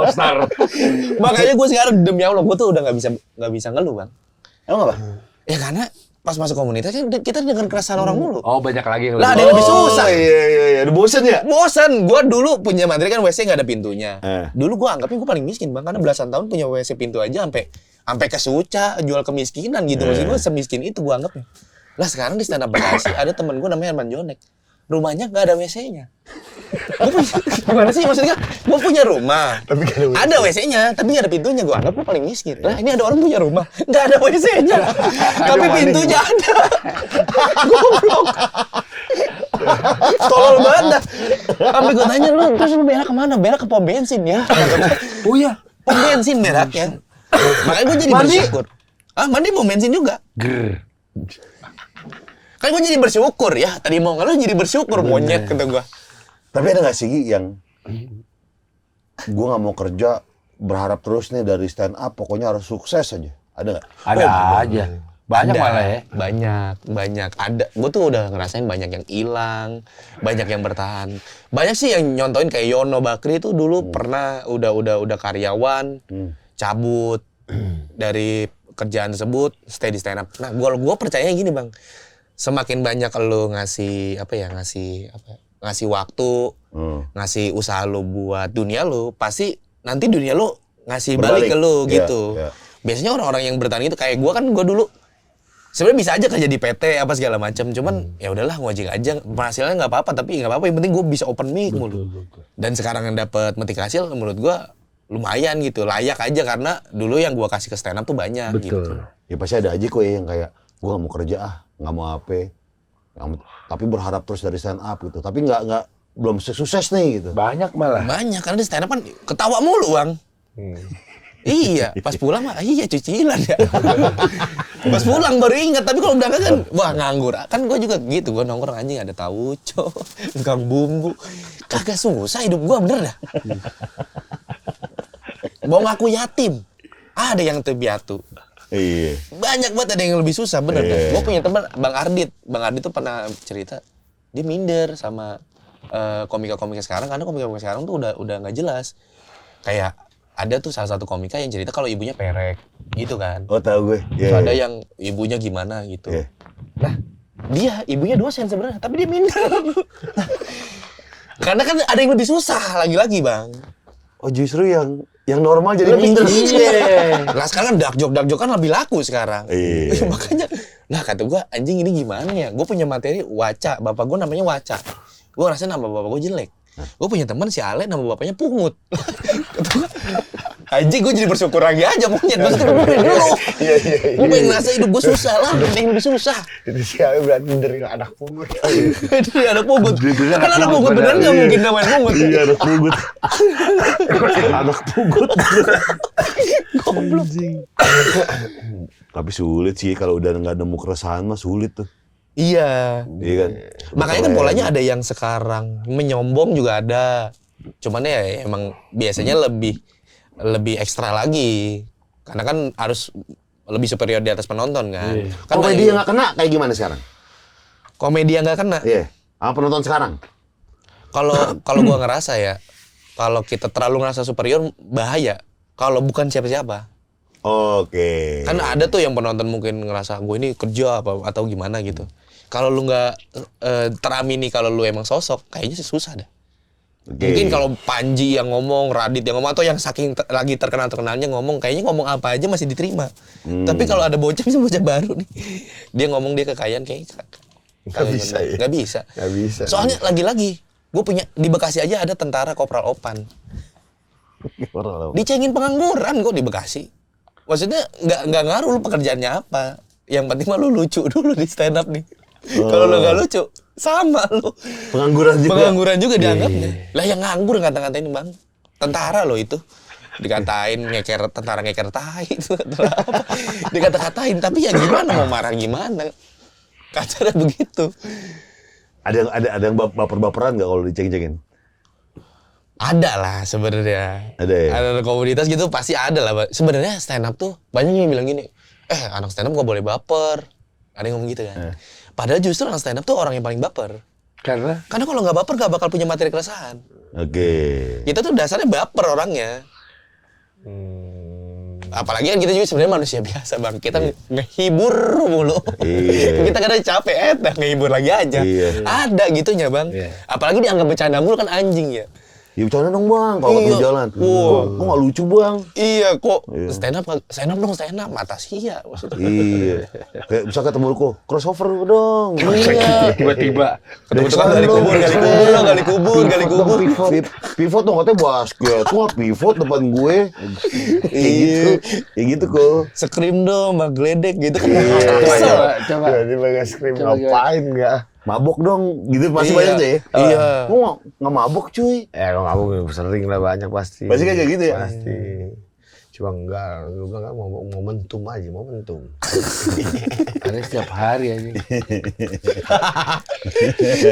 [SPEAKER 1] star.
[SPEAKER 3] Makanya gue sekarang demi Allah gue tuh udah nggak bisa ngeluh, Bang.
[SPEAKER 2] Emang apa?
[SPEAKER 3] Ya karena pas masuk komunitas kan kita dengar keresahan orang mulu.
[SPEAKER 1] Oh banyak lagi yang
[SPEAKER 3] Lah ada yang lebih susah.
[SPEAKER 2] Iya. Udah bosen ya?
[SPEAKER 3] Bosan. Gue dulu punya materi kan WC nggak ada pintunya. Dulu gue anggapnya gue paling miskin, Bang, karena belasan tahun punya WC pintu aja sampai ke Suca jual kemiskinan gitu. Maksud gue semiskin itu gue anggapnya. Lah sekarang di stand up Bekasi ada temen gue namanya Herman Jonek. Rumahnya nggak ada WC-nya. Gimana sih maksudnya? Gue punya rumah,
[SPEAKER 4] Tapi
[SPEAKER 3] ada WC-nya, tapi nggak ada pintunya. Gue anggap gue paling miskin. Lah ini ada orang punya rumah, nggak ada WC-nya, tapi pintunya ada. Goblok. Tolol banget dah. Sampai gue tanya lu, terus lu berak kemana? Berak ke pom bensin ya.
[SPEAKER 1] Oh iya.
[SPEAKER 3] Pom bensin beraknya. Makanya gue jadi bersyukur. Mandi pom bensin juga. Kan gue jadi bersyukur ya. Tadi mau ngeluh jadi bersyukur monyet kata gue.
[SPEAKER 2] Tapi ada nggak sih Gi, yang gue nggak mau kerja berharap terus nih dari stand up pokoknya harus sukses aja, ada nggak?
[SPEAKER 1] Ada aja. Banyak
[SPEAKER 3] Ada,
[SPEAKER 1] malah ya.
[SPEAKER 3] Banyak. Ada. Gue tuh udah ngerasain banyak yang hilang, banyak yang bertahan. Banyak sih yang nyontoin kayak Yono Bakri itu dulu pernah udah karyawan, cabut dari kerjaan tersebut, stay di stand up. Nah, gue percaya gini, Bang. Semakin banyak lo ngasih waktu, ngasih usaha lo buat dunia lo, pasti nanti dunia lo ngasih balik ke lo gitu. Biasanya orang-orang yang bertahan itu kayak gue dulu sebenarnya bisa aja kerja di PT apa segala macam, cuman ya udahlah ngojek aja, penghasilannya nggak apa-apa, tapi nggak apa-apa, yang penting gue bisa open mic mulu. Dan sekarang yang dapat metik hasil menurut gue lumayan gitu, layak aja karena dulu yang gue kasih ke stand up tuh banyak gitu.
[SPEAKER 2] Ya pasti ada aja kok yang kayak gue nggak mau kerja nggak mau apa, tapi berharap terus dari stand up gitu, tapi nggak belum sukses nih gitu.
[SPEAKER 1] Banyak malah.
[SPEAKER 3] Banyak karena di stand up kan ketawa mulu, Bang. Iya, pas pulang mah iya cicilan ya. Pas pulang baru ingat, tapi kalau berangkat kan wah nganggur. Kan gue juga gitu, gue nongkrong anjing ada tauco, tukang bumbu. Kagak susah hidup gue bener dah. Mau ngaku yatim, ada yang terbiatu.
[SPEAKER 2] Iya.
[SPEAKER 3] Banyak banget ada yang lebih susah bener dah. Gue punya teman Bang Ardit tuh pernah cerita dia minder sama komika-komika sekarang karena komika-komika sekarang tuh udah nggak jelas. Kayak ada tuh salah satu komika yang cerita kalau ibunya perek gitu kan.
[SPEAKER 2] Oh tahu gue.
[SPEAKER 3] Terus ada yang ibunya gimana gitu. Nah Dia, ibunya dosen sebenarnya, tapi dia minder. Karena kan ada yang lebih susah lagi-lagi, Bang.
[SPEAKER 2] Oh justru yang normal jadi minder.
[SPEAKER 3] Iya. Nah sekarang dark joke kan lebih laku sekarang.
[SPEAKER 2] Iya.
[SPEAKER 3] Makanya, nah kata gua anjing ini gimana ya? Gua punya materi Waca, bapak gua namanya Waca. Gua ngerasain nama bapak gua jelek. Gua punya teman si Ale, nama bapaknya Pungut. Kata gua, anjing gue jadi bersyukur lagi aja monyet. Maksudnya gue pengen dulu.
[SPEAKER 4] Iya.
[SPEAKER 3] Gue pengen ngerasa hidup gue susah lah, pengen lebih susah.
[SPEAKER 4] Itu siapa berarti dari anak pungut.
[SPEAKER 3] Dari anak pungut.
[SPEAKER 2] Dari
[SPEAKER 3] Kan anak pungut beneran nggak mungkin namain pungut.
[SPEAKER 2] Iya, anak pungut. Anak pungut.
[SPEAKER 3] Goblok.
[SPEAKER 2] Tapi sulit sih kalau udah nggak nemu keresahan mah sulit tuh.
[SPEAKER 3] Iya.
[SPEAKER 2] Iya kan.
[SPEAKER 3] Makanya kan polanya ada yang sekarang menyombong juga ada. Cuman ya emang biasanya lebih ekstra lagi. Karena kan harus lebih superior di atas penonton kan. Kan
[SPEAKER 2] Komedi yang nggak kena kayak gimana sekarang?
[SPEAKER 3] komedi yang nggak kena.
[SPEAKER 2] Iya. Sama penonton sekarang.
[SPEAKER 3] Kalau gua ngerasa ya, kalau kita terlalu ngerasa superior bahaya. Kalau bukan siapa-siapa.
[SPEAKER 2] Oke.
[SPEAKER 3] Kan ada tuh yang penonton mungkin ngerasa gue ini kerja apa atau gimana gitu. Kalau lu nggak teramini kalau lu emang sosok, kayaknya sih susah dah.
[SPEAKER 2] Oke.
[SPEAKER 3] Mungkin kalau Panji yang ngomong, Radit yang ngomong, atau yang saking lagi terkenalnya ngomong, kayaknya ngomong apa aja masih diterima. Tapi kalau ada bocah baru nih, dia ngomong dia kekayaan kayaknya
[SPEAKER 4] Nggak bisa ya?
[SPEAKER 3] Nggak bisa.
[SPEAKER 4] Nggak bisa.
[SPEAKER 3] Soalnya lagi-lagi, gue punya di Bekasi aja ada tentara Kopral Opan. Dicengin pengangguran kok di Bekasi. Maksudnya nggak ngaruh lu pekerjaannya apa. Yang penting mah lu lucu dulu di stand up nih. Kalau lu nggak lucu, sama lu. Pengangguran juga dianggapnya. Lah yang nganggur ngata-ngatain Bang. Tentara lo itu. Dikatain tentara ngeker tai itu. Dikata-katain, tapi ya gimana mau marah gimana? Kasarnya begitu.
[SPEAKER 2] Ada yang baper-baperan nggak kalau diceng-cengin?
[SPEAKER 3] Ada lah sebenarnya.
[SPEAKER 2] Ada ya?
[SPEAKER 3] Ada komunitas gitu pasti ada lah. Sebenarnya stand up tuh banyak yang bilang gini, anak stand up gak boleh baper. Ada yang ngomong gitu kan. Padahal justru anak stand up tuh orang yang paling baper.
[SPEAKER 4] Karena
[SPEAKER 3] Kalau nggak baper gak bakal punya materi keresahan.
[SPEAKER 2] Oke.
[SPEAKER 3] Kita tuh dasarnya baper orangnya. Apalagi kan kita juga sebenarnya manusia biasa Bang. Kita ngehibur mulu.
[SPEAKER 2] Iya.
[SPEAKER 3] Kita kadang capek, ngehibur lagi aja.
[SPEAKER 2] Iya.
[SPEAKER 3] Ada gitunya Bang.
[SPEAKER 4] Iya.
[SPEAKER 3] Apalagi dianggap bercanda mulu kan anjing ya.
[SPEAKER 2] Ya bercanda dong Bang, kalau
[SPEAKER 3] Iya.
[SPEAKER 2] ketemu jalan.
[SPEAKER 3] Wah.
[SPEAKER 2] Kok nggak lucu Bang?
[SPEAKER 3] Iya kok
[SPEAKER 2] Iya.
[SPEAKER 3] stand up dong mata sia maksudnya.
[SPEAKER 2] Iya. Kayak bisa ketemu kok crossover dong.
[SPEAKER 3] Iya.
[SPEAKER 1] Tiba-tiba.
[SPEAKER 3] Ketemu tukang gali kubur.
[SPEAKER 2] Pivot dong katanya basket. Wah pivot depan gue. Kayak gitu. Kayak gitu kok.
[SPEAKER 3] Scream dong, geledek gitu kan.
[SPEAKER 1] Coba.
[SPEAKER 4] jadi banyak scream ngapain nggak?
[SPEAKER 2] Mabok dong, gitu masih
[SPEAKER 3] Iya.
[SPEAKER 2] banyak tuh ya.
[SPEAKER 3] Iya.
[SPEAKER 2] Gua nggak mabok cuy.
[SPEAKER 4] Kalau kamu sering lah banyak pasti.
[SPEAKER 2] Pasti kayak gitu ya?
[SPEAKER 4] Pasti. Cuma enggak, lu bilang kan momentum aja, momentum.
[SPEAKER 1] Ada setiap hari aja.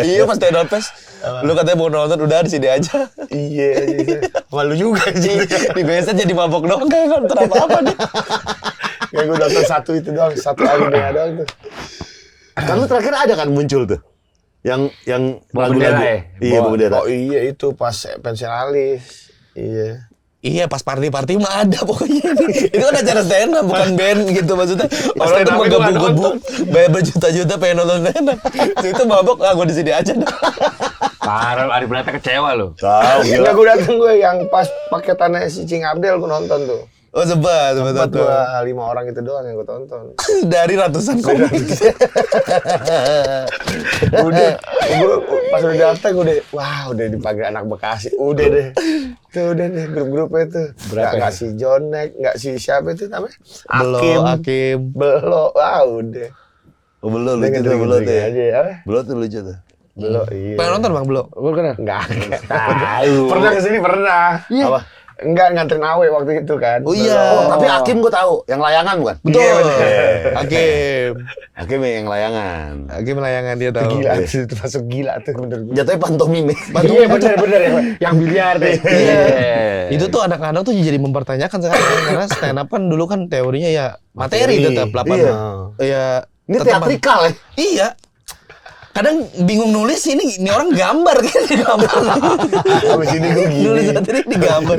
[SPEAKER 3] Iya pas stand up fest, lu katanya mau nonton udah di sini aja.
[SPEAKER 4] Iya. Malu juga sih.
[SPEAKER 3] Di biasa jadi mabok doang kayak nonton apa-apa nih.
[SPEAKER 4] Kayak gue nonton satu itu doang, satu alinea doang tuh.
[SPEAKER 2] Kan lu terakhir ada kan muncul tuh. Yang
[SPEAKER 1] Bendera ya?
[SPEAKER 2] Iya, bendera.
[SPEAKER 4] Oh iya itu pas pensionalis. Iya.
[SPEAKER 3] Iya pas party mah ada pokoknya. Itu kan acara stand up bukan band gitu maksudnya. Orang
[SPEAKER 4] stand
[SPEAKER 3] tuh
[SPEAKER 4] up itu nggak
[SPEAKER 3] menggebu-gebu bayar berjuta-juta pengen nonton stand up. Itu mabok, gue di sini aja dah.
[SPEAKER 1] Parah, Ari Brata kecewa loh.
[SPEAKER 2] Tahu
[SPEAKER 4] Enggak,
[SPEAKER 2] gila.
[SPEAKER 4] gue dateng gue yang pas paketannya si Cing Abdel gue nonton tuh.
[SPEAKER 3] Oh sempat
[SPEAKER 4] Gue 5 orang itu doang yang gue tonton.
[SPEAKER 3] Dari ratusan komik.
[SPEAKER 4] Udah, gue pas udah datang udah dipanggil anak Bekasi. Udah deh. Tuh udah deh grup-grupnya tuh. Nggak si Jonek, nggak si siapa itu namanya?
[SPEAKER 3] Hakim.
[SPEAKER 4] Belok. Udah.
[SPEAKER 2] Oh, belum lucu
[SPEAKER 4] Dengan
[SPEAKER 2] tuh, belum tuh
[SPEAKER 4] drinking
[SPEAKER 2] ya.
[SPEAKER 4] aja ya.
[SPEAKER 2] Belum tuh lucu tuh.
[SPEAKER 4] Belok, iya.
[SPEAKER 3] Pengen nonton Bang belum?
[SPEAKER 1] Gue kenal.
[SPEAKER 4] Enggak. Pernah kesini pernah.
[SPEAKER 2] Apa?
[SPEAKER 4] Enggak nganterin Awe waktu itu kan.
[SPEAKER 3] Oh iya.
[SPEAKER 2] Oh, tapi Hakim gua tahu, yang layangan bukan?
[SPEAKER 3] Betul.
[SPEAKER 4] Iya, bener.
[SPEAKER 3] Hakim.
[SPEAKER 2] Hakim yang layangan.
[SPEAKER 3] Hakim layangan dia tahu.
[SPEAKER 4] Gila tuh, itu masuk gila tuh bener.
[SPEAKER 2] Jatuhnya pantomime.
[SPEAKER 4] Iya bener yang biliar deh.
[SPEAKER 3] Iya. Itu tuh anak-anak tuh jadi mempertanyakan sekarang karena stand up kan dulu kan teorinya ya materi tetap 8.
[SPEAKER 2] Iya.
[SPEAKER 3] Ya
[SPEAKER 2] Ini
[SPEAKER 3] tetap-
[SPEAKER 2] teatrikal ya.
[SPEAKER 3] Iya. Kadang bingung nulis ini orang gambar kan di gambar.
[SPEAKER 4] Abis ini gue gini.
[SPEAKER 3] Nulis materi di gambar.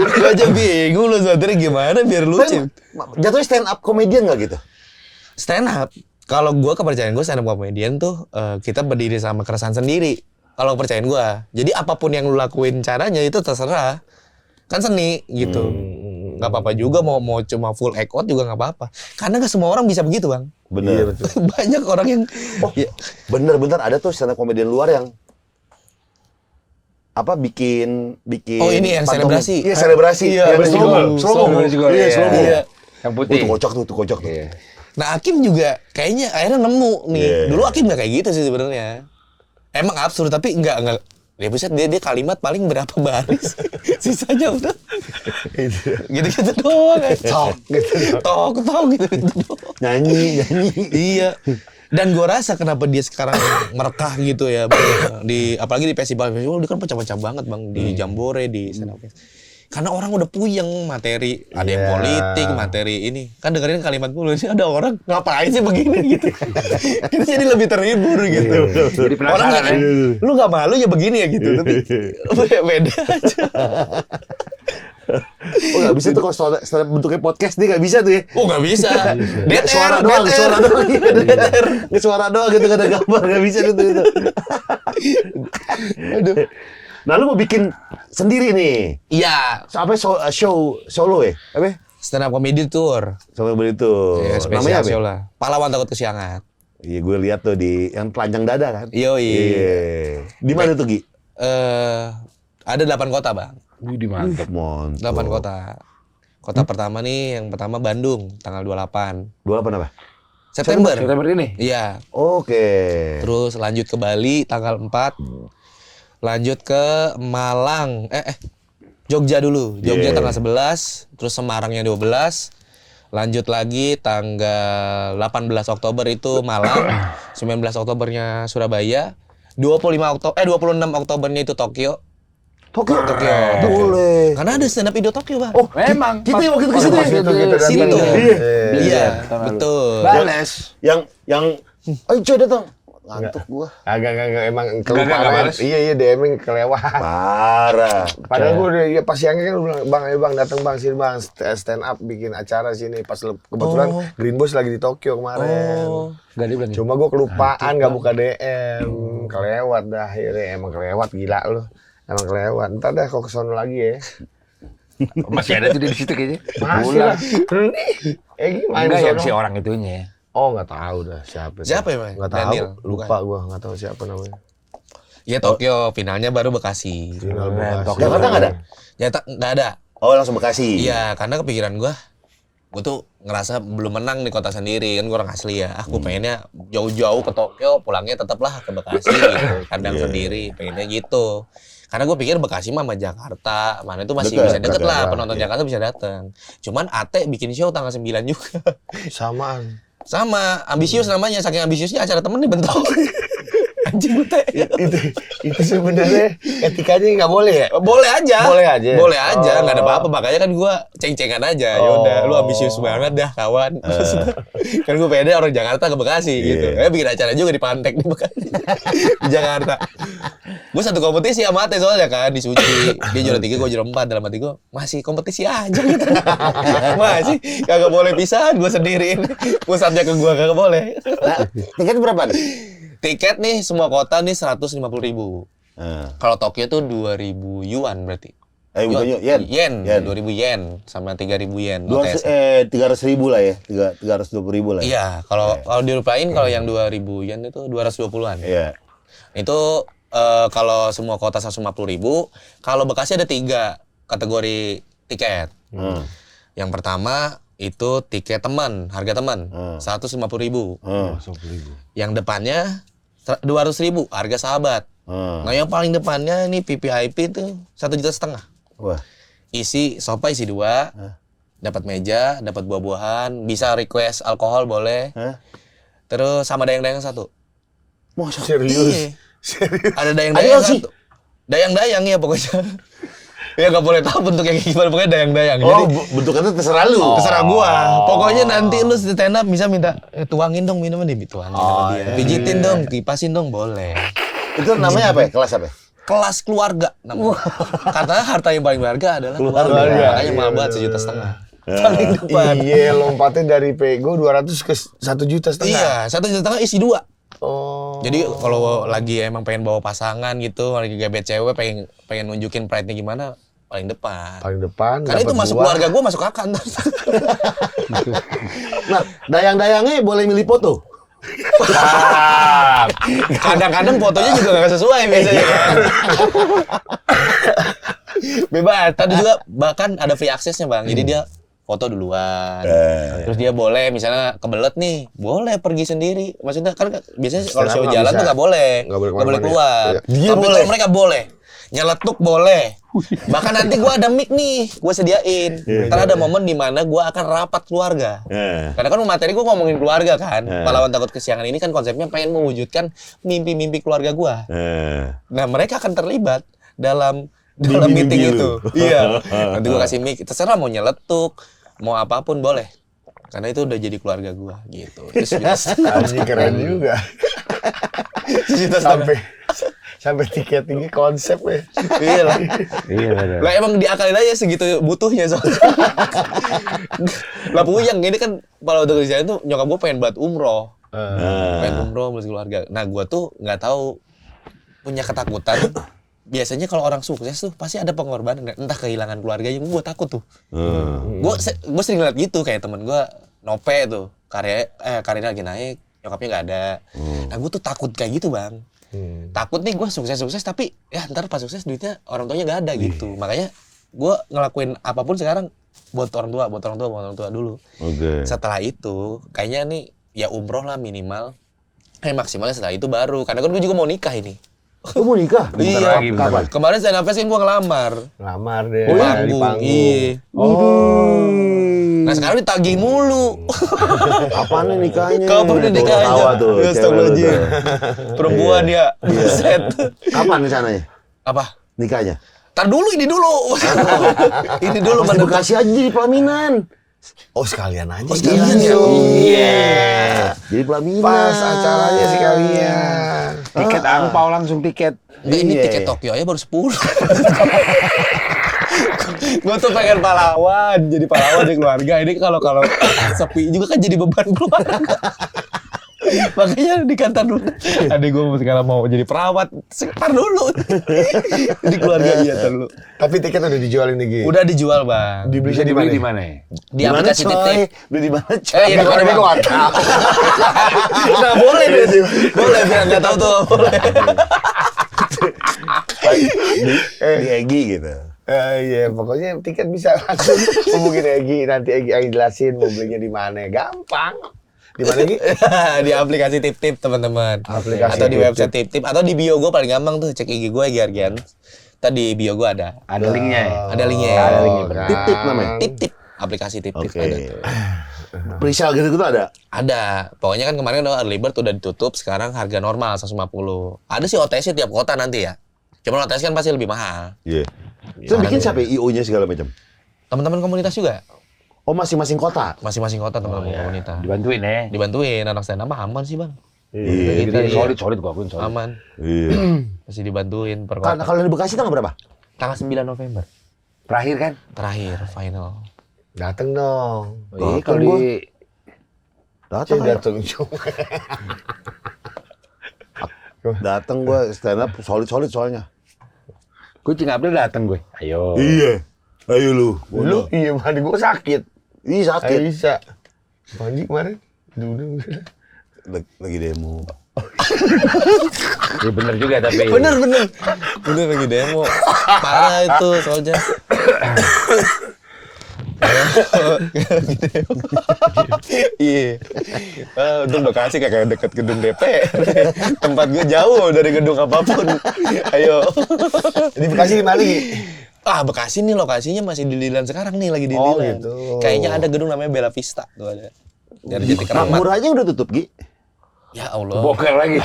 [SPEAKER 3] Gue aja bingung nulis materi gimana biar lucu.
[SPEAKER 2] Jatuhnya stand up komedian nggak gitu?
[SPEAKER 3] Stand up. Kalau gue kepercayaan gue stand up comedian tuh kita berdiri sama keresahan sendiri. Kalau kepercayaan gue. Jadi apapun yang lu lakuin caranya itu terserah. Kan seni gitu. Gak apa-apa juga mau cuma full act out juga gak apa-apa. Karena gak semua orang bisa begitu bang.
[SPEAKER 2] Bener.
[SPEAKER 3] Banyak orang yang
[SPEAKER 2] Bener ada tuh stand up komedian luar yang bikin
[SPEAKER 3] Oh, ini yang
[SPEAKER 2] pantomim.
[SPEAKER 3] selebrasi.
[SPEAKER 2] Iya, selebrasi.
[SPEAKER 3] Iya,
[SPEAKER 2] Yang slow mo. Iya, slow mo.
[SPEAKER 3] Iya.
[SPEAKER 1] Yang putih.
[SPEAKER 2] Tuh kocak tuh.
[SPEAKER 3] Nah Akim juga kayaknya akhirnya nemu nih.
[SPEAKER 2] Yeah.
[SPEAKER 3] Dulu Akim gak kayak gitu sih sebenarnya. Emang absurd tapi enggak. Dia buset dia kalimat paling berapa baris. Sisanya udah gitu doang. Tok gitu.
[SPEAKER 2] Nyanyi.
[SPEAKER 3] Iya. Dan gue rasa kenapa dia sekarang merekah gitu ya apalagi di festival dia kan pecah-pecah banget bang di Jambore di stand up. Karena orang udah puyeng materi, ada yang politik, materi ini. Kan dengerin kalimat mulu, ini ada orang ngapain sih begini gitu. Kita jadi lebih terhibur gitu.
[SPEAKER 1] Jadi
[SPEAKER 3] Orang
[SPEAKER 1] penasaran ya.
[SPEAKER 3] lu nggak malu ya begini ya gitu, tapi beda aja.
[SPEAKER 2] Oh nggak bisa tuh kalau setelah bentuknya podcast dia nggak bisa tuh ya.
[SPEAKER 3] Oh nggak bisa.
[SPEAKER 2] Nggak suara doang. Nggak suara doang gitu nggak ada gambar nggak bisa itu. Aduh. Nah lu mau bikin sendiri nih?
[SPEAKER 3] Iya.
[SPEAKER 2] Show solo ya? Apa?
[SPEAKER 3] Stand up comedy tour.
[SPEAKER 2] Sama begitu.
[SPEAKER 3] Ya,
[SPEAKER 2] Namanya apa?
[SPEAKER 3] show lah. Pahlawan takut kesiangan.
[SPEAKER 2] Iya gue lihat tuh di yang telanjang dada kan.
[SPEAKER 3] Yoi.
[SPEAKER 2] Iya. Di mana tuh Gi?
[SPEAKER 3] Ada 8 kota bang.
[SPEAKER 1] Wih, mantap.
[SPEAKER 3] 8 kota. Kota pertama nih, yang pertama Bandung, tanggal 28.
[SPEAKER 2] 28 apa?
[SPEAKER 3] September.
[SPEAKER 1] September ini.
[SPEAKER 3] Iya.
[SPEAKER 2] Oke.
[SPEAKER 3] Terus lanjut ke Bali tanggal 4. Lanjut ke Malang. Jogja dulu. Jogja tanggal 11, terus Semarangnya 12. Lanjut lagi tanggal 18 Oktober itu Malang, 19 Oktobernya Surabaya, 26 Oktobernya itu Tokyo.
[SPEAKER 2] Tokyo.
[SPEAKER 3] Boleh. Karena ada stand up Indo Tokyo, Bang.
[SPEAKER 1] Oh, memang.
[SPEAKER 2] Kita yang waktu itu ke situ ya?
[SPEAKER 3] Situ. Iya,
[SPEAKER 1] tahun lalu.
[SPEAKER 3] betul.
[SPEAKER 1] Bales.
[SPEAKER 2] Yang ayo coy datang. Ngantuk gua.
[SPEAKER 4] Agak emang
[SPEAKER 1] Nggak
[SPEAKER 4] kelupaan.
[SPEAKER 1] bales.
[SPEAKER 4] Iya DM-nya kelewat.
[SPEAKER 2] Parah.
[SPEAKER 4] Padahal gue udah pas siangnya kan lu bilang, bang datang bang sini bang stand up bikin acara sini pas kebetulan Green Boss lagi di Tokyo kemarin.
[SPEAKER 1] Enggak dia bilang.
[SPEAKER 4] Cuma gue kelupaan nggak buka DM, kelewat dah akhirnya emang kelewat gila lu. Emang kelewat. Ntar dah kau kesono lagi ya.
[SPEAKER 1] Masih ada tuh di situ kayaknya.
[SPEAKER 4] Masih lah. Nih, gimana
[SPEAKER 1] Enggak yang
[SPEAKER 4] sono?
[SPEAKER 1] si orang itunya.
[SPEAKER 4] Oh nggak tahu dah siapa.
[SPEAKER 3] Siapa ya, Bang?
[SPEAKER 4] Nggak tahu.
[SPEAKER 3] Daniel,
[SPEAKER 4] Lupa gue nggak tahu siapa namanya.
[SPEAKER 3] Iya Tokyo, finalnya baru Bekasi.
[SPEAKER 4] Final Bekasi.
[SPEAKER 2] Jakarta nggak ada?
[SPEAKER 3] Nyata nggak ada.
[SPEAKER 2] Oh langsung Bekasi.
[SPEAKER 3] Iya, karena kepikiran gue tuh ngerasa belum menang di kota sendiri kan gue orang asli ya. Aku pengennya jauh-jauh ke Tokyo, pulangnya tetaplah ke Bekasi gitu. Kandang sendiri, pengennya gitu. Karena gue pikir Bekasi mah sama Jakarta, mana itu masih bisa deket lah, penonton Jakarta bisa datang. Cuman Ate bikin show tanggal 9 juga.
[SPEAKER 4] Samaan.
[SPEAKER 3] Sama, ambisius namanya, saking ambisiusnya acara temen dibentuk. Anjing gue
[SPEAKER 4] Itu sebenarnya etikanya nggak boleh ya?
[SPEAKER 3] Boleh aja.
[SPEAKER 4] Boleh aja.
[SPEAKER 3] Boleh aja, nggak ada apa-apa. Makanya kan gue ceng-cengan aja. Yaudah, lu ambisius banget dah kawan. Kan gue pede orang Jakarta ke Bekasi gitu. Bikin acara juga di Pantek di Bekasi. Di Jakarta. Gue satu kompetisi sama Ate soalnya kan di Suci. Dia juara 3, gue juara 4. Dalam hati gue masih kompetisi aja gitu. Masih kagak boleh pisahan, gue sendiriin. Pusatnya ke gue kagak boleh.
[SPEAKER 2] Nah, tiket berapa nih?
[SPEAKER 3] Tiket nih semua kota nih 150.000. Kalau Tokyo tuh 2.000 yuan berarti.
[SPEAKER 2] Bukan yen.
[SPEAKER 3] 2.000 yen sama 3.000 yen.
[SPEAKER 2] 300.000 lah ya, 320.000 lah. Ya?
[SPEAKER 3] Iya, kalau dirupain kalau yang 2.000 yen itu 220-an.
[SPEAKER 2] Iya.
[SPEAKER 3] Itu kalau semua kota 150.000, kalau Bekasi ada 3 kategori tiket. Yang pertama itu tiket teman, harga teman 150.000. Yang depannya 200.000, harga sahabat. Nah yang paling depannya ini VVIP itu 1,5 juta.
[SPEAKER 2] Wah.
[SPEAKER 3] Isi sofa isi 2, dapat meja, dapat buah-buahan, bisa request alkohol boleh. Terus sama dayang-dayang 1.
[SPEAKER 2] Masa
[SPEAKER 4] Serius.
[SPEAKER 3] Iya.
[SPEAKER 4] Serius.
[SPEAKER 3] Ada dayang-dayang
[SPEAKER 2] Ada sih?
[SPEAKER 3] 1. Dayang-dayang ya pokoknya. Ya nggak boleh tahu bentuknya kayak gimana, pokoknya dayang-dayang.
[SPEAKER 2] Oh,
[SPEAKER 3] Jadi
[SPEAKER 2] bentukannya terserah lu.
[SPEAKER 3] terserah gua. Pokoknya nanti lu stand up bisa minta tuangin dong minuman dituangin sama dia. Pijitin dong, kipasin dong, boleh.
[SPEAKER 2] Itu namanya apa ya? Kelas apa ya?
[SPEAKER 3] Kelas keluarga namanya. Katanya harta yang paling berharga adalah keluarga.
[SPEAKER 2] Keluarga.
[SPEAKER 3] Makanya mahal banget 1,5 juta. Paling depan.
[SPEAKER 4] Iya, lompatnya dari Pego 200 ke 1,5 juta.
[SPEAKER 3] Iya, 1,5 juta isi 2.
[SPEAKER 4] Oh.
[SPEAKER 3] Jadi kalau lagi emang pengen bawa pasangan gitu, lagi gebet cewek, pengen nunjukin pride-nya gimana, paling depan.
[SPEAKER 4] Paling depan.
[SPEAKER 3] Karena itu
[SPEAKER 4] dapat
[SPEAKER 3] masuk
[SPEAKER 4] dua.
[SPEAKER 3] keluarga gue, masuk kakak ntar.
[SPEAKER 2] Nah, dayang-dayangnya boleh milih foto.
[SPEAKER 3] Kadang-kadang fotonya juga gak sesuai biasanya kan. Bebas. Tadi juga bahkan ada free access-nya bang. Jadi dia foto duluan. Terus dia boleh misalnya kebelet nih, boleh pergi sendiri. Maksudnya kan biasanya kalau show
[SPEAKER 4] Sekarang nggak
[SPEAKER 3] jalan
[SPEAKER 4] bisa.
[SPEAKER 3] tuh nggak boleh.
[SPEAKER 4] Nggak boleh
[SPEAKER 3] Nggak boleh
[SPEAKER 4] kemana-mana.
[SPEAKER 3] keluar.
[SPEAKER 4] Iya.
[SPEAKER 3] Tapi kalau mereka boleh. Nyeletuk boleh. Bahkan nanti gua ada mic nih, gua sediain. Ntar ada momen di mana gua akan rapat keluarga. Karena kan materi gua ngomongin keluarga kan. Pahlawan Takut Kesiangan ini kan konsepnya pengen mewujudkan mimpi-mimpi keluarga gua. Nah, mereka akan terlibat dalam meeting
[SPEAKER 2] Mimpi-mimpi
[SPEAKER 3] itu.
[SPEAKER 2] lu.
[SPEAKER 3] Iya. Nanti gua kasih mic, terserah mau nyeletuk, mau apapun boleh. Karena itu udah jadi keluarga gua gitu. Terus
[SPEAKER 4] Anjing keren juga. sampai tiketingnya konsep ya.
[SPEAKER 3] iya lah.
[SPEAKER 1] Iya benar.
[SPEAKER 3] Lah emang diakalin aja segitu butuhnya soalnya. Lah puyeng ini kan kalau udah kerjaan tuh nyokap gua pengen buat umroh. Pengen umroh bersama keluarga. Nah, gua tuh nggak tahu punya ketakutan. Biasanya kalau orang sukses tuh pasti ada pengorbanan, entah kehilangan keluarganya. Gua takut tuh. Gua sering lihat gitu kayak temen gua Nope tuh, karirnya lagi naik, nyokapnya nggak ada. Nah, gua tuh takut kayak gitu, Bang. Takut nih gua sukses tapi ya ntar pas sukses duitnya orang tuanya nggak ada gitu. Makanya gua ngelakuin apapun sekarang buat orang tua dulu. Setelah itu kayaknya nih ya umroh lah minimal. Maksimalnya setelah itu baru. Karena kan gua juga mau nikah ini.
[SPEAKER 2] Lu mau nikah?
[SPEAKER 3] Iya.
[SPEAKER 1] lagi, bentar lagi.
[SPEAKER 3] Kemarin saya nafas kan gua ngelamar.
[SPEAKER 4] Lamar deh.
[SPEAKER 3] Di
[SPEAKER 4] di
[SPEAKER 3] panggung. Iya. Nah sekarang ditagih mulu.
[SPEAKER 2] Apaan nih nikahnya?
[SPEAKER 3] Kapan nih nikahnya?
[SPEAKER 2] Tawa tuh. cewek lu
[SPEAKER 3] Astagfirullahaladzim.
[SPEAKER 2] tuh.
[SPEAKER 3] Perempuan ya. Buset.
[SPEAKER 2] Kapan rencananya?
[SPEAKER 3] Apa?
[SPEAKER 2] Nikahnya?
[SPEAKER 3] Tar dulu ini dulu. Ini dulu
[SPEAKER 2] Pas di
[SPEAKER 3] mana
[SPEAKER 2] Bekasi aja jadi pelaminan.
[SPEAKER 4] Oh sekalian aja.
[SPEAKER 3] sekalian ya?
[SPEAKER 2] Iya. Jadi pelaminan.
[SPEAKER 4] Pas acaranya sekalian.
[SPEAKER 1] Tiket angpau langsung tiket.
[SPEAKER 3] Nggak, ini
[SPEAKER 2] Iya.
[SPEAKER 3] tiket Tokyo aja baru 10. Gue tuh pengen pahlawan, jadi pahlawan di keluarga. Ini kalau sepi juga kan jadi beban keluarga. Makanya di kantor dulu. Adik gue sekarang mau jadi perawat, sekitar dulu. Di keluarga dia dulu.
[SPEAKER 4] Tapi tiket udah dijualin nih, Gi.
[SPEAKER 3] Udah dijual bang.
[SPEAKER 4] Dibelinya di
[SPEAKER 1] Dibeli
[SPEAKER 4] mana?
[SPEAKER 1] di mana?
[SPEAKER 3] Di aplikasi Tip-Tip.
[SPEAKER 2] Beli di mana, coy?
[SPEAKER 3] Ya di mana bang? Nggak boleh deh. Boleh biar nggak tahu tuh. Boleh.
[SPEAKER 2] Di Egi gitu.
[SPEAKER 4] Iya, pokoknya tiket bisa langsung hubungin Egi. Nanti Egi yang jelasin mau belinya di mana. Gampang. Di mana, Gi?
[SPEAKER 3] Di aplikasi Tip-Tip teman-teman.
[SPEAKER 4] Aplikasi
[SPEAKER 3] atau di
[SPEAKER 4] Tip-Tip.
[SPEAKER 3] website Tip-Tip atau di bio gue paling gampang tuh cek IG gue Egi Argian. Tadi bio gue ada.
[SPEAKER 1] Ada linknya ya?
[SPEAKER 3] Ada linknya.
[SPEAKER 1] Ada linknya, benar.
[SPEAKER 2] Tip-tip namanya?
[SPEAKER 3] Tip-Tip. Aplikasi Tip-Tip
[SPEAKER 2] Oke.
[SPEAKER 3] ada.
[SPEAKER 2] Presale gitu ada?
[SPEAKER 3] Ada. Pokoknya kan kemarin early bird udah ditutup, sekarang harga normal 150. Ada sih OTS tiap kota nanti ya. Cuman OTS kan pasti lebih mahal.
[SPEAKER 2] Iya. Itu bikin siapa IO-nya segala macam?
[SPEAKER 3] Teman-teman komunitas juga.
[SPEAKER 2] Oh, masing-masing kota?
[SPEAKER 3] Masing-masing kota teman-teman komunitas.
[SPEAKER 1] Dibantuin ya.
[SPEAKER 3] Dibantuin anak stand up aman sih, Bang.
[SPEAKER 2] Iya.
[SPEAKER 3] Kita
[SPEAKER 1] Solid gua akuin solid.
[SPEAKER 3] aman.
[SPEAKER 2] Iya.
[SPEAKER 3] Masih dibantuin per
[SPEAKER 2] Karena
[SPEAKER 3] kota.
[SPEAKER 2] kalau di Bekasi tanggal berapa?
[SPEAKER 3] Tanggal 9 November.
[SPEAKER 1] Terakhir kan?
[SPEAKER 3] Terakhir final.
[SPEAKER 4] Dateng dong.
[SPEAKER 1] Iya,
[SPEAKER 2] Datang
[SPEAKER 1] kalau
[SPEAKER 2] gua.
[SPEAKER 1] di
[SPEAKER 2] Datang
[SPEAKER 4] Cek dateng cuma.
[SPEAKER 2] Datang gua stand up solid soalnya.
[SPEAKER 1] gue April datang gue. Ayo.
[SPEAKER 2] Iya. Ayo lu.
[SPEAKER 4] Lu iya mandi gua sakit.
[SPEAKER 2] Ih
[SPEAKER 4] Kayak
[SPEAKER 2] sakit.
[SPEAKER 4] bisa. Mandi kemarin. Dulu.
[SPEAKER 2] Lagi demo.
[SPEAKER 1] Ya bener juga tapi.
[SPEAKER 3] Bener lagi demo. Parah itu soalnya. Iya. Untung Bekasi kayak deket gedung DPR. Tempat gue jauh dari gedung apapun. Ayo.
[SPEAKER 4] Di Bekasi di mana, Gi?
[SPEAKER 3] Bekasi nih lokasinya masih di Lilan sekarang nih, lagi di
[SPEAKER 4] Oh,
[SPEAKER 3] Lilan.
[SPEAKER 4] gitu.
[SPEAKER 3] Kayaknya ada gedung namanya Bella Vista tuh ada. Dari Jati Keramat.
[SPEAKER 2] Makmur aja udah tutup, Gi.
[SPEAKER 3] Ya Allah.
[SPEAKER 1] Boker lagi.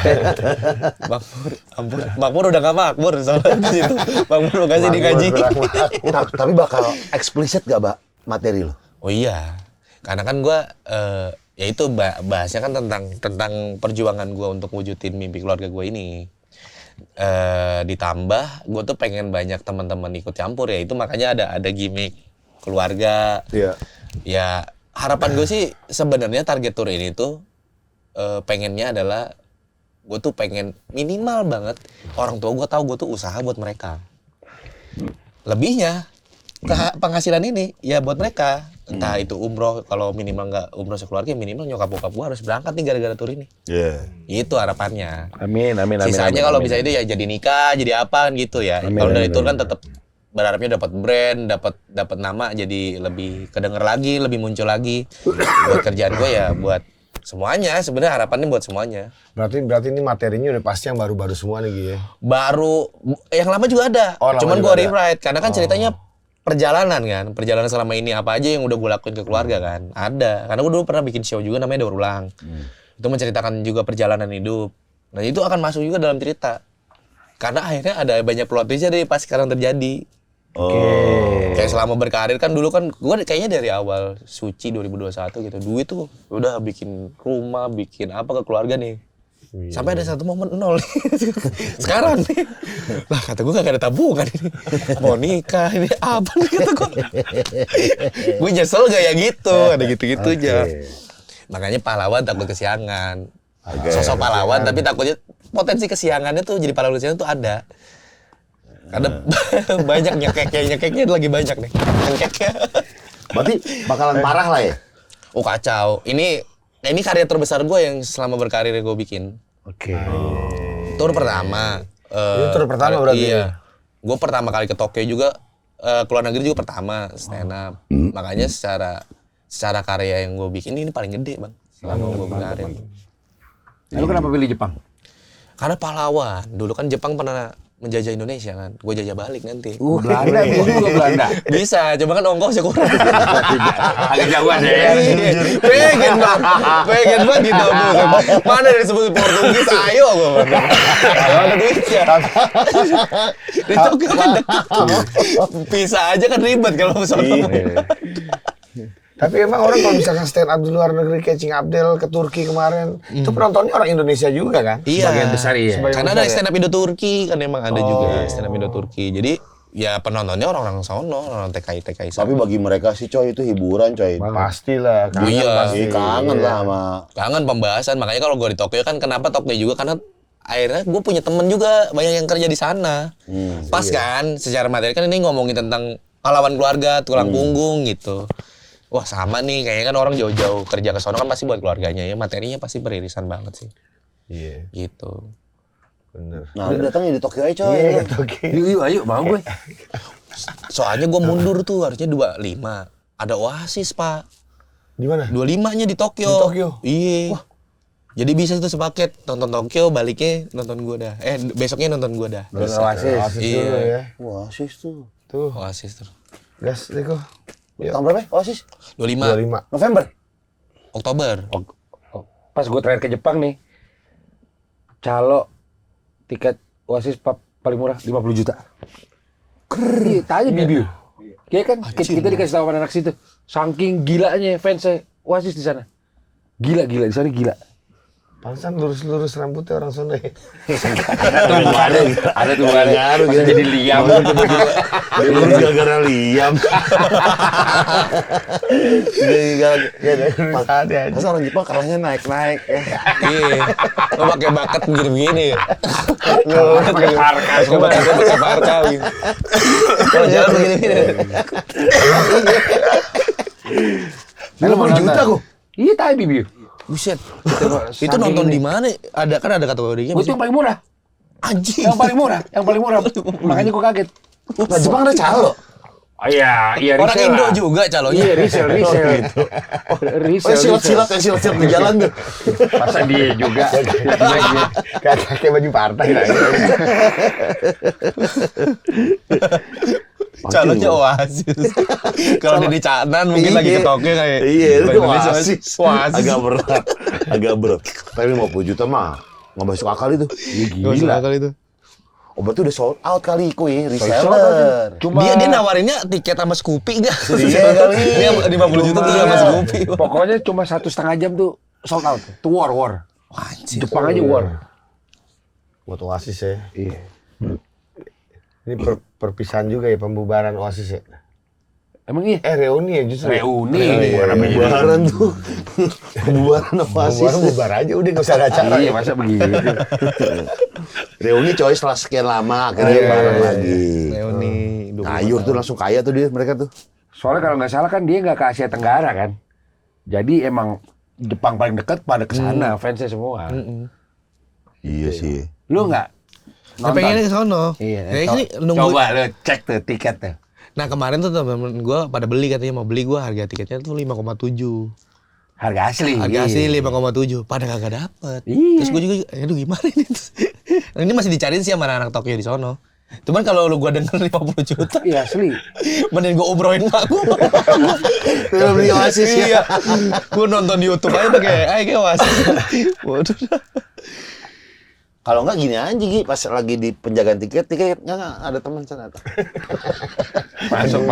[SPEAKER 3] Makmur, ampun. Makmur udah gak makmur soalnya di situ. Makmur Bekasi digaji.
[SPEAKER 2] Tapi bakal eksplisit gak, Mbak, materi lo?
[SPEAKER 3] Oh iya. Karena kan gua ya itu bahasnya kan tentang perjuangan gua untuk wujudin mimpi keluarga gua ini. Ditambah gua tuh pengen banyak teman-teman ikut campur ya. Itu makanya ada gimmick keluarga.
[SPEAKER 2] Iya.
[SPEAKER 3] Ya harapan gue sih sebenarnya target tour ini tuh pengennya adalah gue tuh pengen minimal banget orang tua gue tahu gue tuh usaha buat mereka. Lebihnya penghasilan ini ya buat mereka. Entah itu umroh, kalau minimal nggak umroh sekeluarga, minimal nyokap bokap gue harus berangkat nih gara-gara tur ini.
[SPEAKER 2] Iya.
[SPEAKER 3] Itu harapannya.
[SPEAKER 1] Amin.
[SPEAKER 3] Sisanya kalau bisa itu ya jadi nikah, jadi apa gitu ya. Kalau dari tur kan tetap berharapnya dapat brand, dapat nama, jadi lebih kedenger lagi, lebih muncul lagi. Buat kerjaan gue ya buat semuanya, sebenarnya harapannya buat semuanya.
[SPEAKER 4] Berarti ini materinya udah pasti yang baru-baru semua nih Gi ya.
[SPEAKER 3] Baru yang lama juga ada.
[SPEAKER 4] Oh, lama
[SPEAKER 3] Cuman
[SPEAKER 4] juga
[SPEAKER 3] gue
[SPEAKER 4] ada.
[SPEAKER 3] rewrite karena kan ceritanya perjalanan kan. Perjalanan selama ini apa aja yang udah gue lakuin ke keluarga kan. Ada. Karena gue dulu pernah bikin show juga namanya Daur Ulang. Itu menceritakan juga perjalanan hidup. Nah, itu akan masuk juga dalam cerita. Karena akhirnya ada banyak plot twist dari pas sekarang terjadi. Kayak selama berkarir kan dulu kan gue kayaknya dari awal Suci 2021 gitu. Duit tuh udah bikin rumah, bikin apa ke keluarga nih. Sampai ada satu momen nol. Sekarang nih. Lah kata gue gak ada tabungan ini. Mau nikah ini apa nih kata gue. Gue nyesel gak ya gitu. Ada gitu-gitu aja. Makanya pahlawan takut kesiangan. Sosok pahlawan tapi takutnya potensi kesiangannya tuh jadi pahlawan kesiangan tuh ada. Karena banyak nyekeknya lagi banyak nih. Nyekeknya.
[SPEAKER 2] Berarti bakalan parah lah ya?
[SPEAKER 3] Oh kacau. Ini karya terbesar gue yang selama berkarir gue bikin.
[SPEAKER 1] Oke.
[SPEAKER 3] Tur pertama.
[SPEAKER 4] Ini tur pertama berarti?
[SPEAKER 3] Iya. Gue pertama kali ke Tokyo juga, keluar negeri juga pertama stand up. Makanya secara karya yang gue bikin ini paling gede bang. Selama gue berkarir.
[SPEAKER 1] Lalu kenapa pilih Jepang?
[SPEAKER 3] Karena pahlawan. Dulu kan Jepang pernah menjajah Indonesia kan. Gue jajah balik nanti.
[SPEAKER 1] Belanda, gue juga Belanda.
[SPEAKER 3] Bisa, cuma kan ongkosnya kurang.
[SPEAKER 1] Agak jauhan ya.
[SPEAKER 3] Pengen banget gitu. Mana disebut Portugis, ayo gue. Ada duitnya. Di Tokyo kan dekat. Pisah aja kan ribet kalau mau sono.
[SPEAKER 4] Tapi emang orang kalau misalkan stand up di luar negeri kayak Cing Abdel ke Turki kemarin, itu penontonnya orang Indonesia juga kan?
[SPEAKER 3] Iya.
[SPEAKER 1] Sebagian besar iya.
[SPEAKER 3] Karena ada stand up Indo Turki kan emang ada juga stand up Indo Turki. Jadi ya penontonnya orang-orang sono, orang TKI
[SPEAKER 2] Tapi bagi mereka sih coy itu hiburan coy.
[SPEAKER 4] Pastilah. Kangen
[SPEAKER 3] Iya.
[SPEAKER 4] pasti.
[SPEAKER 2] Kangen lah sama.
[SPEAKER 3] Kangen pembahasan, makanya kalau gue di Tokyo kan kenapa Tokyo juga karena akhirnya gue punya temen juga banyak yang kerja di sana. Pas kan secara materi kan ini ngomongin tentang pahlawan keluarga, tulang punggung gitu. Wah sama nih, kayaknya kan orang jauh-jauh kerja ke sono kan pasti buat keluarganya ya, materinya pasti beririsan banget sih.
[SPEAKER 4] Iya,
[SPEAKER 3] Gitu.
[SPEAKER 4] bener.
[SPEAKER 2] Nah, lu datang di Tokyo aja coy.
[SPEAKER 4] Iya, Tokyo.
[SPEAKER 1] Yuk, ayo, mau gue.
[SPEAKER 3] Soalnya gue mundur tuh harusnya 25. Ada Oasis pak.
[SPEAKER 4] Di mana?
[SPEAKER 3] 25-nya di Tokyo.
[SPEAKER 4] Di Tokyo?
[SPEAKER 3] Iya. Jadi bisa tuh sepaket nonton Tokyo, baliknya nonton gue dah. Besoknya nonton gue dah.
[SPEAKER 1] Oasis.
[SPEAKER 4] Oasis
[SPEAKER 3] Iya.
[SPEAKER 4] dulu ya.
[SPEAKER 2] Wah, Oasis tuh.
[SPEAKER 4] Tuh,
[SPEAKER 3] Oasis tuh.
[SPEAKER 4] gas Riko.
[SPEAKER 2] Tahun berapa ya? Oasis?
[SPEAKER 3] 25
[SPEAKER 4] 25.
[SPEAKER 2] November.
[SPEAKER 3] Oktober.
[SPEAKER 1] Pas gue terakhir ke Jepang nih, calo tiket Oasis paling murah 50 juta. Iya, tanya Bibiu. Iya kan, kita dikasih tahu sama anak situ. Saking gilanya fansnya Oasis di sana. Gila di sana gila.
[SPEAKER 4] Pantesan lurus-lurus rambutnya orang Sunda ya.
[SPEAKER 1] Ada tuh ngaruh gitu jadi liam.
[SPEAKER 2] Dia lurus gara-gara Liam. Masa orang Jepang kerahnya naik-naik.
[SPEAKER 3] Iya. Lo pakai baket begini-begini ya.
[SPEAKER 1] Pakai parkas.
[SPEAKER 3] Gue pakai parka gitu. Kalau jalan begini-begini.
[SPEAKER 2] 50 juta kok.
[SPEAKER 1] Iya, tanya Bibiu.
[SPEAKER 3] Buset. Itu nonton di mana? Ada kan ada kategorinya.
[SPEAKER 1] Itu yang paling murah.
[SPEAKER 3] Anjing.
[SPEAKER 1] Yang paling murah. Makanya gue kaget.
[SPEAKER 2] Nah, Jepang ada calo.
[SPEAKER 1] Oh iya,
[SPEAKER 3] Orang
[SPEAKER 1] resell
[SPEAKER 3] Indo
[SPEAKER 1] lah.
[SPEAKER 3] juga calonnya.
[SPEAKER 1] Iya, resell gitu.
[SPEAKER 2] Oh, silat-silat di jalan tuh.
[SPEAKER 1] Masa dia juga.
[SPEAKER 4] Kayak baju partai lah.
[SPEAKER 3] Calonnya Oasis. Kalau dia di Canan mungkin lagi ke Tokyo kayak.
[SPEAKER 2] Iya, itu
[SPEAKER 3] Indonesia
[SPEAKER 2] Oasis.
[SPEAKER 3] Oasis.
[SPEAKER 2] Agak berat. Tapi 50 juta mah nggak masuk akal itu.
[SPEAKER 3] Gila kali itu.
[SPEAKER 2] Oh, berarti udah sold out kali kuy, reseller.
[SPEAKER 3] Dia nawarinnya tiket sama Scoopy enggak?
[SPEAKER 2] Iya kali.
[SPEAKER 3] Dia 50 juta tuh sama Scoopy.
[SPEAKER 1] Pokoknya cuma 1,5 jam tuh sold out. Itu war.
[SPEAKER 3] Anjir.
[SPEAKER 1] Jepang aja war.
[SPEAKER 4] Buat Oasis ya.
[SPEAKER 1] Iya.
[SPEAKER 4] Ini perpisahan juga ya pembubaran Oasis ya.
[SPEAKER 1] Emang iya?
[SPEAKER 4] Reuni ya justru.
[SPEAKER 1] Reuni.
[SPEAKER 2] Bubaran tuh. Bubaran Oasis.
[SPEAKER 4] Bubar aja udah nggak usah ada acara.
[SPEAKER 1] Iya, masa begitu?
[SPEAKER 2] Reuni coy setelah sekian lama akhirnya bareng lagi.
[SPEAKER 3] Reuni.
[SPEAKER 2] Kayur tuh langsung kaya tuh dia mereka tuh.
[SPEAKER 1] Soalnya kalau nggak salah kan dia nggak ke Asia Tenggara kan. Jadi emang Jepang paling dekat pada kesana fansnya semua.
[SPEAKER 2] Iya sih.
[SPEAKER 1] Lu nggak?
[SPEAKER 3] Nah, pengennya ke sono.
[SPEAKER 1] Iya.
[SPEAKER 3] Ya, ini nunggu.
[SPEAKER 1] Coba lu cek tuh tiket tuh.
[SPEAKER 3] Nah kemarin tuh temen gue pada beli katanya mau beli gue harga tiketnya tuh 5,7.
[SPEAKER 1] Harga asli.
[SPEAKER 3] Harga
[SPEAKER 1] iya.
[SPEAKER 3] asli 5,7. Pada kagak dapet.
[SPEAKER 1] Iya.
[SPEAKER 3] Terus gue juga, aduh gimana ini? Ini masih dicariin sih sama anak Tokyo di sono. Cuman kalau lu gua denger 50 juta,
[SPEAKER 1] Iya asli.
[SPEAKER 3] mending gua umrohin mak gua.
[SPEAKER 2] Lu beli Oasis ya.
[SPEAKER 3] Iya. Gua nonton di YouTube aja pakai kayak Oasis. Waduh.
[SPEAKER 2] Kalau enggak gini aja Gi, pas lagi di penjagaan tiket enggak ada teman sana.
[SPEAKER 1] Masuk.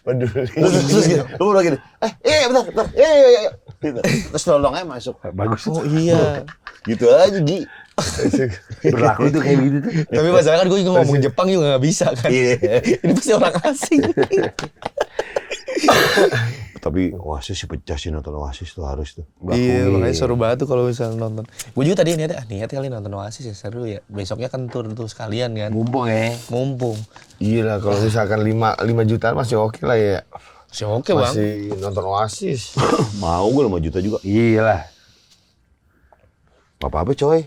[SPEAKER 4] Peduli.
[SPEAKER 2] Terus gitu. Lu lagi bentar. Gitu. Terus tolong aja masuk.
[SPEAKER 1] Bagus.
[SPEAKER 3] Oh iya.
[SPEAKER 2] Gitu aja Gi.
[SPEAKER 1] Berlaku tuh kayak gitu tuh.
[SPEAKER 3] Tapi masalah kan gue juga ngomong Jepang juga nggak bisa kan.
[SPEAKER 2] Iya.
[SPEAKER 3] Ini pasti orang asing.
[SPEAKER 2] Tapi Oasis sih pecah sih nonton Oasis tuh harus tuh.
[SPEAKER 3] Iya, makanya seru banget tuh kalau misalnya nonton. Gue juga tadi niat kali nonton Oasis ya seru ya. Besoknya kan tur tuh sekalian kan.
[SPEAKER 1] Mumpung ya.
[SPEAKER 3] Mumpung.
[SPEAKER 4] Iya lah kalau misalkan 5 jutaan masih oke lah ya.
[SPEAKER 3] Masih oke bang.
[SPEAKER 4] Masih nonton Oasis.
[SPEAKER 2] Mau gue 5 juta juga.
[SPEAKER 1] Iya lah.
[SPEAKER 2] Apa-apa coy.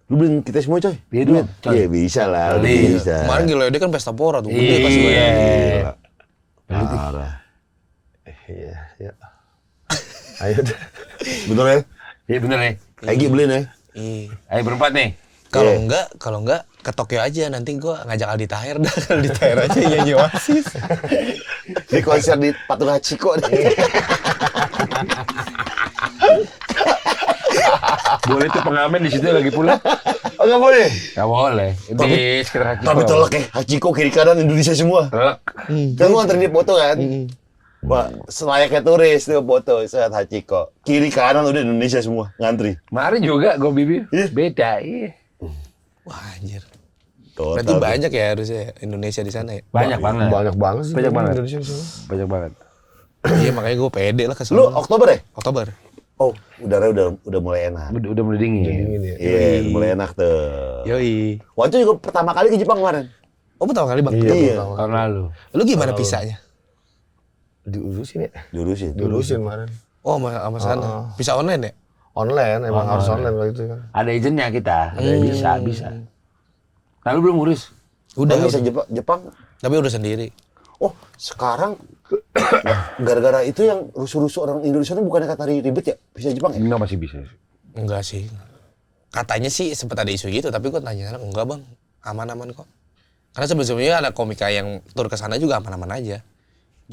[SPEAKER 2] Lu beliin kita semua coy.
[SPEAKER 1] Iya duit.
[SPEAKER 2] Iya bisa lah, udah
[SPEAKER 1] Beli.
[SPEAKER 2] bisa.
[SPEAKER 3] Kemarin gila dia kan pesta pora tuh. Gede pasti gue.
[SPEAKER 1] Iya.
[SPEAKER 2] Parah.
[SPEAKER 4] Iya, ya. Ayo deh.
[SPEAKER 2] Betul ya?
[SPEAKER 1] Iya bener ya.
[SPEAKER 2] Egi beliin ya.
[SPEAKER 3] Iya.
[SPEAKER 1] Ayo berempat nih.
[SPEAKER 3] Kalau enggak ke Tokyo aja nanti gua ngajak Aldi Tahir dah. Aldi Tahir aja nyanyi Oasis.
[SPEAKER 2] Di konser di Patung Hachiko nih.
[SPEAKER 1] Boleh tuh pengamen di situ lagi pulang.
[SPEAKER 4] Oh, nggak boleh.
[SPEAKER 1] Nggak boleh. Di sekitar Hachiko.
[SPEAKER 2] Tapi telek ya, Hachiko kiri kanan Indonesia semua.
[SPEAKER 1] Telek.
[SPEAKER 2] Kan gua nganterin dia foto kan. Wah, selayaknya turis tuh foto saat Hachiko. Kiri kanan udah Indonesia semua ngantri.
[SPEAKER 1] Kemarin juga gue bibi. Beda. Iya.
[SPEAKER 3] Wah anjir.
[SPEAKER 2] Total.
[SPEAKER 3] Berarti banyak ya harusnya Indonesia di sana ya.
[SPEAKER 1] Banyak banget.
[SPEAKER 4] Banyak banget sih.
[SPEAKER 1] Banyak
[SPEAKER 4] teman
[SPEAKER 1] banget.
[SPEAKER 4] Indonesia di sana.
[SPEAKER 1] Banyak banget.
[SPEAKER 3] Iya makanya gue pede lah ke
[SPEAKER 2] Lu
[SPEAKER 3] sana.
[SPEAKER 2] Oktober ya?
[SPEAKER 3] Oktober.
[SPEAKER 2] Oh, udaranya udah mulai enak.
[SPEAKER 1] Udah mulai dingin.
[SPEAKER 4] Dingin ya.
[SPEAKER 2] Iya, mulai enak tuh.
[SPEAKER 3] Yoi.
[SPEAKER 2] Wancu juga pertama kali ke Jepang kemarin.
[SPEAKER 3] Oh pertama kali bang.
[SPEAKER 2] Iya.
[SPEAKER 1] Tahun lalu.
[SPEAKER 3] Lu gimana pisahnya?
[SPEAKER 4] Diurusin ya.
[SPEAKER 2] Diurusin.
[SPEAKER 4] Diurusin kemarin.
[SPEAKER 3] Oh sama sana. Pisah online ya?
[SPEAKER 4] Online, emang harus online kalau itu kan.
[SPEAKER 1] Ada agentnya kita. Bisa. Lalu belum ngurus.
[SPEAKER 3] Udah.
[SPEAKER 2] Bisa Jepang.
[SPEAKER 3] Tapi udah sendiri.
[SPEAKER 2] Oh, sekarang gara-gara itu yang rusuh-rusuh orang Indonesia itu bukannya kata ribet ya? Bisa Jepang ya?
[SPEAKER 1] Enggak masih bisa.
[SPEAKER 3] Enggak sih. Katanya sih sempat ada isu gitu, tapi gue tanya sana enggak bang, aman-aman kok. Karena sebelumnya ada komika yang tur ke sana juga aman-aman aja.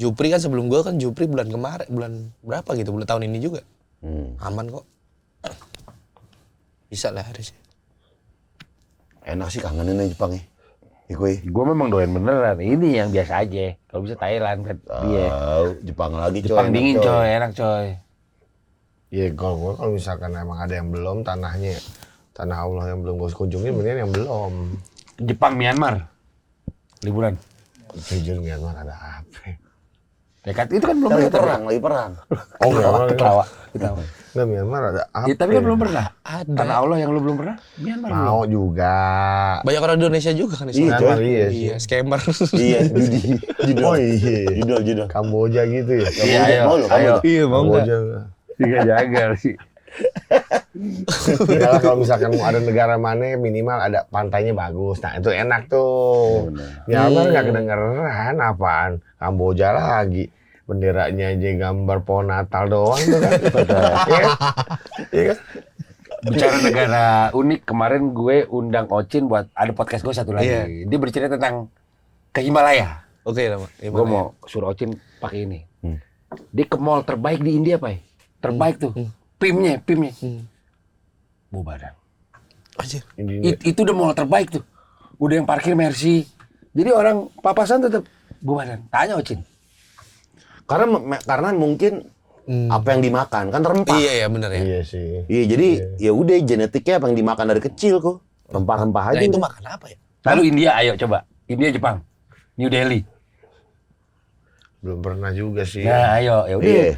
[SPEAKER 3] Jupri kan sebelum gue kan Jupri bulan kemarin, bulan berapa gitu, bulan tahun ini juga. Aman kok. Bisa lah harusnya.
[SPEAKER 2] Enak sih kangenin aja Jepang ya. Ikui.
[SPEAKER 1] Gue memang doyan beneran. Ini yang biasa aja. Kalau bisa Thailand kan dia.
[SPEAKER 2] Jepang lagi coy.
[SPEAKER 1] Jepang
[SPEAKER 2] enak,
[SPEAKER 1] dingin coy, enak coy.
[SPEAKER 4] Iya, kalau misalkan emang ada yang belum tanahnya, tanah Allah yang belum gue kunjungin, mendingan yang belum.
[SPEAKER 1] Jepang Myanmar. Liburan.
[SPEAKER 4] Region Myanmar ada apa?
[SPEAKER 1] Ya kan itu kan belum
[SPEAKER 2] Lagi
[SPEAKER 1] pernah.
[SPEAKER 2] perang, lagi perang.
[SPEAKER 4] Oh, Myanmar.
[SPEAKER 1] Ketawa.
[SPEAKER 4] Nggak, Myanmar ada apa?
[SPEAKER 1] Ya, tapi kan belum pernah.
[SPEAKER 3] Ada.
[SPEAKER 1] Tanah Allah yang lu belum pernah. Myanmar belum.
[SPEAKER 4] Mau juga.
[SPEAKER 3] Banyak orang Indonesia juga kan di sana.
[SPEAKER 4] Myanmar iya.
[SPEAKER 3] Iya, scammer.
[SPEAKER 2] Iya, judi. Judul.
[SPEAKER 4] Oh iya.
[SPEAKER 2] Judul.
[SPEAKER 4] Kamboja gitu ya.
[SPEAKER 1] Iya, ayo.
[SPEAKER 2] Mau lu,
[SPEAKER 1] Ayo.
[SPEAKER 3] Iya, mau enggak?
[SPEAKER 4] Kamboja.
[SPEAKER 1] Tiga jagal sih.
[SPEAKER 4] Kalau kalau misalkan mau ada negara mana minimal ada pantainya bagus. Nah, itu enak tuh. Myanmar nggak kedengeran apaan. Kamboja lagi. Benderanya aja gambar pohon Natal doang tuh kan. Iya kan? Iya kan?
[SPEAKER 1] Bicara negara unik, kemarin gue undang Ocin buat ada podcast gue satu lagi.
[SPEAKER 3] Iya.
[SPEAKER 1] Dia bercerita tentang ke Himalaya.
[SPEAKER 3] Oke, nama.
[SPEAKER 1] Gue mau suruh Ocin pakai ini. Dia ke mall terbaik di India, Pak. Terbaik tuh. PIM-nya. Bubaran.
[SPEAKER 3] Anjir.
[SPEAKER 1] Itu udah mall terbaik tuh. Udah yang parkir Mercy. Jadi orang papasan tetap bubaran. Tanya Ocin.
[SPEAKER 2] Karena mungkin apa yang dimakan kan rempah.
[SPEAKER 3] Iya benar ya.
[SPEAKER 4] Iya sih.
[SPEAKER 2] Iya, jadi ya udah genetiknya apa yang dimakan dari kecil kok. Rempah-rempah aja.
[SPEAKER 3] Nah itu
[SPEAKER 2] udah.
[SPEAKER 3] makan apa ya?
[SPEAKER 1] Lalu India, ayo coba. India, Jepang. New Delhi.
[SPEAKER 4] Belum pernah juga sih.
[SPEAKER 1] Nah, ayo, ya udah.
[SPEAKER 2] Iya.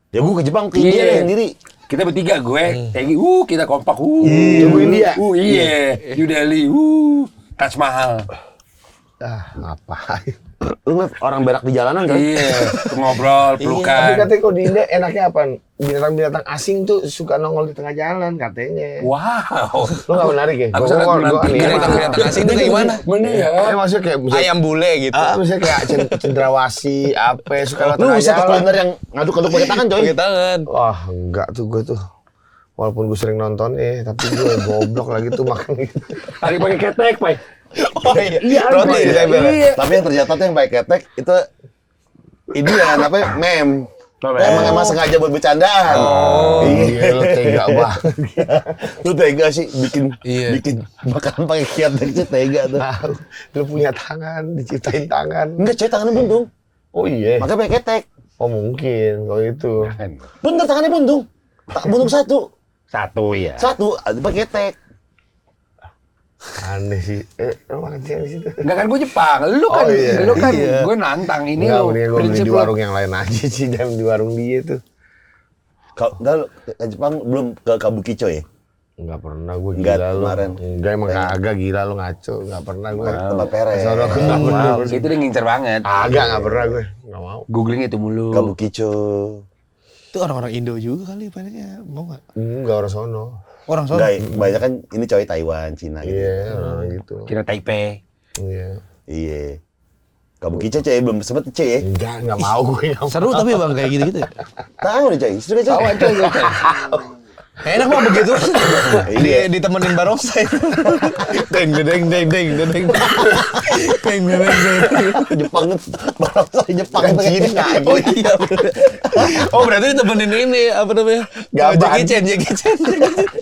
[SPEAKER 2] Ya gue ke Jepang ke India
[SPEAKER 1] Iya.
[SPEAKER 2] sendiri.
[SPEAKER 1] Kita bertiga, gue, Egi, kita kompak,
[SPEAKER 4] Coba India.
[SPEAKER 1] Iya, New Delhi, Taj Mahal.
[SPEAKER 4] Ngapain?
[SPEAKER 2] Lu ngeliat orang berak di jalanan kan?
[SPEAKER 1] Iya, ngobrol,
[SPEAKER 4] Tapi
[SPEAKER 1] pelukan.
[SPEAKER 4] katanya kok di India enaknya apa? Binatang-binatang asing tuh suka nongol di tengah jalan katanya.
[SPEAKER 1] Wow.
[SPEAKER 4] Lo nggak menarik ya?
[SPEAKER 1] Aku
[SPEAKER 4] Gua-
[SPEAKER 1] sangat
[SPEAKER 4] gua- gua
[SPEAKER 1] menanti.
[SPEAKER 4] aneh.
[SPEAKER 3] Binatang-binatang asing itu kayak gimana?
[SPEAKER 1] Mana ya?
[SPEAKER 4] Maksudnya kayak misalnya,
[SPEAKER 3] Ayam bule gitu.
[SPEAKER 4] misalnya kayak cendrawasih, apa suka lewat
[SPEAKER 2] Lu
[SPEAKER 4] tengah
[SPEAKER 2] wisata
[SPEAKER 4] jalan.
[SPEAKER 2] kuliner yang ngaduk-ngaduk pakai tangan coy.
[SPEAKER 3] Pakai tangan.
[SPEAKER 4] Wah, enggak tuh gue tuh. Walaupun gue sering nonton tapi gue goblok lagi tuh makan gitu.
[SPEAKER 1] Tarik pakai ketek, Pak.
[SPEAKER 3] Oh iya. Roti
[SPEAKER 2] Iya.
[SPEAKER 3] ditempel.
[SPEAKER 1] Iya.
[SPEAKER 2] Tapi yang ternyata tuh yang pakai ketek itu ini ya apa mem. Emang sengaja buat bercandaan.
[SPEAKER 4] Iya, lo tega banget.
[SPEAKER 2] Lu tega sih bikin
[SPEAKER 3] Iya.
[SPEAKER 2] makanan pakai ketek itu tega tuh.
[SPEAKER 4] Tahu, lo punya tangan, diciptain tangan.
[SPEAKER 2] Enggak coy tangannya buntung.
[SPEAKER 4] Oh iya.
[SPEAKER 2] Makanya pakai ketek.
[SPEAKER 4] Oh mungkin kalau itu.
[SPEAKER 2] Bener tangannya buntung. Buntung satu.
[SPEAKER 1] Satu ya.
[SPEAKER 2] Satu pakai ketek.
[SPEAKER 4] Aneh sih. Lo makan siang di situ.
[SPEAKER 1] Enggak kan gue Jepang, lu kan,
[SPEAKER 4] Oh, iya.
[SPEAKER 2] Iya.
[SPEAKER 1] gue nantang ini
[SPEAKER 4] Enggak,
[SPEAKER 1] lo.
[SPEAKER 4] mendingan gue beli
[SPEAKER 1] Prinsip
[SPEAKER 4] di
[SPEAKER 1] lo.
[SPEAKER 4] warung yang lain aja sih, jangan di warung dia tuh.
[SPEAKER 2] Kau enggak lu ke Jepang belum ke Kabukicho ya?
[SPEAKER 4] Enggak pernah gue
[SPEAKER 2] Enggak,
[SPEAKER 4] gila lu.
[SPEAKER 2] kemarin.
[SPEAKER 4] Enggak emang kagak gila lu ngaco. Enggak pernah gue.
[SPEAKER 2] Tempat pere.
[SPEAKER 4] Sono gue enggak pernah.
[SPEAKER 1] Wow, itu dia ngincer banget.
[SPEAKER 4] Agak enggak pernah gue. Enggak mau.
[SPEAKER 1] Googling itu mulu.
[SPEAKER 2] Kabukicho.
[SPEAKER 3] Itu orang-orang Indo juga kali padanya. Mau nggak?
[SPEAKER 4] Enggak orang sono.
[SPEAKER 3] Orang sono.
[SPEAKER 2] Enggak, banyak kan ini coy Taiwan, Cina gitu.
[SPEAKER 4] Iya, orang gitu.
[SPEAKER 1] Cina Taipei.
[SPEAKER 4] Iya.
[SPEAKER 2] Iya. Kabukicho coy belum sempet coy ya.
[SPEAKER 4] Enggak mau gue.
[SPEAKER 3] Seru tapi bang kayak gitu-gitu. Ya?
[SPEAKER 2] Tahu deh coy, sudah coy.
[SPEAKER 1] Tahu aja ya.
[SPEAKER 3] Enak mah begitu.
[SPEAKER 2] Iya.
[SPEAKER 3] Ditemenin barongsai. Deng deng deng deng deng deng. Deng deng deng.
[SPEAKER 2] Jepang itu barongsai Jepang
[SPEAKER 4] Kan
[SPEAKER 2] pakai
[SPEAKER 4] Cina.
[SPEAKER 2] ketek.
[SPEAKER 3] Oh iya. Oh berarti ditemenin ini apa namanya?
[SPEAKER 4] Gaban.
[SPEAKER 3] Jackie Chan, Jackie Chan.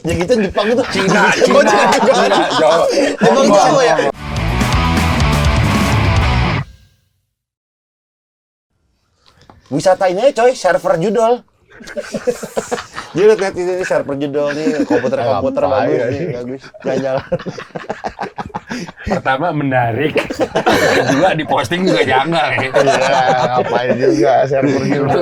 [SPEAKER 2] Ya gitu Jepang itu
[SPEAKER 1] Cina,
[SPEAKER 3] Oh, Cina juga.
[SPEAKER 1] Jawa.
[SPEAKER 3] Jepang Jawa ya.
[SPEAKER 2] wisata ini aja coy, server judol. Dia lihat ini server judol nih, komputer
[SPEAKER 4] Ngapain
[SPEAKER 2] bagus
[SPEAKER 4] ya?
[SPEAKER 2] nih, bagus. Jalan-jalan.
[SPEAKER 1] Pertama menarik. Kedua diposting juga janggal ya.
[SPEAKER 4] Iya, ngapain juga server gitu.